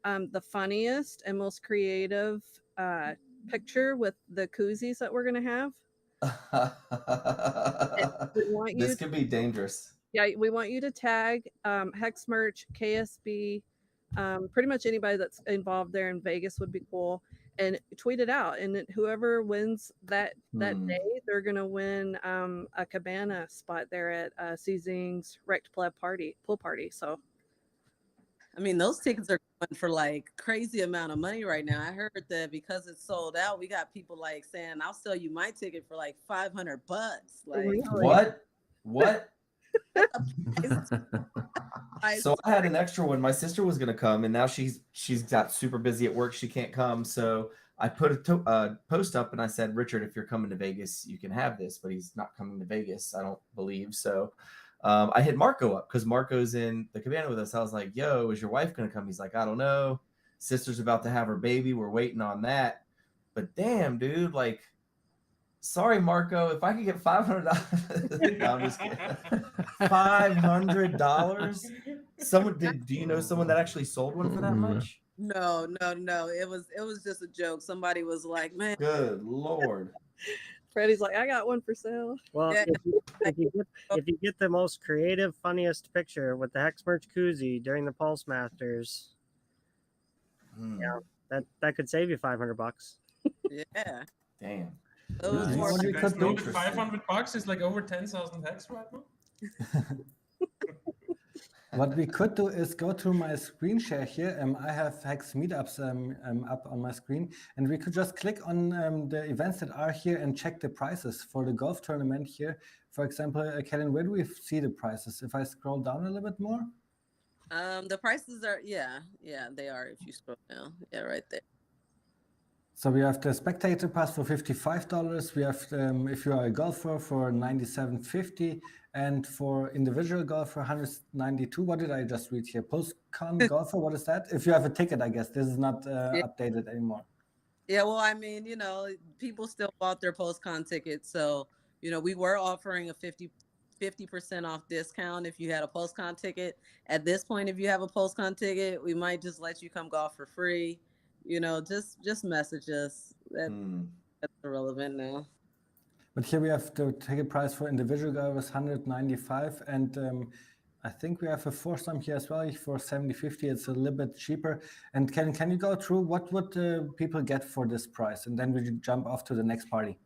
the funniest and most creative picture with the koozies that we're going to have. We want you This could be dangerous. Yeah, we want you to tag Hex Merch, KSB, pretty much anybody that's involved there in Vegas would be cool, and tweet it out. And then whoever wins that day, they're gonna win a cabana spot there at Season's Wrecked Pleb pool party. So, I mean, those tickets are going for like crazy amount of money right now. I heard that because it's sold out, we got people like saying, "I'll sell you my ticket for like $500." Like what? So I had an extra one. My sister was gonna come, and now she's got super busy at work. She can't come, so I put a post up, and I said, Richard, if you're coming to Vegas, you can have this, but he's not coming to Vegas, I don't believe. So I hit Marco up because Marco's in the cabana with us. I was like, yo, is your wife gonna come? He's like, I don't know. Sister's about to have her baby. We're waiting on that. But damn, dude, like, sorry, Marco, if I could get $500. No, I'm just kidding. $500? Someone do you know someone that actually sold one for that much? No. It was just a joke. Somebody was like, man. Good Lord. Freddie's like, I got one for sale. Well, if you get the most creative, funniest picture with the Hex Merch koozie during the Pulse Masters, yeah, that could save you $500. Yeah. Damn. You guys know that $500 is like over 10,000 hex right now? What we could do is go to my screen share here. I have Hex Meetups up on my screen, and we could just click on the events that are here and check the prices for the golf tournament here. For example, Kellen, where do we see the prices? If I scroll down a little bit more? The prices are, yeah, they are if you scroll down. Yeah, right there. So we have the spectator pass for $55. We have, if you are a golfer, for $97.50, and for individual golfer, $192. What did I just read here? Post-con golfer, what is that? If you have a ticket, I guess. This is not updated anymore. Yeah, well, I mean, people still bought their post-con tickets. So, we were offering a 50% off discount if you had a post-con ticket. At this point, if you have a post-con ticket, we might just let you come golf for free. Just message us. That's irrelevant now. But here we have the ticket price for individual golfers, $195, and I think we have a foursome here as well for $70.50. It's a little bit cheaper. And can you go through what would people get for this price, and then we jump off to the next party?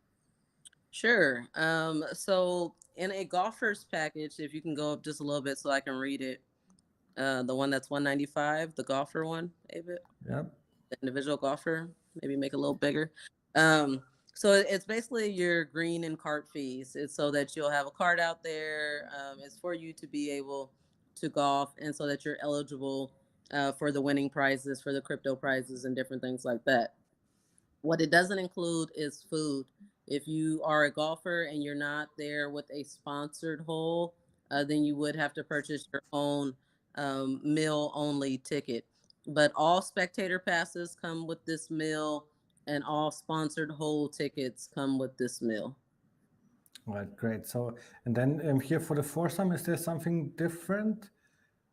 Sure. So in a golfer's package, if you can go up just a little bit so I can read it, the one that's $195, the golfer one, David. Yep. The individual golfer, maybe make it a little bigger. So it's basically your green and cart fees. It's so that you'll have a cart out there. It's for you to be able to golf, and so that you're eligible for the winning prizes, for the crypto prizes, and different things like that. What it doesn't include is food. If you are a golfer and you're not there with a sponsored hole, then you would have to purchase your own meal-only ticket. But all spectator passes come with this meal, and all sponsored hole tickets come with this meal. All right, great. So, and then here for the foursome, is there something different?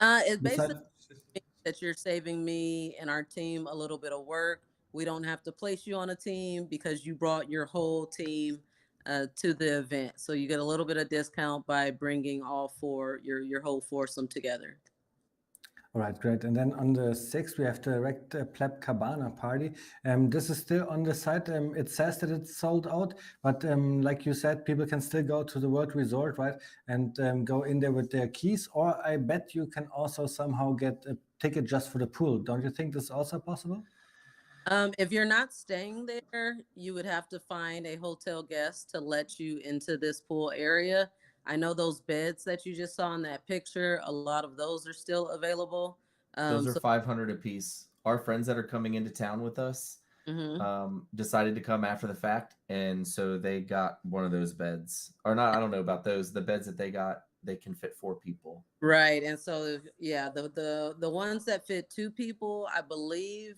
It basically means that you're saving me and our team a little bit of work. We don't have to place you on a team because you brought your whole team to the event. So you get a little bit of discount by bringing all four, your whole foursome together. All right, great. And then on the 6th, we have the Wrecked Pleb Cabana party. This is still on the site. It says that it's sold out, but like you said, people can still go to the World Resort, right? And go in there with their keys, or I bet you can also somehow get a ticket just for the pool. Don't you think this is also possible? If you're not staying there, you would have to find a hotel guest to let you into this pool area. I know those beds that you just saw in that picture, a lot of those are still available. Those are $500 a piece. Our friends that are coming into town with us decided to come after the fact, and so they got one of those beds. Or not, I don't know about those. The beds that they got, they can fit 4 people. Right, and so yeah, the ones that fit 2 people, I believe,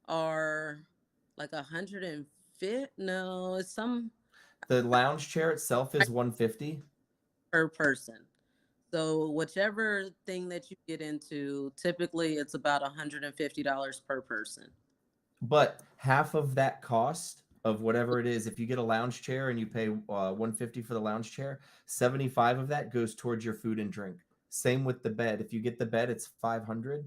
are like 150. No, it's some. The lounge chair itself is $150 per person. So whichever thing that you get into, typically it's about $150 per person. But half of that cost of whatever it is. If you get a lounge chair and you pay $150 for the lounge chair, $75 of that goes towards your food and drink. Same with the bed. If you get the bed, it's $500,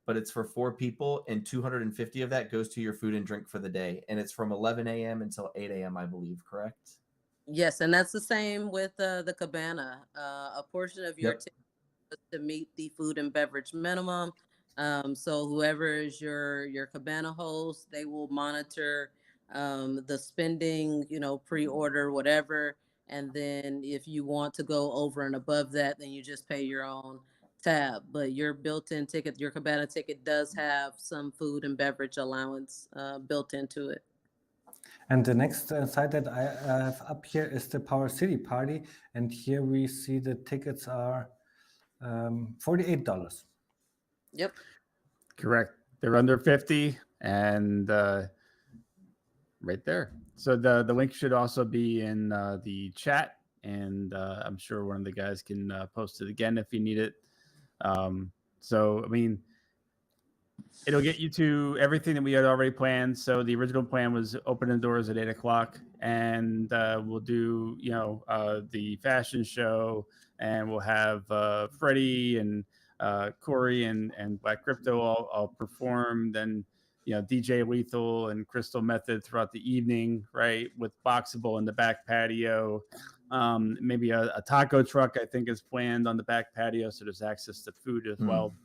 but it's for 4 people, and $250 of that goes to your food and drink for the day. And it's from 11 a.m. until 8 a.m., I believe, correct? Yes, and that's the same with the cabana. A portion of your Yep. ticket is to meet the food and beverage minimum. So whoever is your cabana host, they will monitor the spending, pre-order, whatever. And then if you want to go over and above that, then you just pay your own tab. But your built-in ticket, your cabana ticket, does have some food and beverage allowance built into it. And the next site that I have up here is the Power City Party. And here we see the tickets are $48. Yep. Correct. They're under 50 and right there. So the link should also be in the chat, and I'm sure one of the guys can post it again if you need it. So, I mean, it'll get you to everything that we had already planned. So the original plan was open the doors at 8 o'clock, and we'll do, the fashion show, and we'll have Freddie and Corey and Black Crypto all perform. Then, DJ Lethal and Crystal Method throughout the evening, right? With Boxable in the back patio. Maybe a taco truck, I think, is planned on the back patio. So there's access to food as well.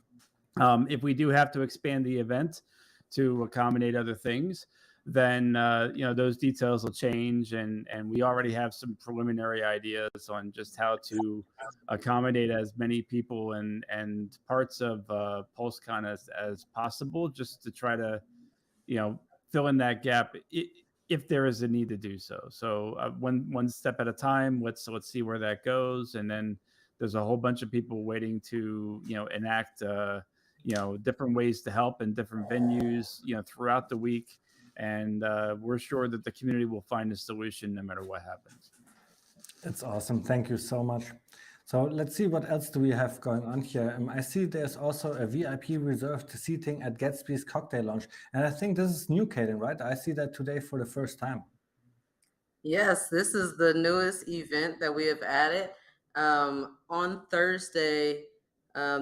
If we do have to expand the event to accommodate other things, then those details will change, and we already have some preliminary ideas on just how to accommodate as many people and parts of PulseCon as possible, just to try to fill in that gap if there is a need to do so. So one step at a time. Let's see where that goes, and then there's a whole bunch of people waiting to enact different ways to help in different venues throughout the week. And we're sure that the community will find a solution no matter what happens. That's awesome. Thank you so much. So let's see, what else do we have going on here? I see there's also a VIP reserved seating at Gatsby's Cocktail Lounge. And I think this is new, Kaden, right? I see that today for the first time. Yes, this is the newest event that we have added. On Thursday,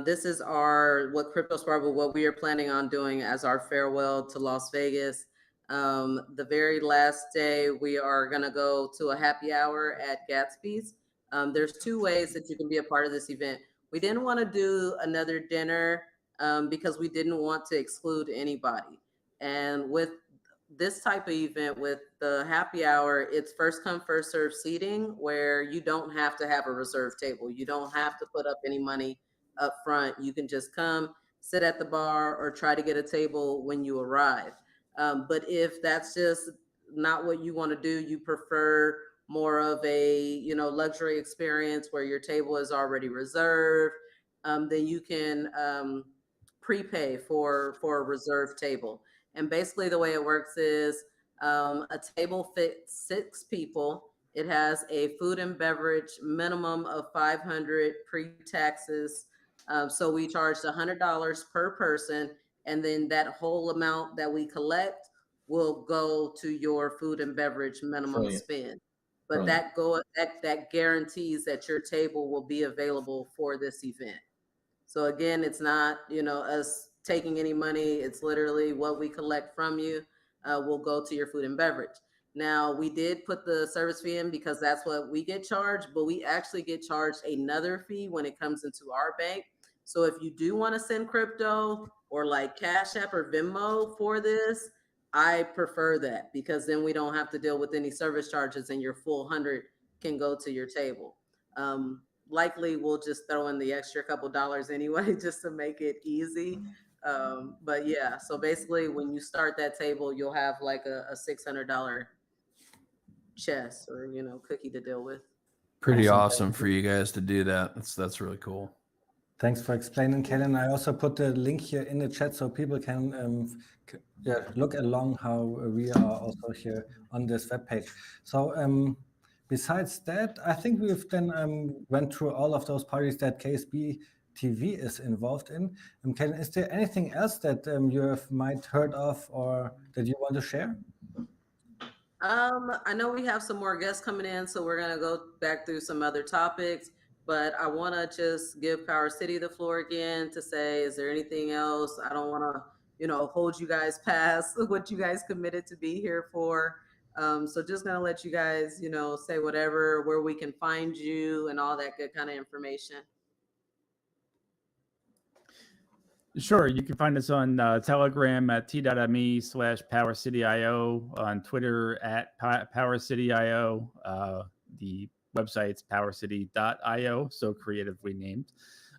this is what Kryptosparbuch, what we are planning on doing as our farewell to Las Vegas. The very last day, we are going to go to a happy hour at Gatsby's. There's 2 ways that you can be a part of this event. We didn't want to do another dinner because we didn't want to exclude anybody. And with this type of event, with the happy hour, it's first come, first serve seating, where you don't have to have a reserved table. You don't have to put up any money up front. You can just come, sit at the bar, or try to get a table when you arrive. But if that's just not what you want to do, you prefer more of a luxury experience where your table is already reserved, then you can prepay for a reserved table. And basically the way it works is a table fits 6 people. It has a food and beverage minimum of $500 pre-taxes. So we charged $100 per person, and then that whole amount that we collect will go to your food and beverage minimum Brilliant. spend. But that guarantees that your table will be available for this event. So again, it's not us taking any money. It's literally what we collect from you will go to your food and beverage. Now, we did put the service fee in because that's what we get charged, but we actually get charged another fee when it comes into our bank. So if you do want to send crypto or like Cash App or Venmo for this, I prefer that, because then we don't have to deal with any service charges and your full 100 can go to your table. Likely we'll just throw in the extra couple dollars anyway, just to make it easy. But yeah, so basically when you start that table, you'll have like a $600 chest or, cookie to deal with. Pretty awesome for you guys to do that. That's really cool. Thanks for explaining, Kaden. I also put the link here in the chat so people can look along how we are also here on this webpage. So besides that, I think we've then went through all of those parties that KSB TV is involved in. Kaden, is there anything else that you have might heard of or that you want to share? I know we have some more guests coming in, so we're gonna go back through some other topics. But I want to just give Power City the floor again to say, is there anything else? I don't want to, hold you guys past what you guys committed to be here for. So just gonna let you guys, say whatever, where we can find you and all that good kind of information. Sure. You can find us on Telegram at t.me/PowerCityIO, on Twitter at PowerCityIO. The website's powercity.io, so creatively named.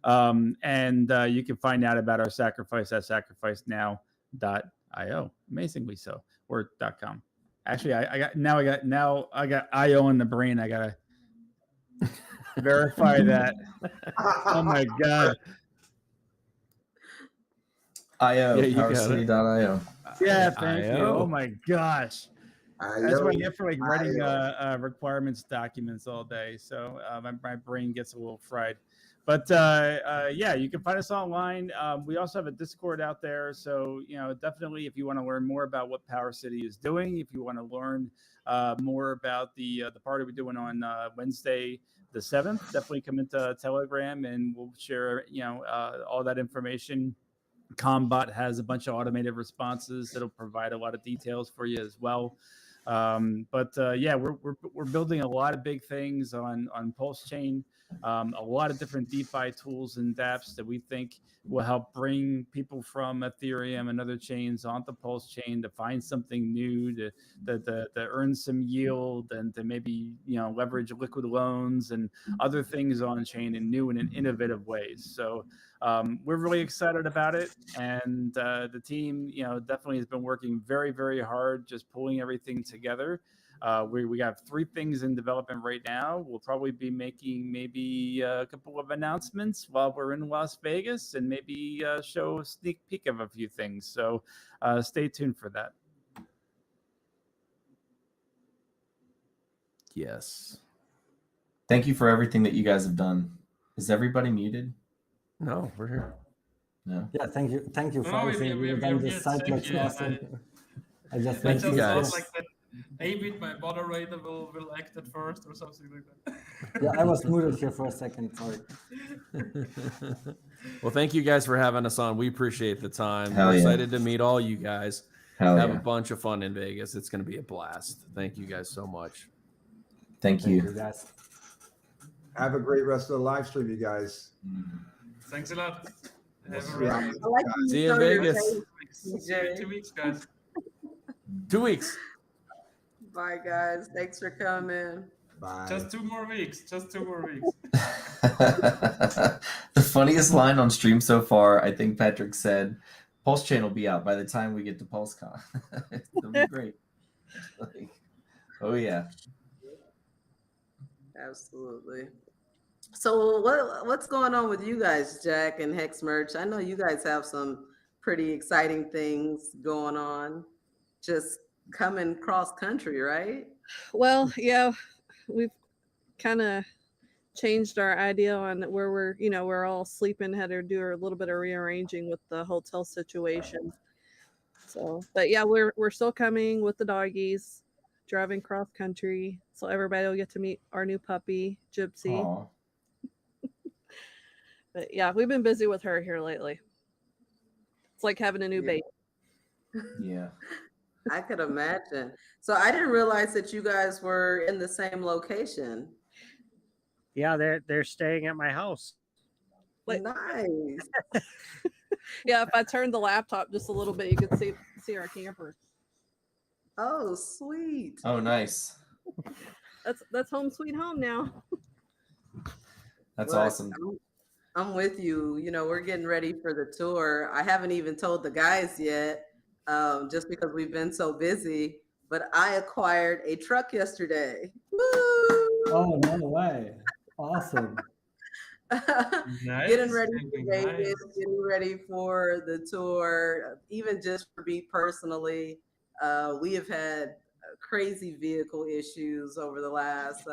And you can find out about our sacrifice at sacrificenow.io. Amazingly so, or .com. Actually, I got IO in the brain. I gotta verify that. Oh my god. IO, Yeah, you got it. PowerCity.io. Yeah, thank you. IO. Oh my gosh. That's what I get for like writing requirements documents all day. So my brain gets a little fried. But yeah, you can find us online. We also have a Discord out there. So, definitely if you want to learn more about what Power City is doing, if you want to learn more about the party we're doing on Wednesday the 7th, definitely come into Telegram and we'll share, all that information. Combot has a bunch of automated responses that'll provide a lot of details for you as well. But yeah, we're building a lot of big things on Pulse Chain, a lot of different DeFi tools and dApps that we think will help bring people from Ethereum and other chains onto Pulse Chain to find something new, to earn some yield, and to maybe leverage liquid loans and other things on chain in new and in innovative ways. So we're really excited about it, and the team, definitely has been working very, very hard, just pulling everything together. We got 3 things in development right now. We'll probably be making maybe a couple of announcements while we're in Las Vegas, and maybe show a sneak peek of a few things. So stay tuned for that. Yes. Thank you for everything that you guys have done. Is everybody muted? No, we're here. No. Yeah, thank you for everything. We've done this site looks awesome. I just thank you guys. Like that. Maybe my moderator will act at first or something like that. Yeah, I was muted here for a second. Sorry. Well, thank you guys for having us on. We appreciate the time. Hell We're yeah. excited to meet all you guys. Hell Have yeah. a bunch of fun in Vegas. It's going to be a blast. Thank you guys so much. Thank you. Thank you guys. Have a great rest of the live stream, you guys. Thanks a lot. See you in Vegas. See you in 2 weeks, guys. 2 weeks. Bye, guys. Thanks for coming. Bye. Just 2 more weeks. Just 2 more weeks. The funniest line on stream so far, I think Patrick said, Pulse Chain will be out by the time we get to PulseCon. It'll be great. Oh, yeah. Absolutely. So what's going on with you guys, Jack and Hex Merch? I know you guys have some pretty exciting things going on, just coming cross country, right? Well, yeah, we've kind of changed our idea on where we're all sleeping, had to do a little bit of rearranging with the hotel situation. So, but yeah, we're still coming with the doggies, driving cross country, so everybody will get to meet our new puppy, Gypsy. Aww. But yeah, we've been busy with her here lately. It's like having a new baby. Yeah. I could imagine. So I didn't realize that you guys were in the same location. Yeah, they're staying at my house. Nice. Yeah, if I turned the laptop just a little bit, you could see our camper. Oh, sweet. Oh, nice. That's home sweet home now. That's Look, awesome. I'm with you. We're getting ready for the tour. I haven't even told the guys yet, just because we've been so busy. But I acquired a truck yesterday. Woo! Oh, no way. Awesome. Nice. Getting ready for Vegas, getting ready for the tour, even just for me personally. We have had crazy vehicle issues over the last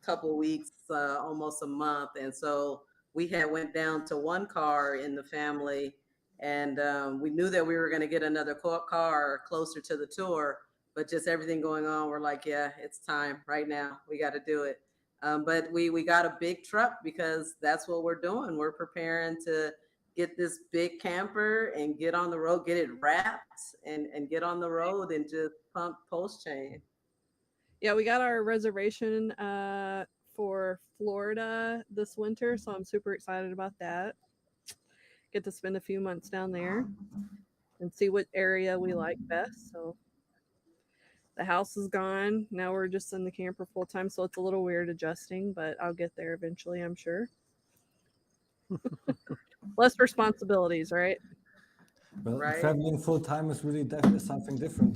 couple weeks, almost a month. And so we had went down to one car in the family, and we knew that we were going to get another car closer to the tour. but just everything going on, we're like, yeah, it's time right now. We got to do it. But we got a big truck because that's what we're doing. We're preparing to get this big camper and get on the road, get it wrapped and get on the road and just pump post chain. Yeah, we got our reservation for Florida this winter, so I'm super excited about that. Get to spend a few months down there and see what area we like best. So the house is gone. Now we're just in the camper full time, so it's a little weird adjusting, but I'll get there eventually, I'm sure. Less responsibilities, right? Well, Right. traveling full time is really something different.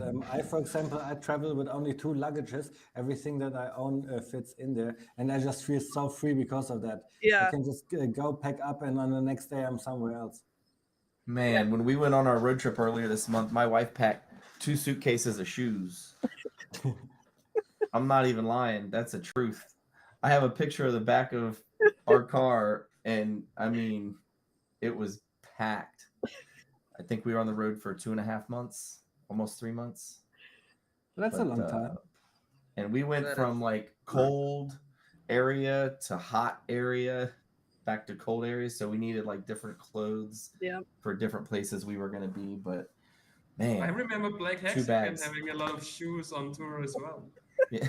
For example, I travel with only 2 luggages. Everything that I own fits in there, and I just feel so free because of that. Yeah. I can just go pack up, and on the next day I'm somewhere else. Man, when we went on our road trip earlier this month, my wife packed 2 suitcases of shoes. I'm not even lying. That's the truth. I have a picture of the back of our car, and I mean, it was packed. I think we were on the road for 2.5 months, almost 3 months. That's a long time. And we went from like cold area to hot area, back to cold areas. So we needed like different clothes for different places we were going to be. But man, I remember Black 2 Hexicans bags. having a lot of shoes on tour as well. Yeah.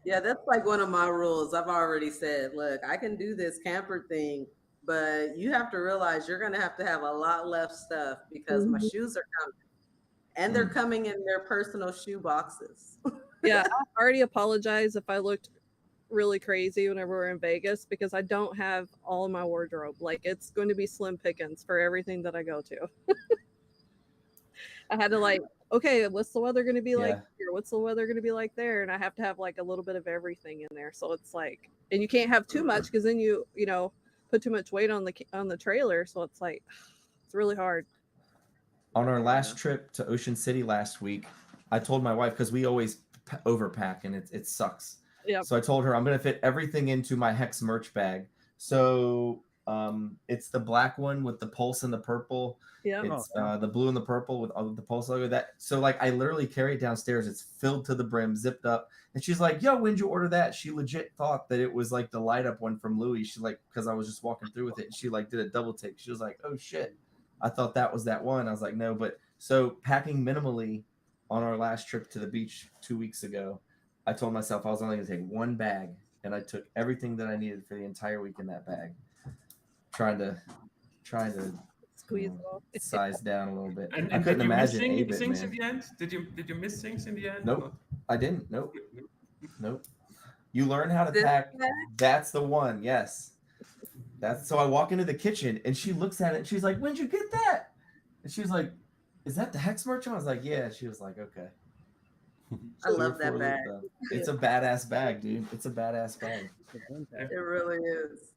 Yeah, that's like one of my rules. I've already said, look, I can do this camper thing, but you have to realize you're going to have a lot less stuff because my shoes are coming. And they're coming in their personal shoe boxes. Yeah, I already apologize if I looked really crazy whenever we're in Vegas because I don't have all of my wardrobe. Like, it's going to be slim pickings for everything that I go to. I had to like, okay, what's the weather going to be like here? What's the weather going to be like there? And I have to have like a little bit of everything in there. So it's like, and you can't have too much because then you know, put too much weight on the trailer. So it's like, it's really hard. On our last trip to Ocean City last week, I told my wife, because we always overpack and it sucks. Yep. So I told her I'm going to fit everything into my Hex merch bag. So it's the black one with the pulse and the purple. Yeah. It's the blue and the purple with the pulse logo. So like I literally carry it downstairs. It's filled to the brim, zipped up. And she's like, yo, when'd you order that? She legit thought that it was like the light up one from Louis. She like, because I was just walking through with it. And she like did a double take. She was like, oh shit. I thought that was that one. I was like, no, but so packing minimally on our last trip to the beach 2 weeks ago, I told myself I was only going to take 1 bag, and I took everything that I needed for the entire week in that bag, trying to squeeze size down a little bit. And I couldn't imagine things in the end. Did you miss things in the end? Nope, I didn't. Nope. You learn how to pack. That's the one. Yes. So I walk into the kitchen and she looks at it and she's like, when'd you get that? And she was like, is that the Hex merch? I was like, yeah. She was like, okay. I love that bag. It's a badass bag, dude. It's a badass bag. It really is.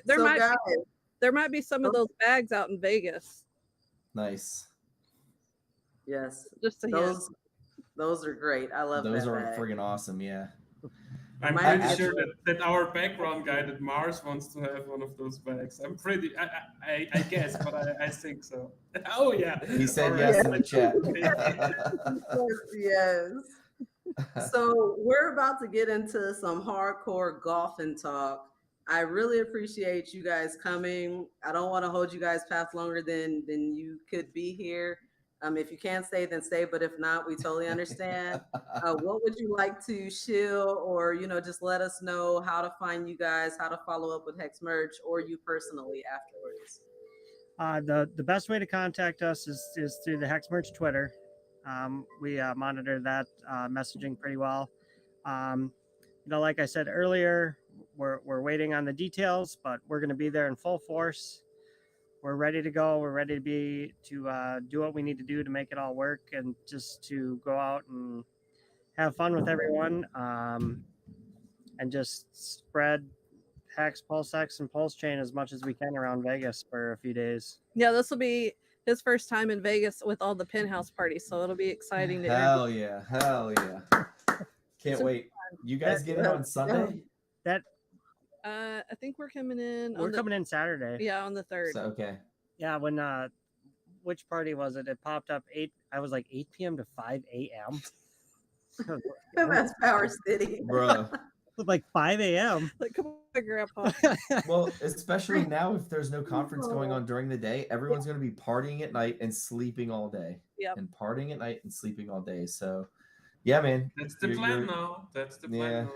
There might be some of those bags out in Vegas. Nice. Yes. Just those are great. I love those that are bag. friggin' awesome. Yeah. I'm pretty sure that our background guy at Mars wants to have one of those bags. I guess, but I think so. Oh yeah. He said yes in the chat. Yes. So we're about to get into some hardcore golfing talk. I really appreciate you guys coming. I don't want to hold you guys past longer than you could be here. If you can't stay, then stay. But if not, we totally understand. What would you like to shill, or just let us know how to find you guys, how to follow up with Hex merch, or you personally afterwards? The best way to contact us is through the Hex merch Twitter. We monitor that messaging pretty well. Like I said earlier, we're waiting on the details, but we're going to be there in full force. We're ready to go. We're ready to do what we need to do to make it all work, and just to go out and have fun with everyone, and just spread Hex, Pulse Hex, and Pulse Chain as much as we can around Vegas for a few days. Yeah, this will be his first time in Vegas with all the penthouse parties, so it'll be exciting. Hell yeah. Can't wait. You guys get in on Sunday? I think we're coming in. We're coming in Saturday. Yeah, on the 3rd. So, okay. Yeah, when which party was it? It popped up 8. I was like 8 p.m. to 5 a.m. That's Power City, bro. Like 5 a.m. Like, come on, Grandpa. Well, especially now, if there's no conference going on during the day, everyone's going to be partying at night and sleeping all day. Yep. And partying at night and sleeping all day. So, yeah, man. That's the plan now. That's the plan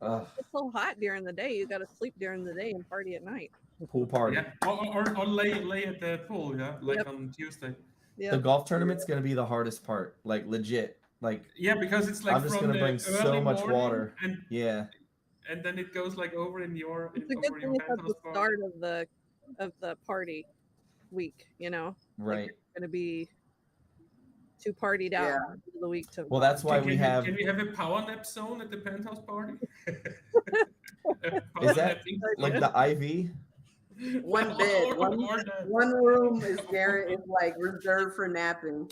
now. It's so hot during the day. You got to sleep during the day and party at night. Pool party. Yeah, or lay at the pool, yeah, like on Tuesday. The golf tournament's going to be the hardest part, like legit. Like, yeah, because it's like I'm just going to bring so much water. And then it goes like over in your It's a good thing it's at the start of the party week, you know. Right. Like, it's going to be too partied out for the week to. Well, that's why we have. Can we have a power nap zone at the penthouse party? Is that like the IV? One bed, one room is like reserved for napping.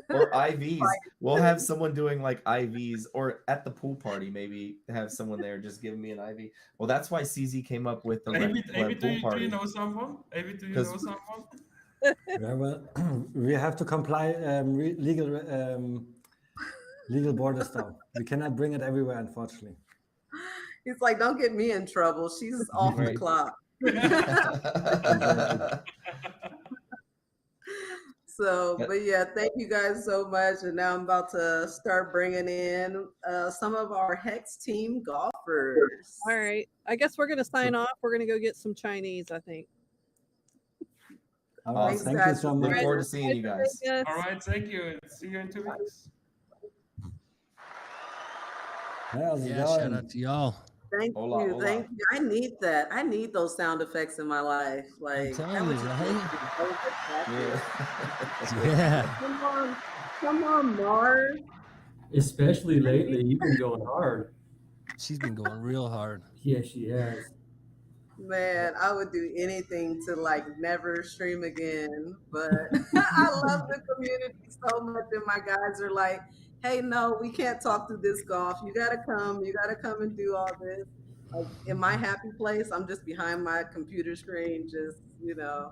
Or IVs. We'll have someone doing like IVs, or at the pool party, maybe have someone there just giving me an IV. Well, that's why CZ came up with the pool party. Do you know someone? Amy, do you know someone? Yeah, well, we have to comply legal borders now. We cannot bring it everywhere, unfortunately. He's like, don't get me in trouble. She's off the clock. So, but yeah, thank you guys so much. And now I'm about to start bringing in some of our HEX team golfers. All right. I guess we're going to sign off. We're going to go get some Chinese, I think. All right. Thank you so much. Look forward to seeing you guys. All right. Thank you. See you in 2 weeks. How's it going? Shout out to y'all. Thank you. Thank you. I need that. I need those sound effects in my life. Like, I'm telling you, right? Yeah. Come on, Mars. Especially lately, you've been going hard. She's been going real hard. Yeah, she has. Man, I would do anything to like never stream again. But I love the community so much, and my guys are like, hey, no, we can't talk through this golf. You gotta come and do all this. Like, in my happy place, I'm just behind my computer screen, just, you know,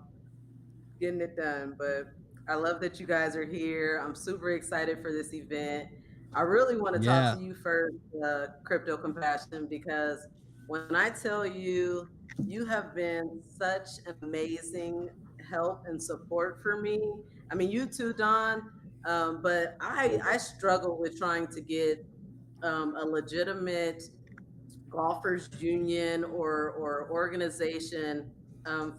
getting it done. But I love that you guys are here. I'm super excited for this event. I really want to talk to you first, Crypto Compassion, because when I tell you, you have been such amazing help and support for me. I mean, you too, Don. But I struggle with trying to get a legitimate golfers union or organization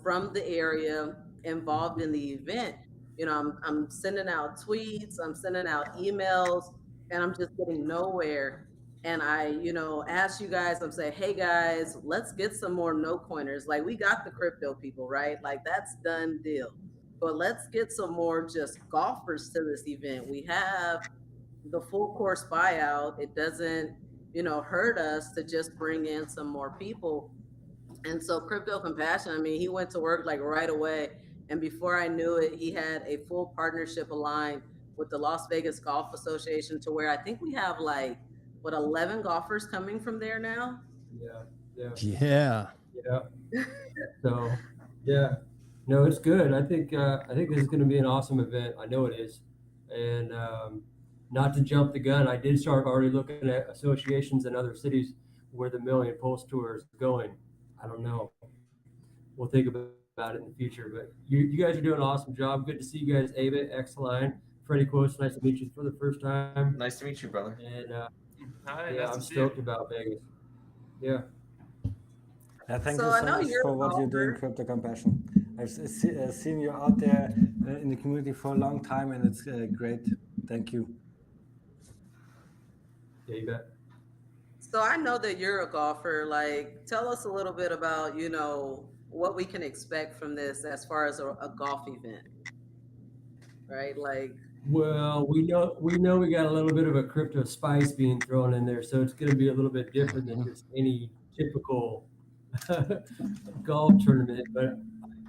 from the area involved in the event. You know, I'm sending out tweets, I'm sending out emails, and I'm just getting nowhere. And I, you know, ask you guys, I'm saying, hey guys, let's get some more no coiners. Like, we got the crypto people, right? Like, that's done deal. But let's get some more just golfers to this event. We have the full course buyout. It doesn't, you know, hurt us to just bring in some more people. And so Crypto Compassion, I mean, he went to work like right away. And before I knew it, he had a full partnership aligned with the Las Vegas Golf Association, to where I think we have like, 11 golfers coming from there now? Yeah. So, yeah. No, it's good. I think this is going to be an awesome event. I know it is. And not to jump the gun, I did start already looking at associations in other cities where the Million Pulse Tour is going. I don't know. We'll think about it in the future. But you guys are doing an awesome job. Good to see you guys, Ava, X-Line, Freddie Quotes. Nice to meet you for the first time. Nice to meet you, brother. And hi, yeah, nice I'm to see stoked you. about Vegas. Yeah. Yeah, thank So you I so know much you're for a what you're doing, golfer. Crypto Compassion. I've seen you out there in the community for a long time, and it's great. Thank you. Yeah, you bet. So I know that you're a golfer. Like, tell us a little bit about, you know, what we can expect from this as far as a golf event, right? Like, Well, we know we got a little bit of a crypto spice being thrown in there, so it's going to be a little bit different than just any typical golf tournament. But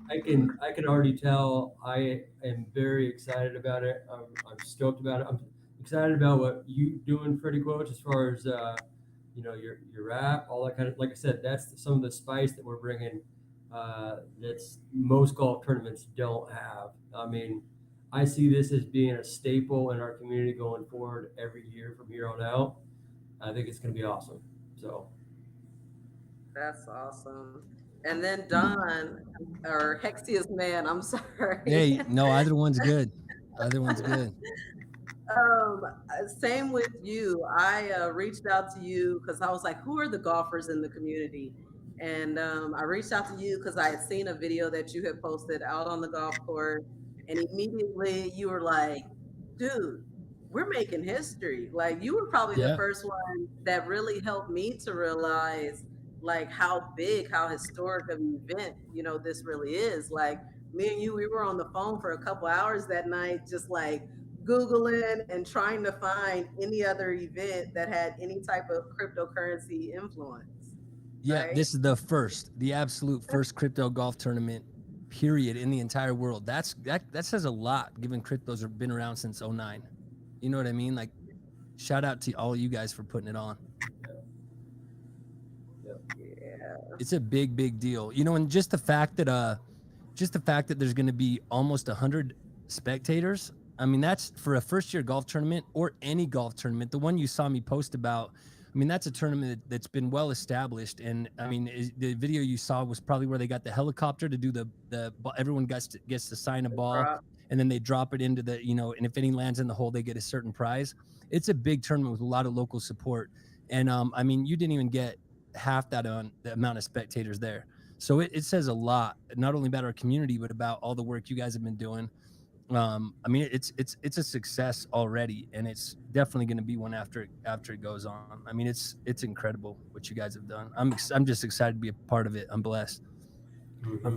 I can already tell I am very excited about it. I'm stoked about it. I'm excited about what you doing, Freddie Quotes, as far as you know, your rap, all that kind of. Like I said, that's some of the spice that we're bringing. That's most golf tournaments don't have. I mean, I see this as being a staple in our community going forward every year from here on out. I think it's going to be awesome. So That's awesome. And then Don, or Hexia's man, I'm sorry. Hey, no, either one's good. Either one's good. Same with you. I reached out to you because I was like, who are the golfers in the community? And I reached out to you because I had seen a video that you had posted out on the golf course. And immediately you were like, dude, we're making history. Like, you were probably the Yeah. first one that really helped me to realize like how big, how historic of an event, you know, this really is. Like, me and you, we were on the phone for a couple hours that night, just like Googling and trying to find any other event that had any type of cryptocurrency influence. Yeah, right? this is the absolute first crypto golf tournament, period, in the entire world. That says a lot, given cryptos have been around since 2009. You know what I mean? Like, shout out to all you guys for putting it on. Yeah. It's a big, big deal. You know, and just the fact that there's going to be almost 100 spectators. I mean, that's for a first-year golf tournament or any golf tournament. The one you saw me post about, I mean, that's a tournament that's been well established. And I mean, the video you saw was probably where they got the helicopter to do the everyone gets to sign a ball, and then they drop it into the, you know, and if any lands in the hole, they get a certain prize. It's a big tournament with a lot of local support. And I mean, you didn't even get half that on the amount of spectators there. So it says a lot, not only about our community, but about all the work you guys have been doing. I mean, it's a success already, and it's definitely going to be one after it goes on. I mean, it's incredible what you guys have done. I'm just excited to be a part of it. I'm blessed.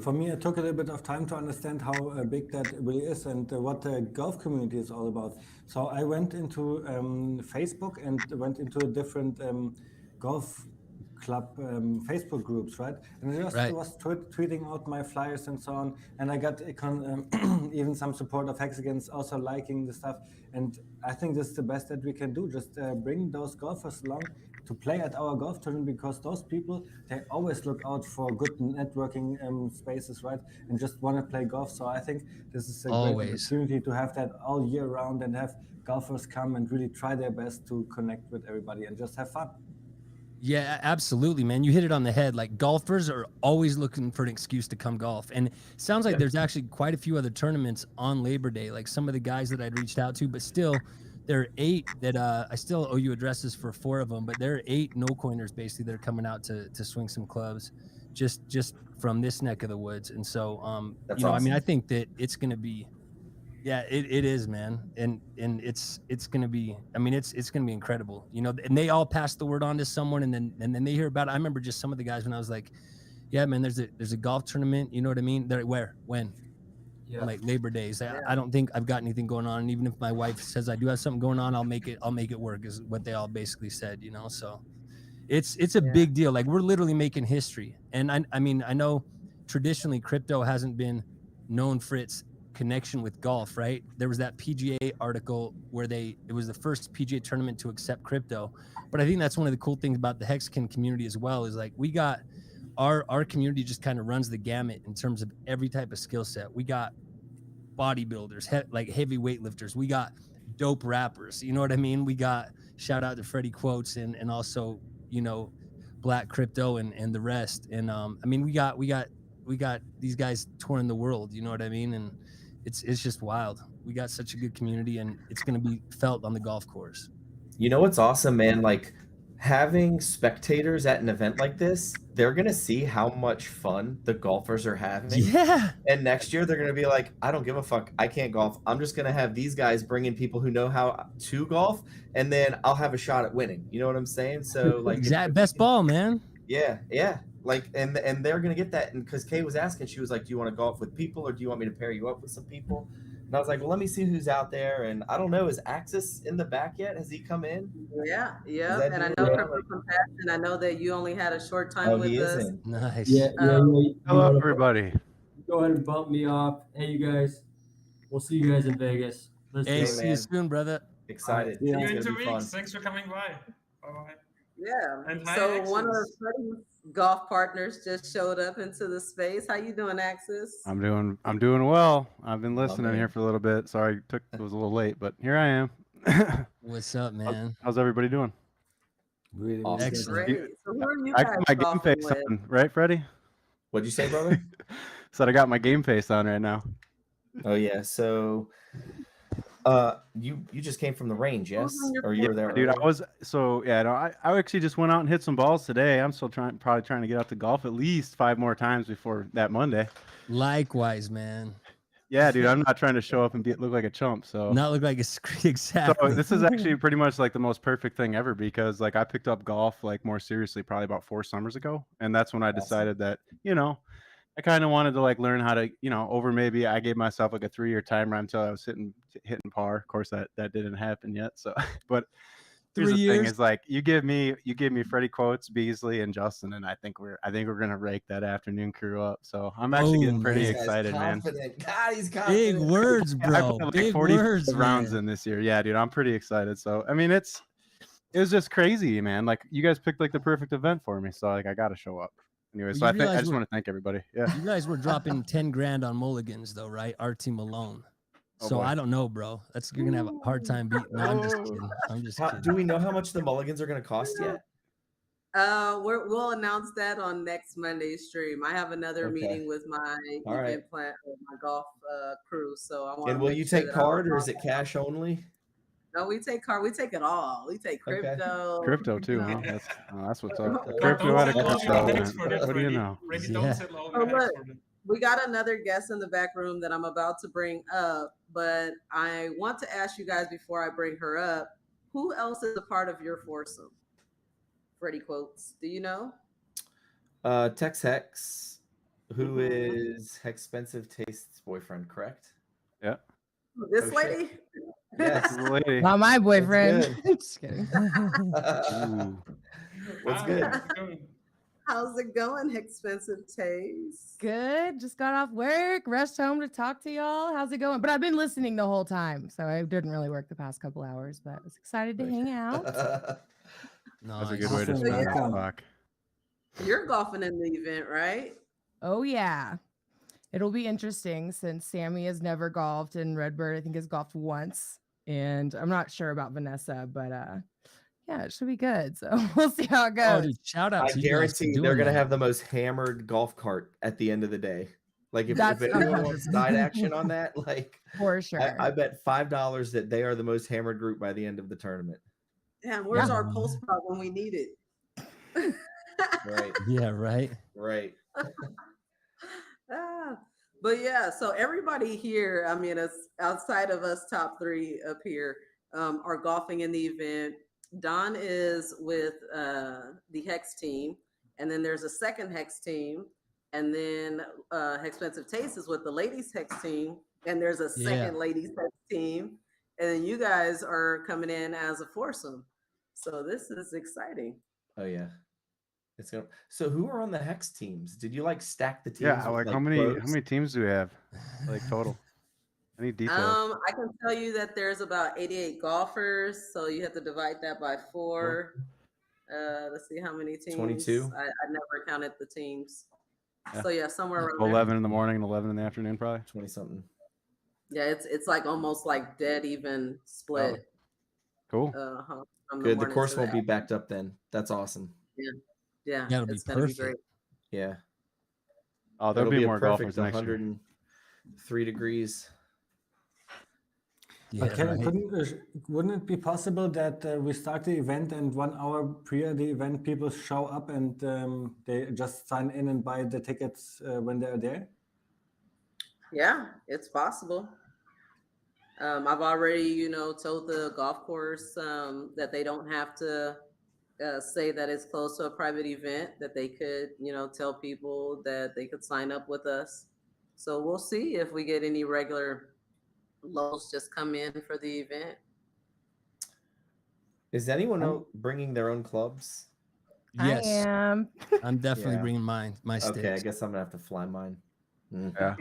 For me, it took a little bit of time to understand how big that really is and what the golf community is all about. So I went into Facebook and went into different golf club Facebook groups, right? And I just was tweeting out my flyers and so on. And I got even some support of Hexicans also liking the stuff. And I think this is the best that we can do. Just bring those golfers along to play at our golf tournament, because those people, they always look out for good networking spaces, right? And just want to play golf. So I think this is a great opportunity to have that all year round and have golfers come and really try their best to connect with everybody and just have fun. Yeah, absolutely, man. You hit it on the head. Like, golfers are always looking for an excuse to come golf. And it sounds like there's actually quite a few other tournaments on Labor Day, like some of the guys that I'd reached out to, but still there are 8 that I still owe you addresses for 4 of them, but there are 8 no-coiners basically that are coming out to swing some clubs just from this neck of the woods. And so, you know, awesome. I mean, I think that it's going to be, yeah, it is, man. And it's going to be, I mean, it's going to be incredible, you know, and they all pass the word on to someone, and then they hear about it. I remember just some of the guys when I was like, yeah, man, there's a golf tournament. You know what I mean? They're where, when? Yeah. Like Labor Days. I don't think I've got anything going on. And even if my wife says I do have something going on, I'll make it work, is what they all basically said, you know? So it's a big deal. Like, we're literally making history. And I mean, I know traditionally crypto hasn't been known for its connection with golf, right? There was that PGA article where it was the first PGA tournament to accept crypto. But I think that's one of the cool things about the Hexican community as well, is like, we got our community just kind of runs the gamut in terms of every type of skill set. We got bodybuilders, like heavy weightlifters. We got dope rappers. You know what I mean? We got, shout out to Freddie Quotes and also, you know, Black Crypto and the rest. And I mean, we got these guys touring the world. You know what I mean? And it's just wild. We got such a good community, and it's going to be felt on the golf course. You know what's awesome, man? Like, having spectators at an event like this, they're going to see how much fun the golfers are having. Yeah. And next year they're going to be like, I don't give a fuck. I can't golf. I'm just going to have these guys bring in people who know how to golf, and then I'll have a shot at winning. You know what I'm saying? So, like, best ball, man. Yeah. Yeah. Like, and they're going to get that. And because Kay was asking, she was like, do you want to golf with people, or do you want me to pair you up with some people? And I was like, well, let me see who's out there. And I don't know, is Axis in the back yet? Has he come in? Yeah. And I know Crypto Compassion, I know that you only had a short time with us. Nice. Yeah. Hello, everybody. Go ahead and bump me off. Hey, you guys. We'll see you guys in Vegas. Hey, see you soon, brother. Excited. See you in 2 weeks. Thanks for coming by. Bye-bye. Yeah. And so one of Freddie's golf partners just showed up into the space. How you doing, Axis? I'm doing well. I've been listening man. here for a little bit. Sorry, it was a little late, but here I am. What's up, man? How's everybody doing? Really, excellent. Great. So who are you I guys got my game golfing face with? on, right, Freddie? What'd you say, brother? Said I got my game face on right now. Oh yeah. So, you just came from the range, yes? Or you were there dude. earlier? I was I actually just went out and hit some balls today. I'm still probably trying to get out to golf at least 5 more times before that Monday. Likewise, man. Yeah, dude. I'm not trying to show up and look like a chump. So Not look like a exactly. So this is actually pretty much like the most perfect thing ever, because like I picked up golf like more seriously probably about 4 summers ago, and that's when I decided that I kind of wanted to like learn how to over maybe I gave myself like a 3-year timer until I was hitting par. Of course that didn't happen yet. So but here's 3 the thing years? is like you give me Freddie Quotes, Beasley, and Justin, and I think we're gonna rake that afternoon crew up. So I'm actually getting pretty excited, man. God, he's confident. Big words, I bro. put like Big 40 words, rounds man. in this year. Yeah, dude, I'm pretty excited. So I mean, it was just crazy, man. Like you guys picked like the perfect event for me, so like I got to show up. Anyway, Well, so you I realize just we're- want to thank everybody. Yeah. You guys were dropping 10 grand on mulligans though, right? Our team alone. Oh, So boy. I don't know, bro. You're gonna have a hard time beating. No, I'm just kidding. I'm just kidding. Do we know how much the mulligans are going to cost yet? We'll announce that on next Monday's stream. I have another Okay. meeting with my All right. event plan, my golf crew. So I want. And will you take card or is it cash only? No, we take card. We take it all. We take crypto. Crypto too, you huh? know. That's what's up. Don't Crypto at a sit long crypto on event. Hex for this, What do you Freddie. know? Freddie, don't sit long Oh, on Hex look, for this. we got another guest in the back room that I'm about to bring up, but I want to ask you guys before I bring her up, who else is a part of your foursome? Freddie Quotes, do you know? Tex Hex, who is Hexpensive Taste's boyfriend, correct? Yeah. This Oh, shit. lady? Yes. The lady. Not my What's boyfriend. good? Just kidding. What's good? How's it going, Expensive Taste? Good. Just got off work, rushed home to talk to y'all. How's it going? But I've been listening the whole time, so I didn't really work the past couple hours, but I was excited to hang out. That's a good way to spend that clock. You're golfing in the event, right? Oh yeah. It'll be interesting since Sammy has never golfed and Redbird I think has golfed once. And I'm not sure about Vanessa, but yeah, it should be good. So we'll see how it goes. Oh, dude, shout out I to you guys for guarantee doing they're going to that. have the most hammered golf cart at the end of the day. Like if That's anyone 100%. wants side action on that, like for sure. I bet $5 that they are the most hammered group by the end of the tournament. Yeah, where's our post spot when we need it? Right. Yeah, right. Right. But yeah, so everybody here, I mean, outside of us top three up here, are golfing in the event. Don is with the Hex team, and then there's a second Hex team, and then Hexpensive Taste is with the ladies Hex team, and there's a second ladies Hex team, and then you guys are coming in as a foursome. So this is exciting. Oh yeah. It's gonna. So who are on the Hex teams? Did you like stack the teams? Yeah, with, like how many pros? teams do we have? Like total? Any details? I can tell you that there's about 88 golfers, so you have to divide that by 4. Let's see how many teams. 22. I never counted the teams. Yeah. So yeah, somewhere around 11 in the morning and 11 in the afternoon, probably. 20 something. there. Yeah, it's like almost like dead even split. Cool. From Good. The morning course to won't be backed up then. That's awesome. Yeah, That'll be it's gonna be perfect. great. Yeah. Oh, there'll It'll be a more perfect golfers next year. 103 degrees. Yeah, Kevin, right. wouldn't it be possible that we start the event and 1 hour prior the event people show up and they just sign in and buy the tickets when they're there? Yeah, it's possible. I've already, told the golf course that they don't have to say that it's close to a private event, that they could, tell people that they could sign up with us. So we'll see if we get any regular locals just come in for the event. Is anyone bringing their own clubs? Yes. I am. I'm definitely Yeah. bringing mine. My sticks. Okay, I guess I'm gonna have to fly mine. Yeah.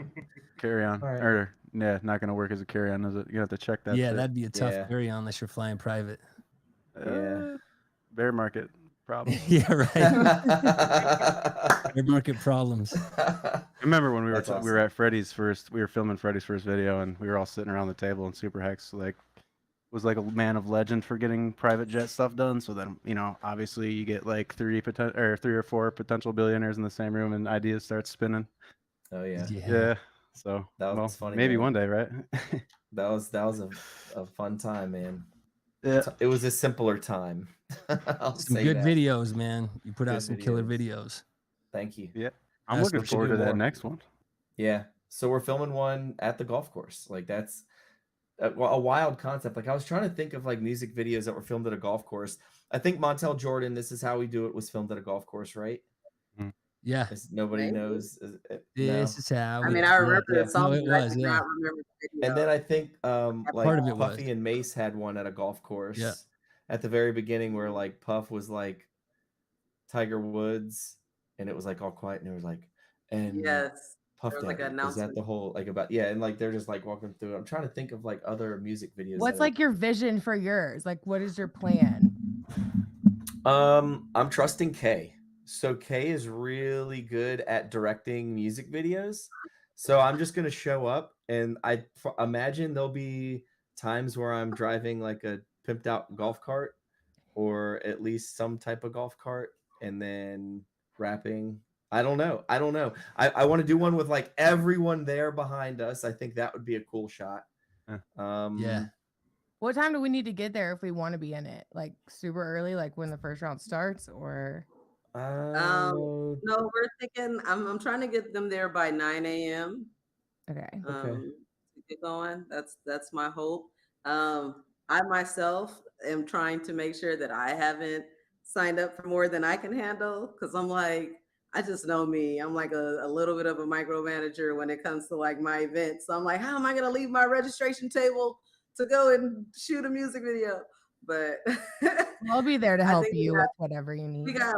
Carry on. All right. Or yeah, not gonna work as a carry on, is it? You have to check that. Yeah, shit. that'd be a tough Yeah. carry on unless you're flying private. Yeah. Bear market. problem. Yeah, right. Fair market problems. I remember when we were That's we awesome. were at Freddy's first. We were filming Freddy's first video, and we were all sitting around the table, and Super Hex was like a man of legend for getting private jet stuff done. So then, obviously you get like 3 or 4 potential billionaires in the same room, and ideas start spinning. Oh yeah. Yeah. So That was funny. maybe man. one day, right? That was a fun time, man. Yeah. It was a simpler time. I'll Some say good that. videos, man. You put out Good some killer videos. Thank you. Yeah. I'm That's looking what you forward do to that more. next one. Yeah. So we're filming one at the golf course. Like that's a wild concept. Like I was trying to think of like music videos that were filmed at a golf course. I think Montel Jordan, This Is How We Do It, was filmed at a golf course, right? Yeah. Nobody Maybe. knows. This is how. I mean, I remember the song, No, it but I was. do Yeah. not remember the video. And then I think like Part of it was. Puffy and Mace had one at a golf course Yeah. at the very beginning where like Puff was like Tiger Woods and it was like all quiet and it was like, and Yes. Puff There was Daddy. like an Is that announcement. the whole like about and like they're just like walking through. I'm trying to think of like other music videos. What's that like your vision for yours? Like, what is your plan? I'm trusting Kay. So Kay is really good at directing music videos. So I'm just gonna show up, and I imagine there'll be times where I'm driving like a pimped out golf cart, or at least some type of golf cart, and then rapping. I don't know. I want to do one with like everyone there behind us. I think that would be a cool shot. Yeah. What time do we need to get there if we want to be in it? Like super early, like when the first round starts, or? No, we're thinking. I'm trying to get them there by 9 a.m. Okay. To get going. That's my hope. I myself am trying to make sure that I haven't signed up for more than I can handle because I'm like, I just know me. I'm like a little bit of a micromanager when it comes to like my events. So I'm like, how am I gonna leave my registration table to go and shoot a music video? But I'll be there to I help think you with whatever you need. we got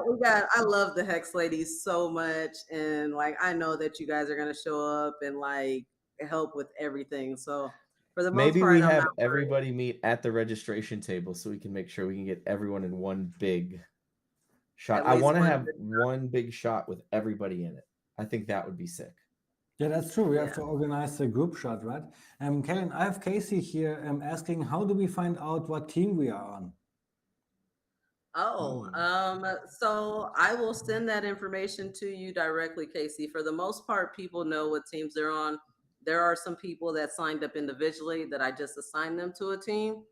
I love the Hex ladies so much, and like I know that you guys are gonna show up and like help with everything. So for the most Maybe part, we I'm have not worried. everybody meet at the registration table so we can make sure we can get everyone in one big shot. At I least want to one have big one big shot with everybody in it. I think that would be sick. Yeah, that's true. We have to organize a group shot, right? Kellen, I have Casey here asking, how do we find out what team we are on? So I will send that information to you directly, Casey. For the most part, people know what teams they're on. There are some people that signed up individually that I just assigned them to a team.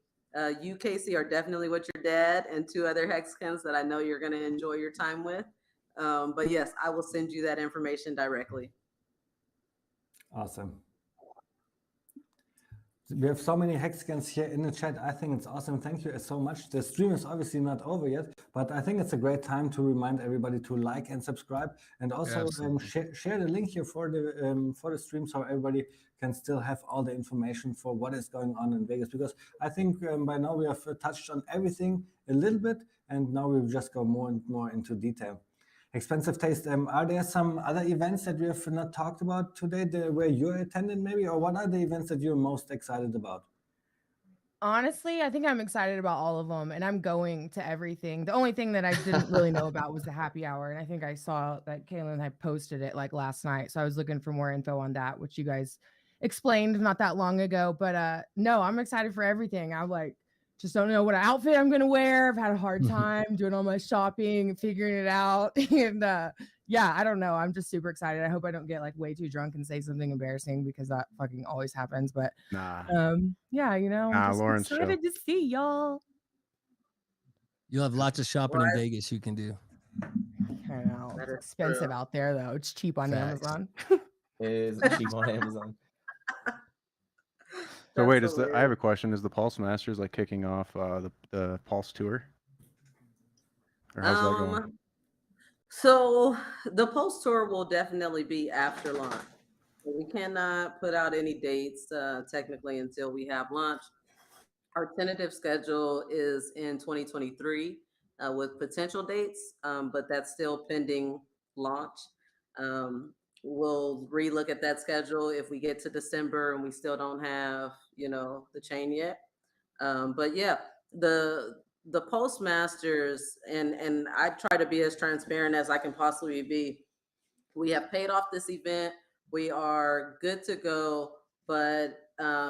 You, Casey, are definitely with your dad and 2 other Hexicans that I know you're going to enjoy your time with. But yes, I will send you that information directly. Awesome. We have so many Hexicans here in the chat. I think it's awesome. Thank you so much. The stream is obviously not over yet, but I think it's a great time to remind everybody to like and subscribe, and also share the link here for the stream so everybody can still have all the information for what is going on in Vegas. Because I think by now we have touched on everything a little bit, and now we'll just go more and more into detail. Expensive Taste, are there some other events that we have not talked about today where you're attending maybe, or what are the events that you're most excited about? Honestly, I think I'm excited about all of them, and I'm going to everything. The only thing that I didn't really know about was the happy hour, and I think I saw that Kaylin had posted it like last night, so I was looking for more info on that, which you guys explained not that long ago. But no, I'm excited for everything. I'm like, just don't know what outfit I'm gonna wear. I've had a hard time doing all my shopping, figuring it out, and yeah, I don't know. I'm just super excited. I hope I don't get like way too drunk and say something embarrassing because that fucking always happens. But yeah, you know, I'm just Lauren's excited to see y'all. You'll have lots of shopping in Vegas you can do. I know. It's expensive out there though. It's cheap on Amazon. It is cheap on Amazon. So wait, I have a question. Is the Pulse Masters like kicking off the Pulse Tour? Or how's that going? So the Pulse Tour will definitely be after launch. We cannot put out any dates technically until we have launch. Our tentative schedule is in 2023 with potential dates, but that's still pending launch. We'll relook at that schedule if we get to December and we still don't have, the chain yet. But yeah, the the postmasters, and I try to be as transparent as I can possibly be. We have paid off this event. We are good to go, but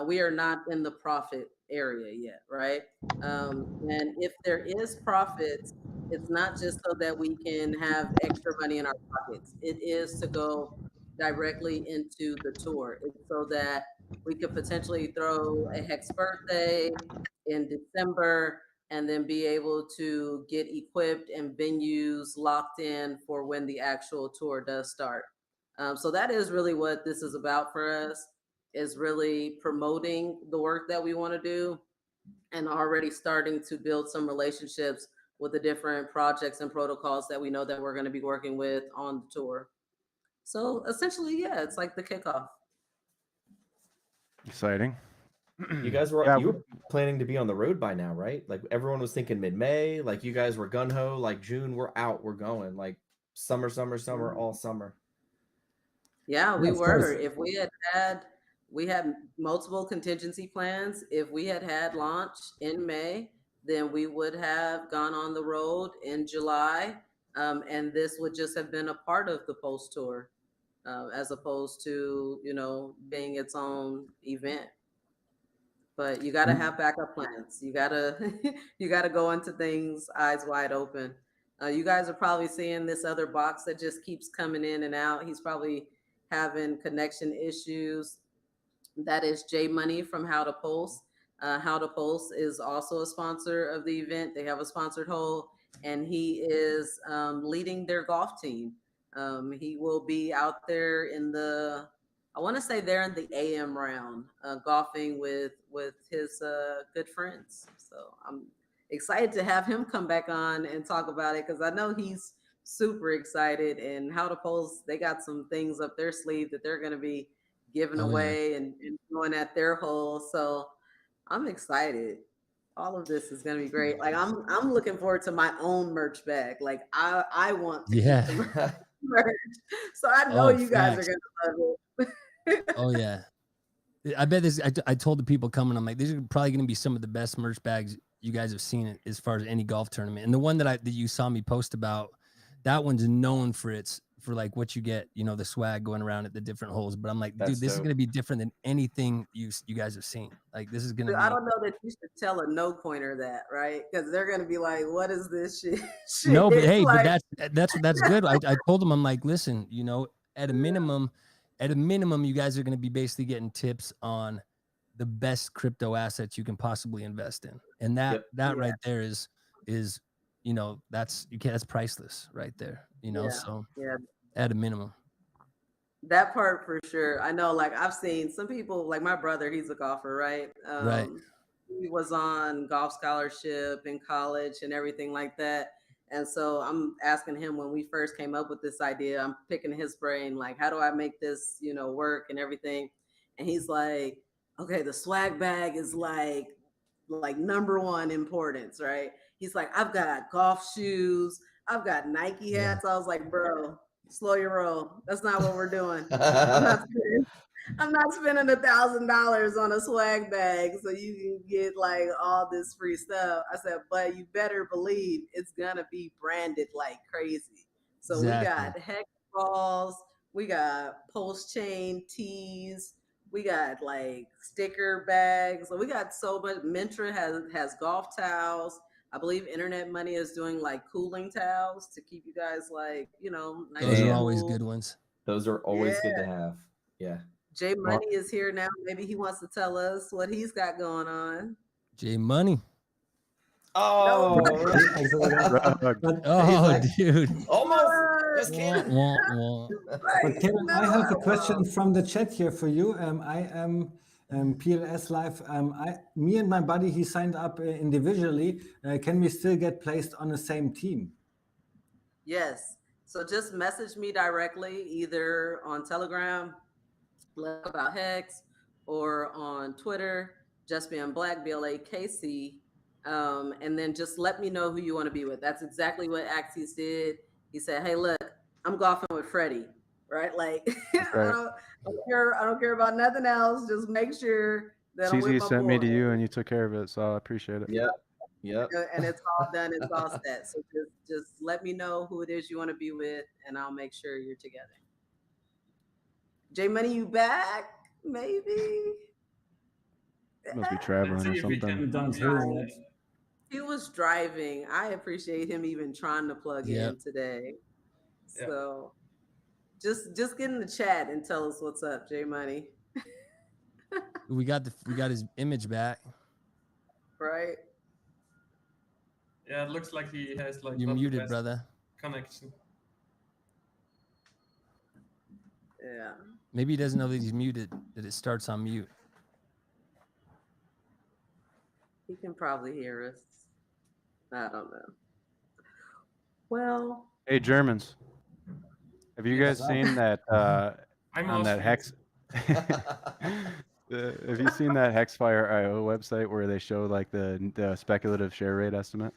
we are not in the profit area yet, right? And if there is profits, it's not just so that we can have extra money in our pockets. It is to go directly into the tour. It's so that we could potentially throw a Hex birthday in December and then be able to get equipped and venues locked in for when the actual tour does start. So that is really what this is about for us, is really promoting the work that we want to do and already starting to build some relationships with the different projects and protocols that we know that we're going to be working with on the tour. So essentially, yeah, it's like the kickoff. Exciting. You guys were Yeah. you were planning to be on the road by now, right? Like everyone was thinking mid-May. Like you guys were gun ho. Like June, we're out, we're going. Like summer, all summer. Yeah, we of course. were. If we had multiple contingency plans. If we had launch in May, then we would have gone on the road in July, and this would just have been a part of the post tour, as opposed to being its own event. But you got to have backup plans. You gotta you gotta go into things eyes wide open. You guys are probably seeing this other box that just keeps coming in and out. He's probably having connection issues. That is J Money from How to Pulse. How to Pulse is also a sponsor of the event. They have a sponsored hole, and he is leading their golf team. He will be out there in the, I want to say they're in the AM round, golfing with his good friends. So I'm excited to have him come back on and talk about it, because I know he's super excited. And How to Pulse, they got some things up their sleeve that they're going to be giving away and going at their hole. So I'm excited. All of this is gonna be great. Like I'm looking forward to my own merch bag. Like I want to keep the merch. So I know you guys are gonna love it. Oh yeah. I bet this. I told the people coming, I'm like, these are probably going to be some of the best merch bags you guys have seen as far as any golf tournament. And the one that you saw me post about, that one's known for like what you get, the swag going around at the different holes. But I'm like, dude, this is going to be different than anything you guys have seen. Like this is going to be. I don't know that you should tell a no pointer that, right? Because they're going to be like, what is this shit? No, but hey, like, but that's good. I told them, I'm like, listen, at a minimum, you guys are going to be basically getting tips on the best crypto assets you can possibly invest in. And that right there is, that's priceless right there, so at a minimum. That part for sure. I know, like I've seen some people, like my brother, he's a golfer, right? Right. He was on golf scholarship in college and everything like that. And so I'm asking him, when we first came up with this idea, I'm picking his brain, like, how do I make this, work and everything? And he's like, okay, the swag bag is like number one importance, right? He's like, I've got golf shoes, I've got Nike hats. I was like, bro, slow your roll. That's not what we're doing. I'm not spending $1,000 on a swag bag so you can get like all this free stuff. I said, but you better believe it's gonna be branded like crazy. So we got hex balls, we got pulse chain tees, we got like sticker bags. So we got so much. Mintra has golf towels. I believe Internet Money is doing like cooling towels to keep you guys like, nice. Those are always good ones. Those are always good to have. Yeah. Jay Money is here now. Maybe he wants to tell us what he's got going on. Jay Money. Oh, dude. Almost. Just kidding. But Kevin, I have a question from the chat here for you. I am PLS Live. Me and my buddy, he signed up individually. Can we still get placed on the same team? Yes. So just message me directly, either on Telegram, about Hex, or on Twitter, Just Being Black, BLAKC. And then just let me know who you want to be with. That's exactly what Axis did. He said, hey, look, I'm golfing with Freddie, right? Like, I don't care about nothing else. Just make sure that CZ sent me to you and you took care of it. So I appreciate it. Yeah. Yep. And it's all done. It's all set. So just let me know who it is you want to be with, and I'll make sure you're together. J Money, you back? Maybe. Must be traveling or something. He was driving. I appreciate him even trying to plug in today. So just get in the chat and tell us what's up, J Money. We got his image back. Right. Yeah, it looks like he has like You're not the muted, best brother. connection. Yeah. Maybe he doesn't know that he's muted, that it starts on mute. He can probably hear us. I don't know. Well. Hey, Germans. Have you guys seen that I'm on that Hex? Have you seen that Hexfire.io website where they show like the speculative share rate estimate?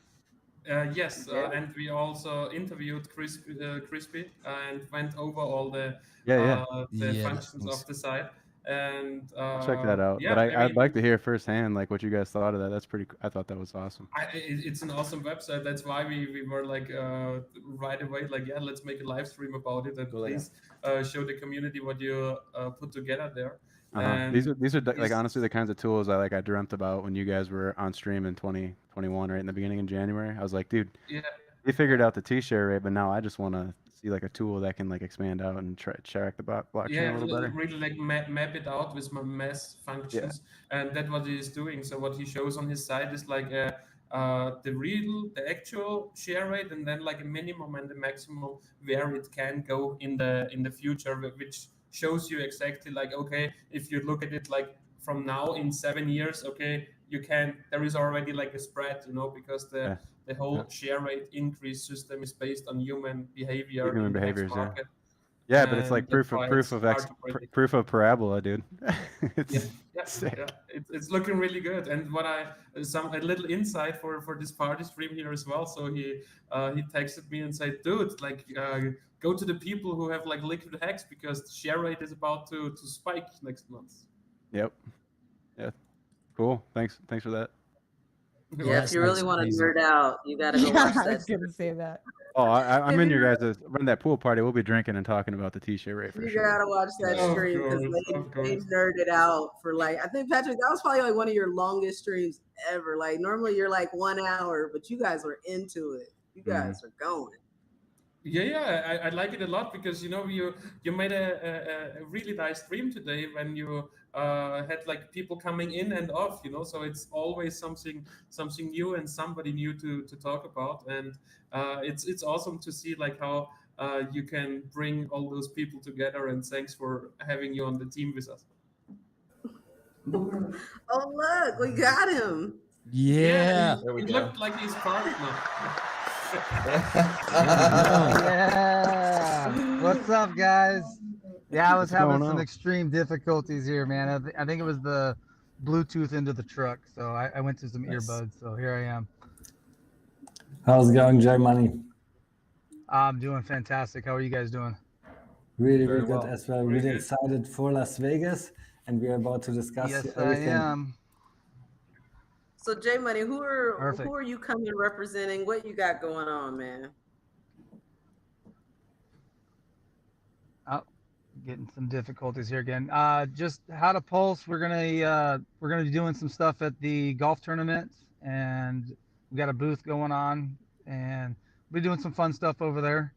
Yes, and we also interviewed Crispy and went over all the functions of the site. And Check that out. yeah, But I I'd mean, like to hear firsthand like what you guys thought of that. That's pretty. I thought that was awesome. It's an awesome website. That's why we were like right away like, yeah, let's make a live stream about it and please show the community what you put together there. These are like honestly the kinds of tools I dreamt about when you guys were on stream in 2021, right in the beginning of January. I was like, dude, yeah, you figured out the T-share rate, but now I just want to see like a tool that can like expand out and track the blockchain a little better. Really like map it out with my mass functions, and that's what he is doing. So what he shows on his site is like the actual share rate, and then like a minimum and the maximum where it can go in the future, which shows you exactly like, okay, if you look at it like from now in 7 years, okay, there is already like a spread, because the whole share rate increase system is based on human behavior. Human in the behaviors, market. Yeah, but it's like That's proof of parabola, dude. It's sick. Yeah. It's looking really good. And what a little insight for this party stream here as well. So he texted me and said, dude, like go to the people who have like liquid hex because the share rate is about to spike next month. Yep. Yeah. Cool. Thanks for that. Yeah, if you really want to nerd out, you got to go watch that. I was gonna say that. Oh, I'm in your guys' run that pool party. We'll be drinking and talking about the T-share rate for You sure. gotta watch that stream because they nerded out for like, I think Patrick, that was probably like one of your longest streams ever. Like normally you're like 1 hour, but you guys were into it. You guys are going. Yeah, I like it a lot because you made a really nice stream today when you had like people coming in and off, so it's always something new and somebody new to talk about, and it's awesome to see like how you can bring all those people together, and thanks for having you on the team with us. Oh look, we got him. Yeah, he looked like he's part now. Yeah. What's up, guys? Yeah, I was having some extreme difficulties here, man. I think it was the Bluetooth into the truck, so I went to some earbuds. So here I am. How's it going, J Money? I'm doing fantastic. How are you guys doing? Really good as well. Really excited for Las Vegas, and we're about to discuss everything. I am. So J Money, who are you coming representing? What you got going on, man? Oh, getting some difficulties here again. Just how to pulse. We're gonna be doing some stuff at the golf tournament, and we got a booth going on, and we're doing some fun stuff over there.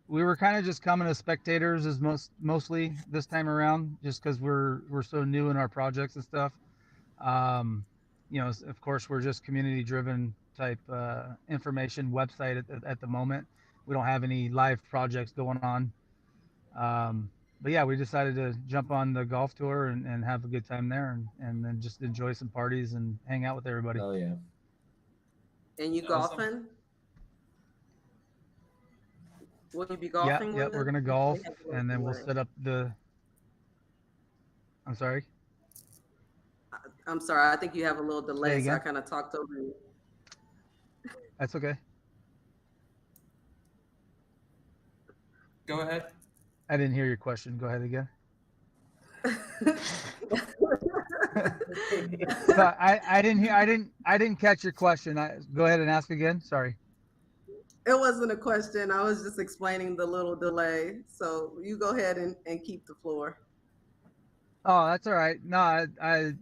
We were kind of just coming as spectators, as mostly this time around, just because we're so new in our projects and stuff. Of course, we're just community driven type information website at the moment. We don't have any live projects going on. But yeah, we decided to jump on the golf tour and have a good time there, and then just enjoy some parties and hang out with everybody. Oh yeah. And you golfing? Will you be golfing? Yeah, we're gonna golf, and then we'll set up the. I'm sorry. I'm sorry. I think you have a little delay, so I kind of talked over you. That's okay. Go ahead. I didn't hear your question. Go ahead again. So I didn't catch your question. Go ahead and ask again. Sorry. It wasn't a question. I was just explaining the little delay. So you go ahead and keep the floor. Oh, that's all right. No, I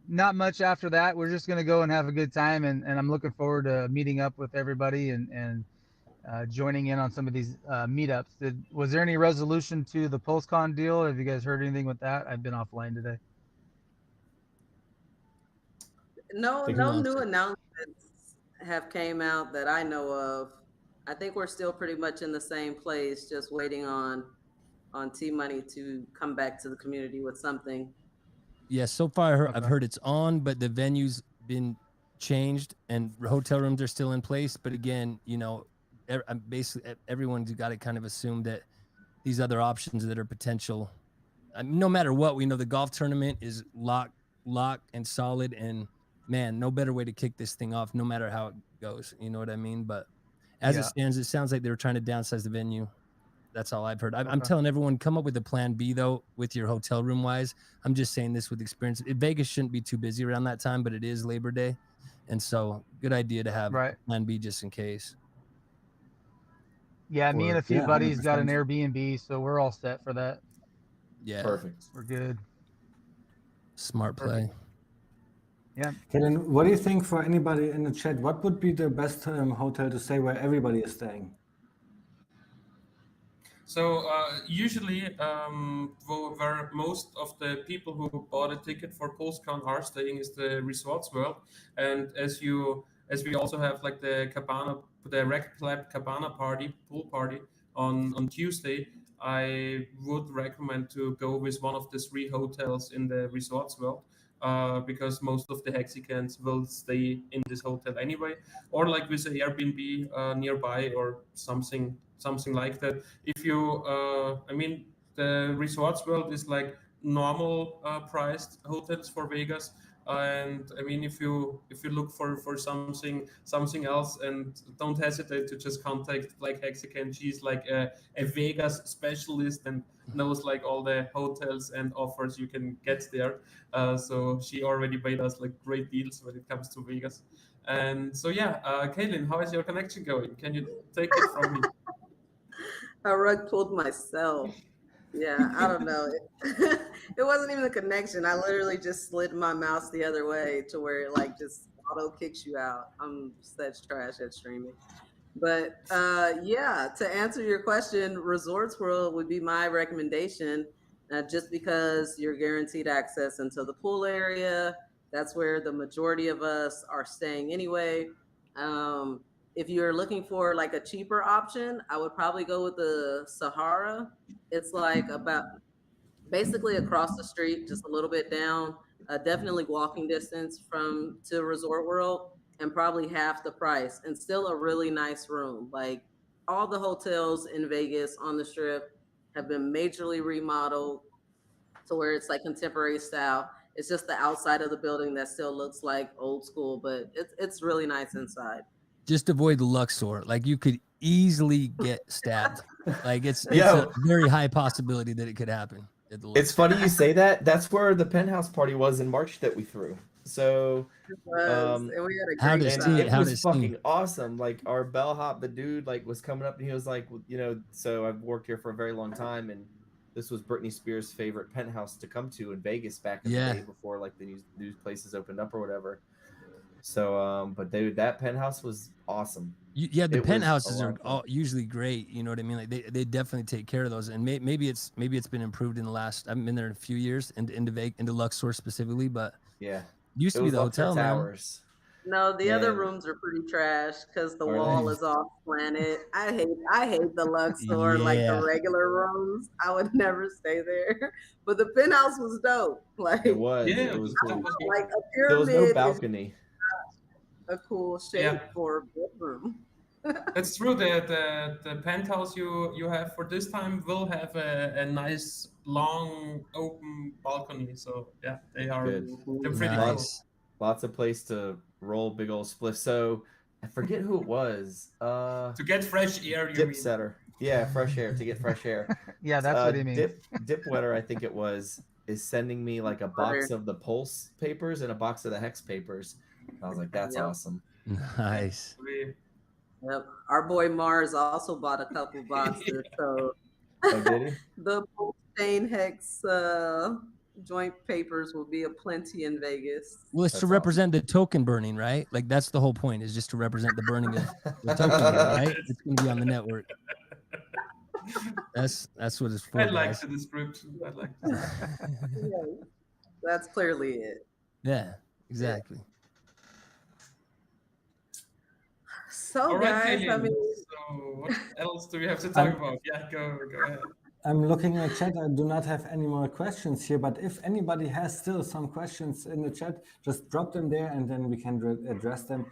not much after that. We're just gonna go and have a good time, and I'm looking forward to meeting up with everybody and joining in on some of these meetups. Was there any resolution to the PulseCon deal? Have you guys heard anything with that? I've been offline today. No new announcements have came out that I know of. I think we're still pretty much in the same place, just waiting on T Money to come back to the community with something. Yeah, so far I've heard it's on, but the venue's been changed and hotel rooms are still in place. But again, you know, basically everyone's got to kind of assume that these other options that are potential, I mean, no matter what, we know the golf tournament is locked and solid, and man, no better way to kick this thing off, no matter how it goes. You know what I mean? But as it stands, it sounds like they were trying to downsize the venue. That's all I've heard. I'm telling everyone, come up with a plan B though, with your hotel room wise. I'm just saying this with experience. Vegas shouldn't be too busy around that time, but it is Labor Day, and so good idea to have a plan B just in case. Yeah, me and a few buddies 100%. got an Airbnb, so we're all set for that. Yeah, perfect. We're good. Smart play. Yeah. Kellen, what do you think for anybody in the chat? What would be the best hotel to stay where everybody is staying? So usually, where most of the people who bought a ticket for PulseCon are staying is the Resorts World, and as we also have like the Rec Club Cabana pool party on Tuesday, I would recommend to go with one of the 3 hotels in the Resorts World. Because most of the Hexicans will stay in this hotel anyway, or like with an Airbnb nearby or something like that. If you, I mean, the Resorts World is like normal priced hotels for Vegas, and I mean, if you look for something else, and don't hesitate to just contact like Hexican. She's like a Vegas specialist and knows like all the hotels and offers you can get there. So she already made us like great deals when it comes to Vegas. And so yeah, Kaylin, how is your connection going? Can you take it from me? I rug pulled myself. Yeah, I don't know. It wasn't even a connection. I literally just slid my mouse the other way to where it like just auto kicks you out. I'm such trash at streaming. But yeah, to answer your question, Resorts World would be my recommendation, just because you're guaranteed access into the pool area. That's where the majority of us are staying anyway. If you're looking for like a cheaper option, I would probably go with the Sahara. It's like about basically across the street, just a little bit down, definitely walking distance to Resort World, and probably half the price, and still a really nice room. Like all the hotels in Vegas on the Strip have been majorly remodeled to where it's like contemporary style. It's just the outside of the building that still looks like old school, but it's really nice inside. Just avoid the Luxor. Like you could easily get stabbed. Like it's a very high possibility that it could happen. It's funny you say that. That's where the penthouse party was in March that we threw. So and we had a great time. It was fucking awesome. Like our bellhop, the dude like was coming up and he was like, you know, so I've worked here for a very long time, and this was Britney Spears' favorite penthouse to come to in Vegas back in the day before like the new places opened up or whatever. So, but that penthouse was awesome. Yeah, the penthouses are usually great. You know what I mean? Like they definitely take care of those, and maybe it's been improved in the last. I haven't been there in a few years, into Luxor specifically, but yeah, used to be the hotel, man. No, the other rooms are pretty trash because the wall is off planet. I hate the Luxor, like the regular rooms. I would never stay there. But the penthouse was dope. Like it was cool. Like a pyramid. There was no balcony. A cool shape for a bedroom. That's true. The penthouse you have for this time will have a nice long open balcony. So yeah, they're pretty nice. Cool. Lots of place to roll big old spliffs. So I forget who it was. To get fresh air. Dip setter. Yeah, fresh air, to get fresh air. Yeah, that's what he means. Dip wetter, I think it was is sending me like a box of the Pulse papers and a box of the Hex papers. I was like, that's awesome. Nice. Yep. Our boy Mars also bought a couple boxes. So oh, did he? The Pulse Chain Hex joint papers will be aplenty in Vegas. Well, it's to represent the token burning, right? Like that's the whole point, is just to represent the burning of the token, right? It's going to be on the network. That's what it's for. I like the description. I like that. That's clearly it. Yeah, exactly. So, All right, guys, Kaylin, I mean, so what else do we have to talk about? Yeah, go ahead. I'm looking at chat. I do not have any more questions here, but if anybody has still some questions in the chat, just drop them there and then we can address them.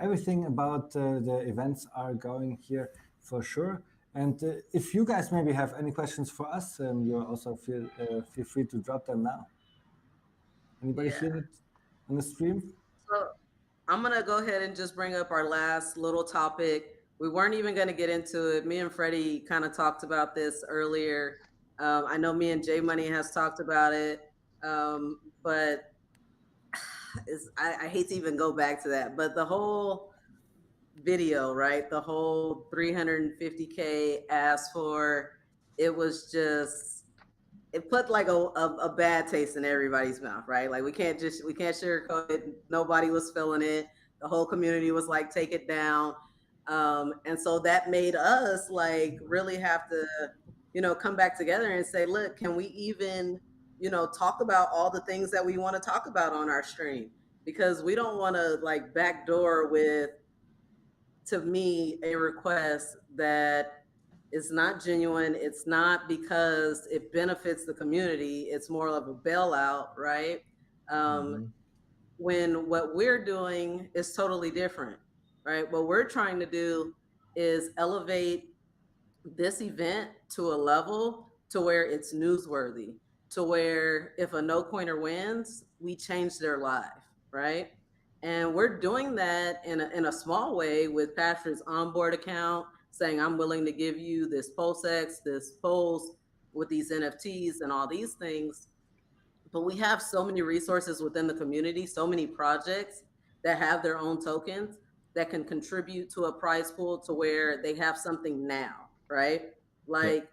Everything about the events are going here for sure. And if you guys maybe have any questions for us, you also feel free to drop them now. Anybody here on the stream? So I'm going to go ahead and just bring up our last little topic. We weren't even going to get into it. Me and Freddie kind of talked about this earlier. I know me and J Money has talked about it, but I hate to even go back to that. But the whole video, right? The whole 350K asked for, it was just, it put like a bad taste in everybody's mouth, right? Like we can't sugarcoat it. Nobody was feeling it. The whole community was like, take it down. And so that made us like really have to, come back together and say, look, can we even, talk about all the things that we want to talk about on our stream? Because we don't want to like backdoor with, to me, a request that is not genuine. It's not because it benefits the community. It's more of a bailout, right? When what we're doing is totally different, right? What we're trying to do is elevate this event to a level to where it's newsworthy, to where if a no coiner wins, we change their life, right? And we're doing that in a small way with Patrick's onboard account, saying, I'm willing to give you this PulseX, this Pulse with these NFTs and all these things. But we have so many resources within the community, so many projects that have their own tokens that can contribute to a prize pool to where they have something now, right? Like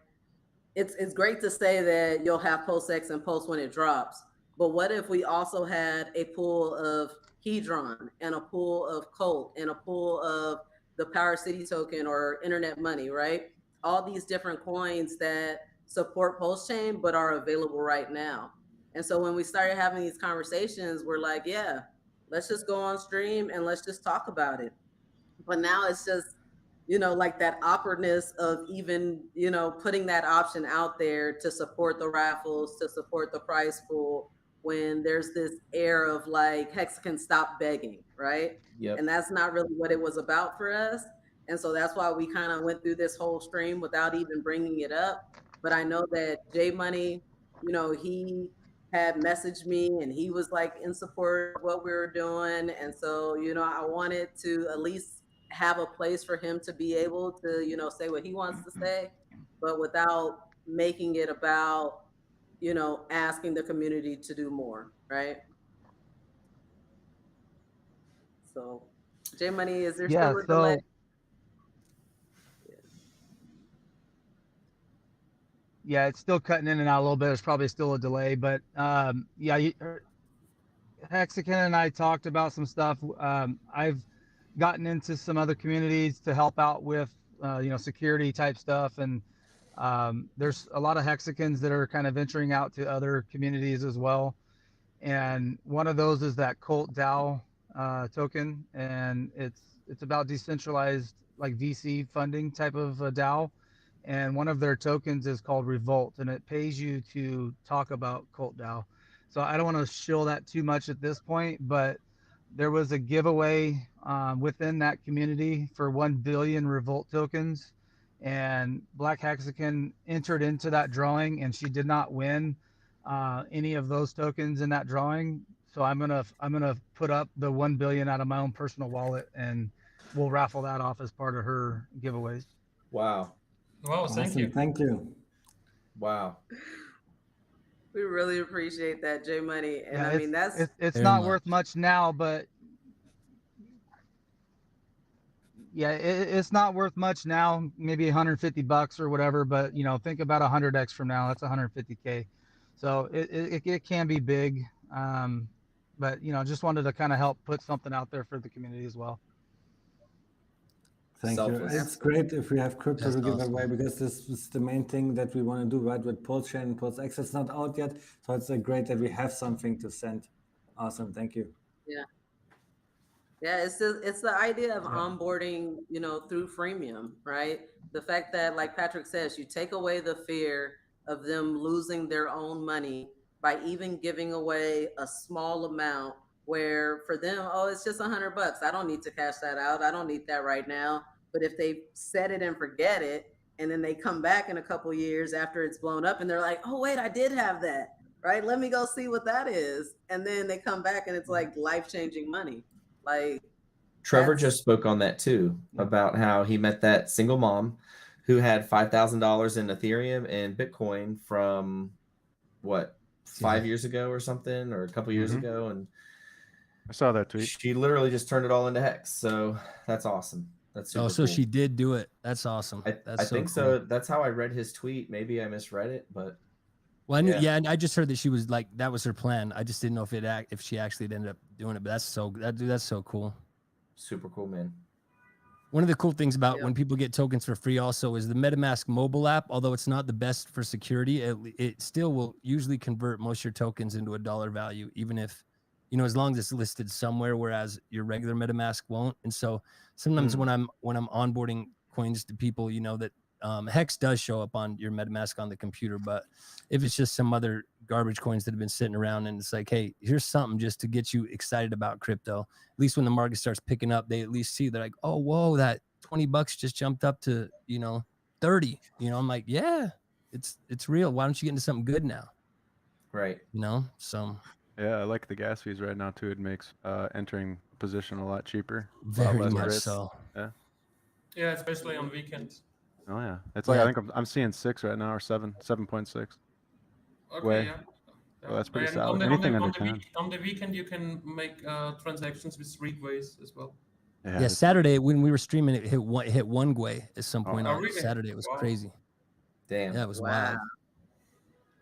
it's great to say that you'll have PulseX and Pulse when it drops, but what if we also had a pool of Hedron and a pool of Colt and a pool of the Power City token or Internet Money, right? All these different coins that support Pulse Chain but are available right now. And so when we started having these conversations, we're like, yeah, let's just go on stream and let's just talk about it. But now it's just, like that awkwardness of even, putting that option out there to support the raffles, to support the prize pool, when there's this air of like, Hexicans stop begging, right? Yep. And that's not really what it was about for us. And so that's why we kind of went through this whole stream without even bringing it up. But I know that J Money, he had messaged me and he was like in support of what we were doing. And so, I wanted to at least have a place for him to be able to, say what he wants to say, but without making it about, asking the community to do more, right? So, J Money, is there still a delay? Yeah, it's still cutting in and out a little bit. There's probably still a delay, but Hexicans and I talked about some stuff. I've gotten into some other communities to help out with, security type stuff. And there's a lot of Hexicans that are kind of venturing out to other communities as well. And one of those is that Colt DAO token. And it's about decentralized, like VC funding type of DAO. And one of their tokens is called Revolt, and it pays you to talk about Colt DAO. So I don't want to shill that too much at this point, but there was a giveaway within that community for 1 billion Revolt tokens, and Black Hexican entered into that drawing, and she did not win any of those tokens in that drawing. So I'm gonna put up the 1 billion out of my own personal wallet, and we'll raffle that off as part of her giveaways. Wow. Wow, thank you. Thank you. Wow. We really appreciate that, J Money. And Yeah, I mean, that's it's Very not much. worth much now, but yeah, it's not worth much now. Maybe 150 bucks or whatever, but you know, think about 100x from now. That's 150K. So it can be big. But you know, just wanted to kind of help put something out there for the community as well. Thank you. It's great if we have crypto That's to give awesome. away, because this is the main thing that we want to do, right? With Pulse Chain and Pulse X, it's not out yet. So it's great that we have something to send. Awesome. Thank you. yeah. Yeah, it's the idea of onboarding, you know, through freemium, right? The fact that, like Patrick says, you take away the fear of them losing their own money by even giving away a small amount, where for them, oh, it's just $100. I don't need to cash that out. I don't need that right now. But if they set it and forget it, and then they come back in a couple years after it's blown up and they're like, oh, wait, I did have that, right? Let me go see what that is. And then they come back and it's like life-changing money. Like, Trevor just spoke on that too, about how he met that single mom who had $5,000 in Ethereum and Bitcoin from what, 5 years ago or something, or a couple years ago, and I saw that tweet. She literally just turned it all into Hex, so that's awesome. That's super so cool. she did do it. That's awesome. I think so. That's how I read his tweet. Maybe I misread it, but well, I knew, and I just heard that she was like, that was her plan. I just didn't know if she actually ended up doing it. But that's so cool. Super cool, man. One of the cool things about when people get tokens for free also is the MetaMask mobile app. Although it's not the best for security, it still will usually convert most of your tokens into a dollar value, even if, you know, as long as it's listed somewhere, whereas your regular MetaMask won't. And so sometimes when I'm onboarding coins to people, you know, that Hex does show up on your MetaMask on the computer, but if it's just some other garbage coins that have been sitting around and it's like, hey, here's something just to get you excited about crypto. At least when the market starts picking up, they at least see, they're like, oh, whoa, that $20 just jumped up to, you know, 30. You know, I'm like, yeah, it's real. Why don't you get into something good now? Right. You know, so. Yeah, I like the gas fees right now too. It makes entering a position a lot cheaper. Very a lot less much risk. so. Yeah. Yeah, especially on weekends. Oh yeah, it's like I think I'm seeing 6 right now, or 7.6. Okay, Way. yeah. So that's pretty And solid. Anything under 10. On the weekend, you can make transactions with streetways as well. Yeah, Saturday when we were streaming, it hit one Gwei at some point Oh, on really? Saturday. It was crazy. Damn. Yeah, it was wild.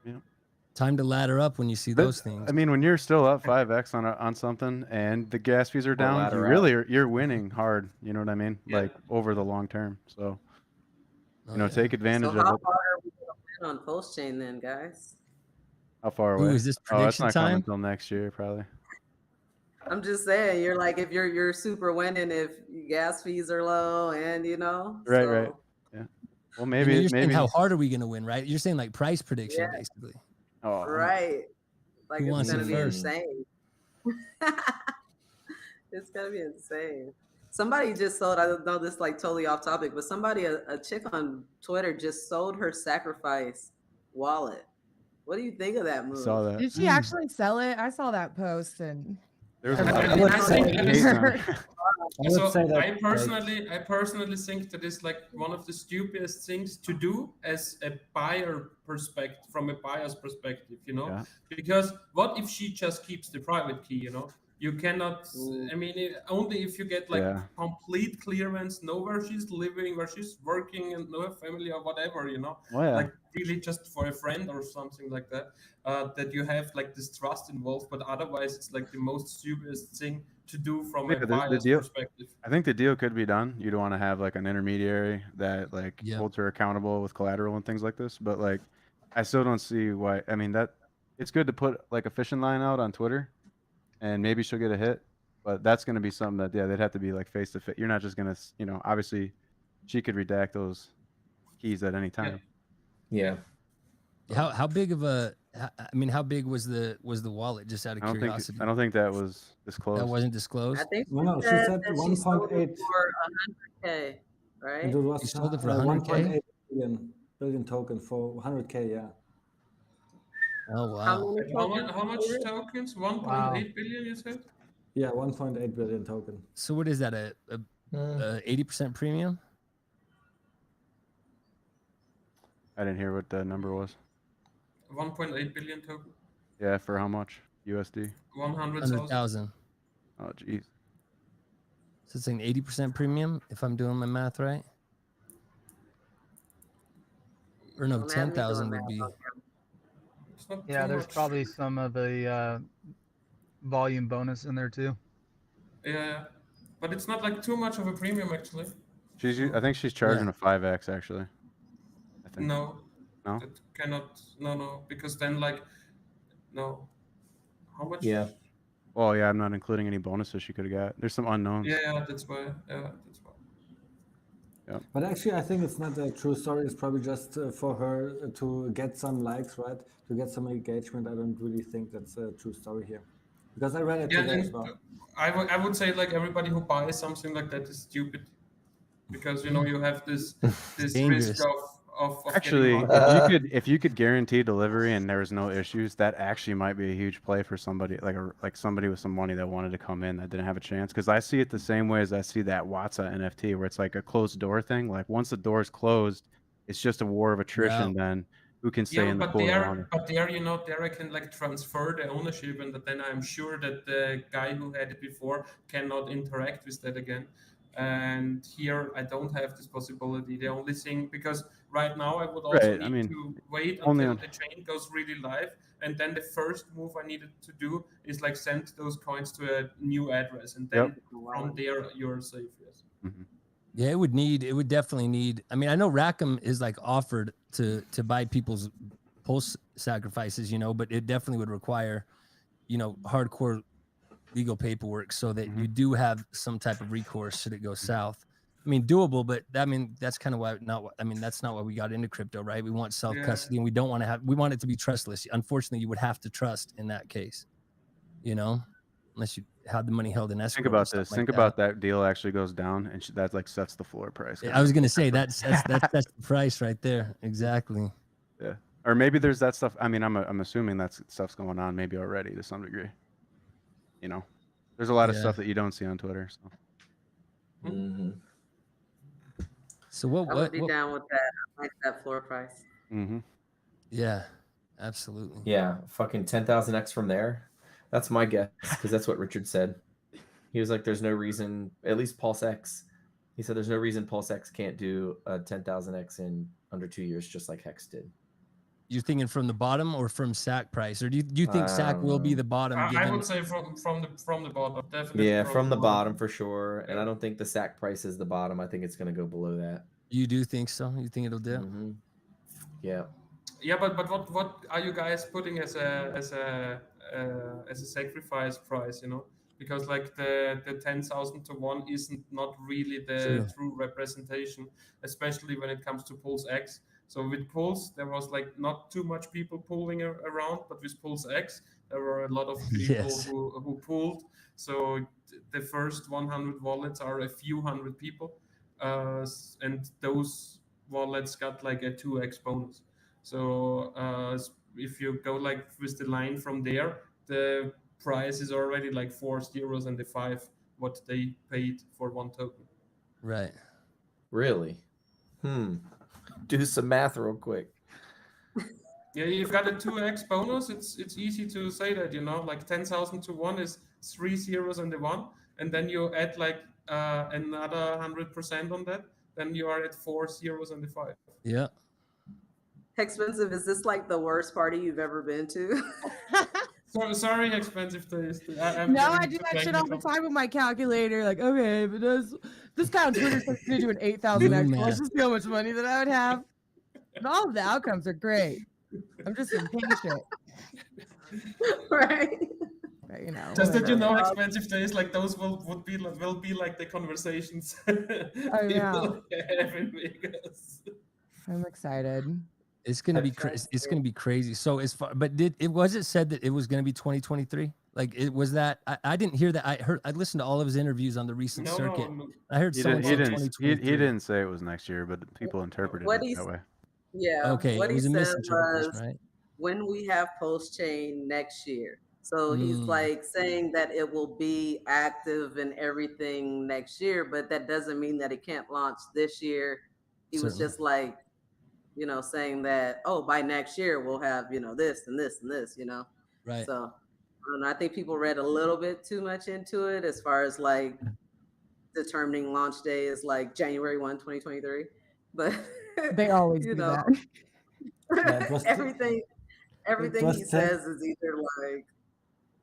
Yeah. Time to ladder up when you see those things. I mean, when you're still up 5x on something and the gas fees are down, you're winning hard. You know what I mean? Yeah. Like over the long term. So take advantage So of how it. far are we going to win on Pulse Chain then, guys? How far away? Is this it's prediction not coming time? until next year, probably. I'm just saying, you're like, if you're super winning if gas fees are low and, you know. Right. Yeah. Well, maybe you're saying how hard are we going to win, right? You're saying like price prediction, basically. Oh, right. Like Who wants it's it gonna be first? insane. It's gonna be insane. Somebody just sold, I don't know this like totally off topic, but somebody, a chick on Twitter just sold her sacrifice wallet. What do you think of that move? Saw that. Did she actually sell it? I saw that post and There was I personally think that is like one of the stupidest things to do as a buyer perspective, from a buyer's perspective, you know, because what if she just keeps the private key, you know? You cannot, I mean, only if you get like complete clearance, know where she's living, where she's working, and know her family or whatever, you know, like really just for a friend or something like that, that you have like this trust involved. But otherwise, it's like the most stupidest thing to do from a buyer's perspective. I think the deal could be done. You don't want to have like an intermediary that like holds her accountable with collateral and things like this. But like, I still don't see why. I mean, that it's good to put like a fishing line out on Twitter, and maybe she'll get a hit. But that's going to be something that they'd have to be like face to face. You're not just going to, obviously, she could redact those keys at any time. Yeah. How big of a? I mean, how big was the wallet? Just out of curiosity. I don't think that was disclosed. That wasn't disclosed. I think No, she said 1.8 for 100K, right? And it was You sold it for 100K? 1.8 billion token for 100K, yeah. Oh wow! How much tokens? 1.8 billion, you said? Yeah, 1.8 billion token. So what is that? A 80% premium? I didn't hear what the number was. 1.8 billion token. Yeah, for how much USD? 100,000. Oh, geez. So it's an 80% premium, if I'm doing my math right. Or no, Don't have me doing 10,000 would math be. on camera. It's not Yeah, too there's much. probably some of the volume bonus in there too. Yeah, but it's not like too much of a premium actually. I think she's charging a 5x actually. I think. No. No. It cannot. No, because then like, no. How much? Yeah. Well, yeah, I'm not including any bonuses she could have got. There's some unknowns. Yeah, that's why. Yeah, that's why. Yeah. But actually, I think it's not a true story. It's probably just for her to get some likes, right? To get some engagement. I don't really think that's a true story here, because I read it Yeah, today as and well. I would say like everybody who buys something like that is stupid, because you know you have this risk of Actually, getting if you could guarantee delivery and there was no issues, that actually might be a huge play for somebody like somebody with some money that wanted to come in that didn't have a chance. Because I see it the same way as I see that Watsa NFT, where it's like a closed door thing. Like once the door is closed, it's just a war of attrition. Then who can stay Yeah, in the but pool there, longer? you know, there I can like transfer the ownership, and then I'm sure that the guy who had it before cannot interact with that again. And here I don't have this possibility. The only thing, because right now I would also Right, I need mean, to wait only until on- the chain goes really live, and then the first move I needed to do is like send those coins to a new address, and then from there you're safe. Yes. Yeah, it would definitely need. I mean, I know Rackham is like offered to buy people's pulse sacrifices, you know, but it definitely would require, you know, hardcore legal paperwork so that you do have some type of recourse should it go south. I mean, doable, but I mean, that's kind of why that's not why we got into crypto, right? We want self custody, and we don't want to have. We want it to be trustless. Unfortunately, you would have to trust in that case, you know, unless you had the money held in escrow. Think about this. Think about that deal actually goes down, and that like sets the floor price. I was gonna say that's the price right there. Exactly. Yeah, or maybe there's that stuff. I mean, I'm assuming that's stuff's going on maybe already to some degree. You know, there's a lot of stuff that you don't see on Twitter. So. So what? I would be down with that. I like that floor price. Yeah, absolutely. Yeah, fucking 10,000x from there. That's my guess, because that's what Richard said. He was like, "There's no reason." At least Pulse X. He said, "There's no reason Pulse X can't do a 10,000x in under 2 years, just like Hex did." You're thinking from the bottom or from SAC price, or do you think SAC will be the bottom? I would say from the bottom, definitely. Yeah, from the bottom for sure. And I don't think the SAC price is the bottom. I think it's going to go below that. You do think so? You think it'll do? Yeah. Yeah, but what are you guys putting as a sacrifice price? You know, because like the 10,000 to 1 isn't not really the true representation, especially when it comes to Pulse X. So with Pulse, there was like not too much people pulling around, but with Pulse X, there were a lot of people who pulled. So the first 100 wallets are a few hundred people, and those wallets got like a 2x bonus. So if you go like with the line from there, the price is already like 4 zeros and the 5 what they paid for 1 token. Right. Really? Do some math real quick. Yeah, you've got a 2x bonus. It's easy to say that, you know, like 10,000 to 1 is 3 zeros and the 1, and then you add like another 100% on that, then you are at 4 zeros and the 5. Yeah. Expensive. Is this like the worst party you've ever been to? So sorry, expensive taste. No, I do that shit all the time with my calculator. Like, okay, but this guy on Twitter says to do an 8,000x. Let's just see how much money that I would have. And all of the outcomes are great. I'm just impatient. Right. But, you know. Just that you know, expensive days like those will be like the conversations. I know. Have in Vegas. I'm excited. It's gonna be it's gonna be crazy. So as far, but was it said that it was gonna be 2023? Like it was that I didn't hear that. I listened to all of his interviews on the recent circuit. No. I heard he didn't say it was next year, but people interpreted it that way. Yeah. Okay. What it was he a said misinterpretation, was right? when we have post chain next year. So he's like saying that it will be active and everything next year, but that doesn't mean that it can't launch this year. He was just like, you know, saying that, oh, by next year we'll have, you know, this and this and this, you know. Right. So I think people read a little bit too much into it as far as like determining launch day is like January 1, 2023. But They always you do know, that. Yeah, it was everything was he ta- says is either like,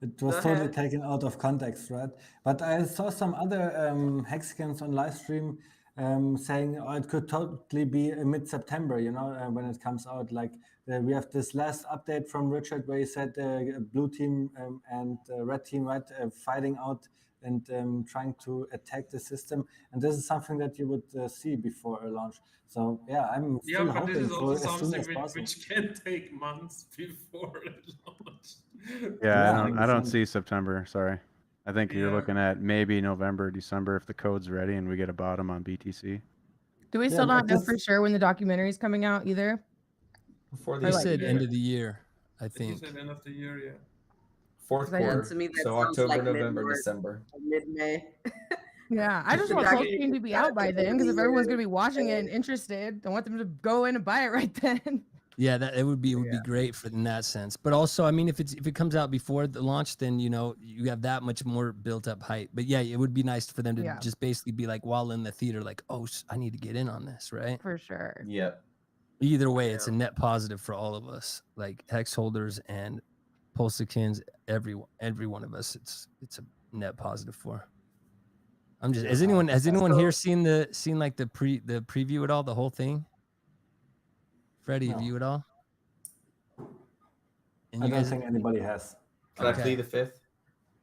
it go was totally ahead. taken out of context, right? But I saw some other Hexicans on live stream saying, oh, it could totally be mid-September, you know, when it comes out. Like we have this last update from Richard where he said blue team and red team, right, fighting out and trying to attack the system. And this is something that you would see before a launch. So yeah, I'm Yeah, still but this hoping is also for as soon something as possible. which can take months before it launch. Yeah, Yeah, I don't 100%. see September. Sorry. I think you're Yeah. looking at maybe November, December if the code's ready and we get a bottom on BTC. Do we Yeah, still not but know this for sure when the documentary is coming out either? Before Or the He end of like, the said end year, of the year, I He think. said end of the year, yeah. fourth 'cause I Yeah, know, quarter. to me that So sounds October, like November, mid-March, December. mid-May. yeah, I just The want Pulse Chain documentary to be out by then because if year. everyone's gonna be watching it and interested, I want them to go in and buy it right then. Yeah, that it would be great for in that sense. But also, I mean, if it comes out before the launch, then you know you have that much more built up hype. But yeah, it would be nice for them to Yeah. just basically be like while in the theater, like, oh, I need to get in on this, right? For sure. Yep. Either way, it's a net positive for all of us, like hex holders and Hexicans, every one of us. It's a net positive for. I'm just has anyone here seen the preview at all, the whole thing? Freddie, have No. you at all? And I you don't guys, think anybody has. Can I plead the fifth?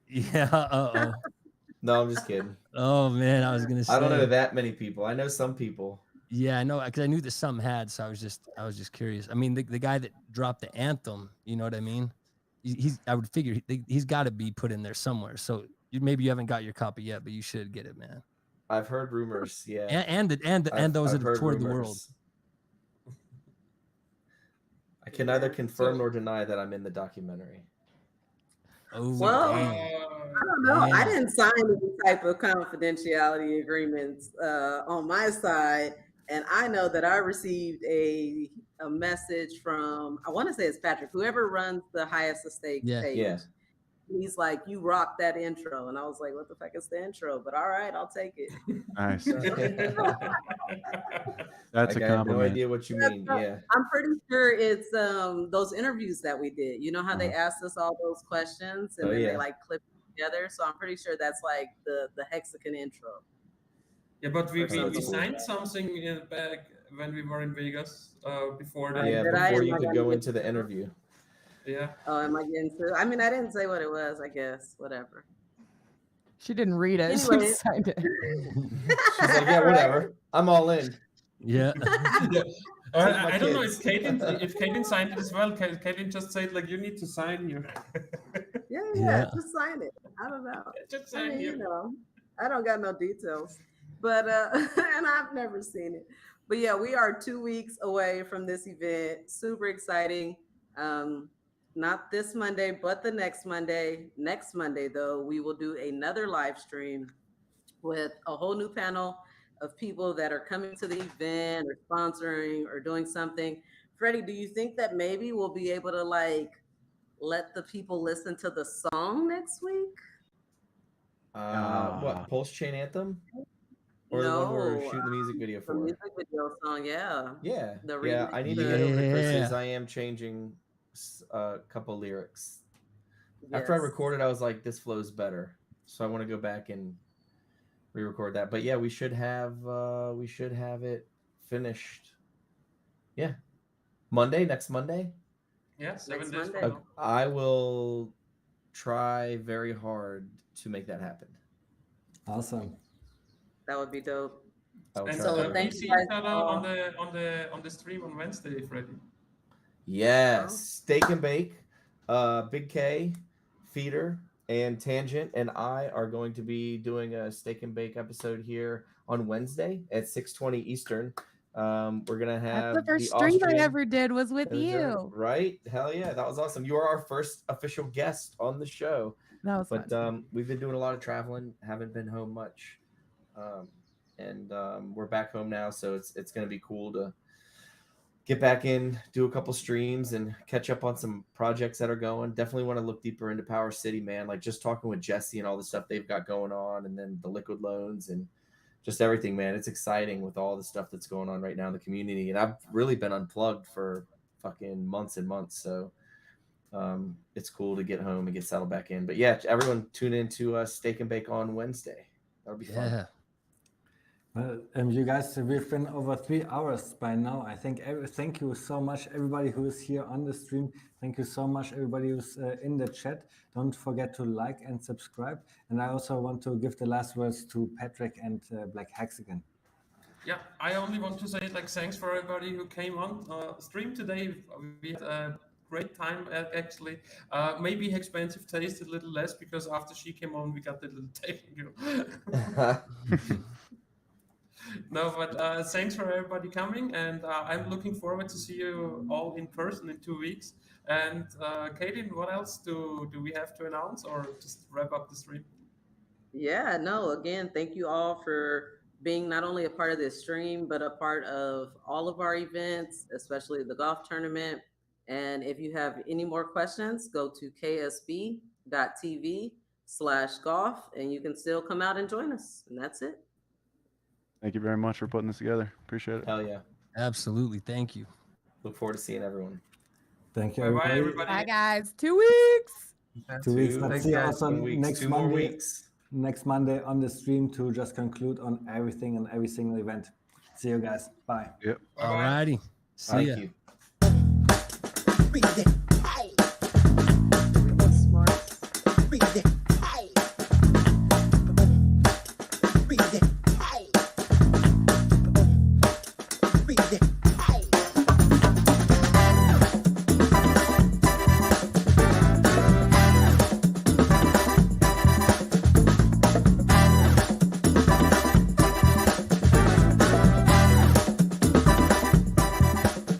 Yeah. Uh-oh. No, I'm just kidding. Oh man, I was gonna say. I don't know that many people. I know some people. Yeah, I know because I knew that some had, so I was just curious. I mean, the guy that dropped the anthem, you know what I mean? He's I would figure he's got to be put in there somewhere. So maybe you haven't got your copy yet, but you should get it, man. I've heard rumors, yeah. And those that have toured the world. I can neither confirm nor deny that I'm in the documentary. Oh, well, damn. I don't know. I didn't sign any type of confidentiality agreements on my side, and I know that I received a message from, I want to say it's Patrick, whoever runs the highest estate page. Yeah. He's like, you rock that intro, and I was like, what the fuck is the intro? But all right, I'll take it. Nice. I That's a have no compliment. idea what you mean. Yeah. I'm pretty sure it's those interviews that we did. You know how they asked us all those questions and then they like clipped it together. So I'm pretty sure that's like the Hexican intro. Yeah, but we something signed like something back when we were in Vegas before that. Yeah, before you could go into the interview. Yeah. Oh, am I getting to? I mean, I didn't say what it was. I guess whatever. She didn't read it. Anyway. She signed it. She's like, yeah, whatever. I'm all in. Yeah. Yeah. I don't know if Kaden signed it as well. Kaden just said like you need to sign here. Yeah, just sign it. I don't know. Just I sign mean, here. you know, I don't got no details, but and I've never seen it. But yeah, we are 2 weeks away from this event. Super exciting. Not this Monday, but the next Monday. Next Monday, though, we will do another live stream with a whole new panel of people that are coming to the event or sponsoring or doing something. Freddie, do you think that maybe we'll be able to like let the people listen to the song next week? What, Pulse Chain Anthem? Or the one we're shooting the music video for? The music video song, yeah. Yeah. The Yeah, remix. I need to get over to Chris's. I am changing a couple lyrics. After I Yes. recorded, I was like, this flows better. So I want to go back and re-record that. But yeah, we should have it finished. Yeah. Next Monday? Yeah, 7 Next days Monday. from now. I will try very hard to make that happen. Awesome. That would be dope. I'll And try so very we thank see you guys each other all. on the stream on Wednesday, Freddie. Yes, Steak and Bake, Big K, Feeder, and Tangent, and I are going to be doing a Steak and Bake episode here on Wednesday at 6:20 Eastern. We're gonna have That's the first the stream I Austrian- ever did was with you. Right? Hell yeah, that was awesome. You are our first official guest on the show. That was But fun. we've been doing a lot of traveling, haven't been home much, and we're back home now, so it's gonna be cool to get back in, do a couple streams, and catch up on some projects that are going. Definitely want to look deeper into Power City, man. Like just talking with Jesse and all the stuff they've got going on, and then the liquid loans and just everything, man. It's exciting with all the stuff that's going on right now in the community. And I've really been unplugged for fucking months and months. So it's cool to get home and get settled back in. But yeah, everyone tune in to Steak and Bake on Wednesday. That'll be fun. Well, you guys, we've been over 3 hours by now. I think thank you so much, everybody who is here on the stream. Thank you so much, everybody who's in the chat. Don't forget to like and subscribe. And I also want to give the last words to Patrick and Black Hexican. Yeah, I only want to say like thanks for everybody who came on stream today. We had a great time actually. Maybe expensive taste a little less because after she came on, we got a little technical. No, but thanks for everybody coming, and I'm looking forward to see you all in person in 2 weeks. And Kaylin, what else do we have to announce, or just wrap up the stream? Yeah, no, again, thank you all for being not only a part of this stream, but a part of all of our events, especially the golf tournament. And if you have any more questions, go to ksb.tv/golf, and you can still come out and join us. And that's it. Thank you very much for putting this together. Appreciate it. Hell yeah. Absolutely. Thank you. Look forward to seeing everyone. Thank you, Bye-bye, everybody. everybody. Bye, guys. 2 weeks. 2 weeks. Let's Thanks, see you guys. also 2 weeks. next 2 more Monday. weeks. Next Monday on the stream to just conclude on everything and every single event. See you guys. Bye. Yep. All righty. See ya. Thank you.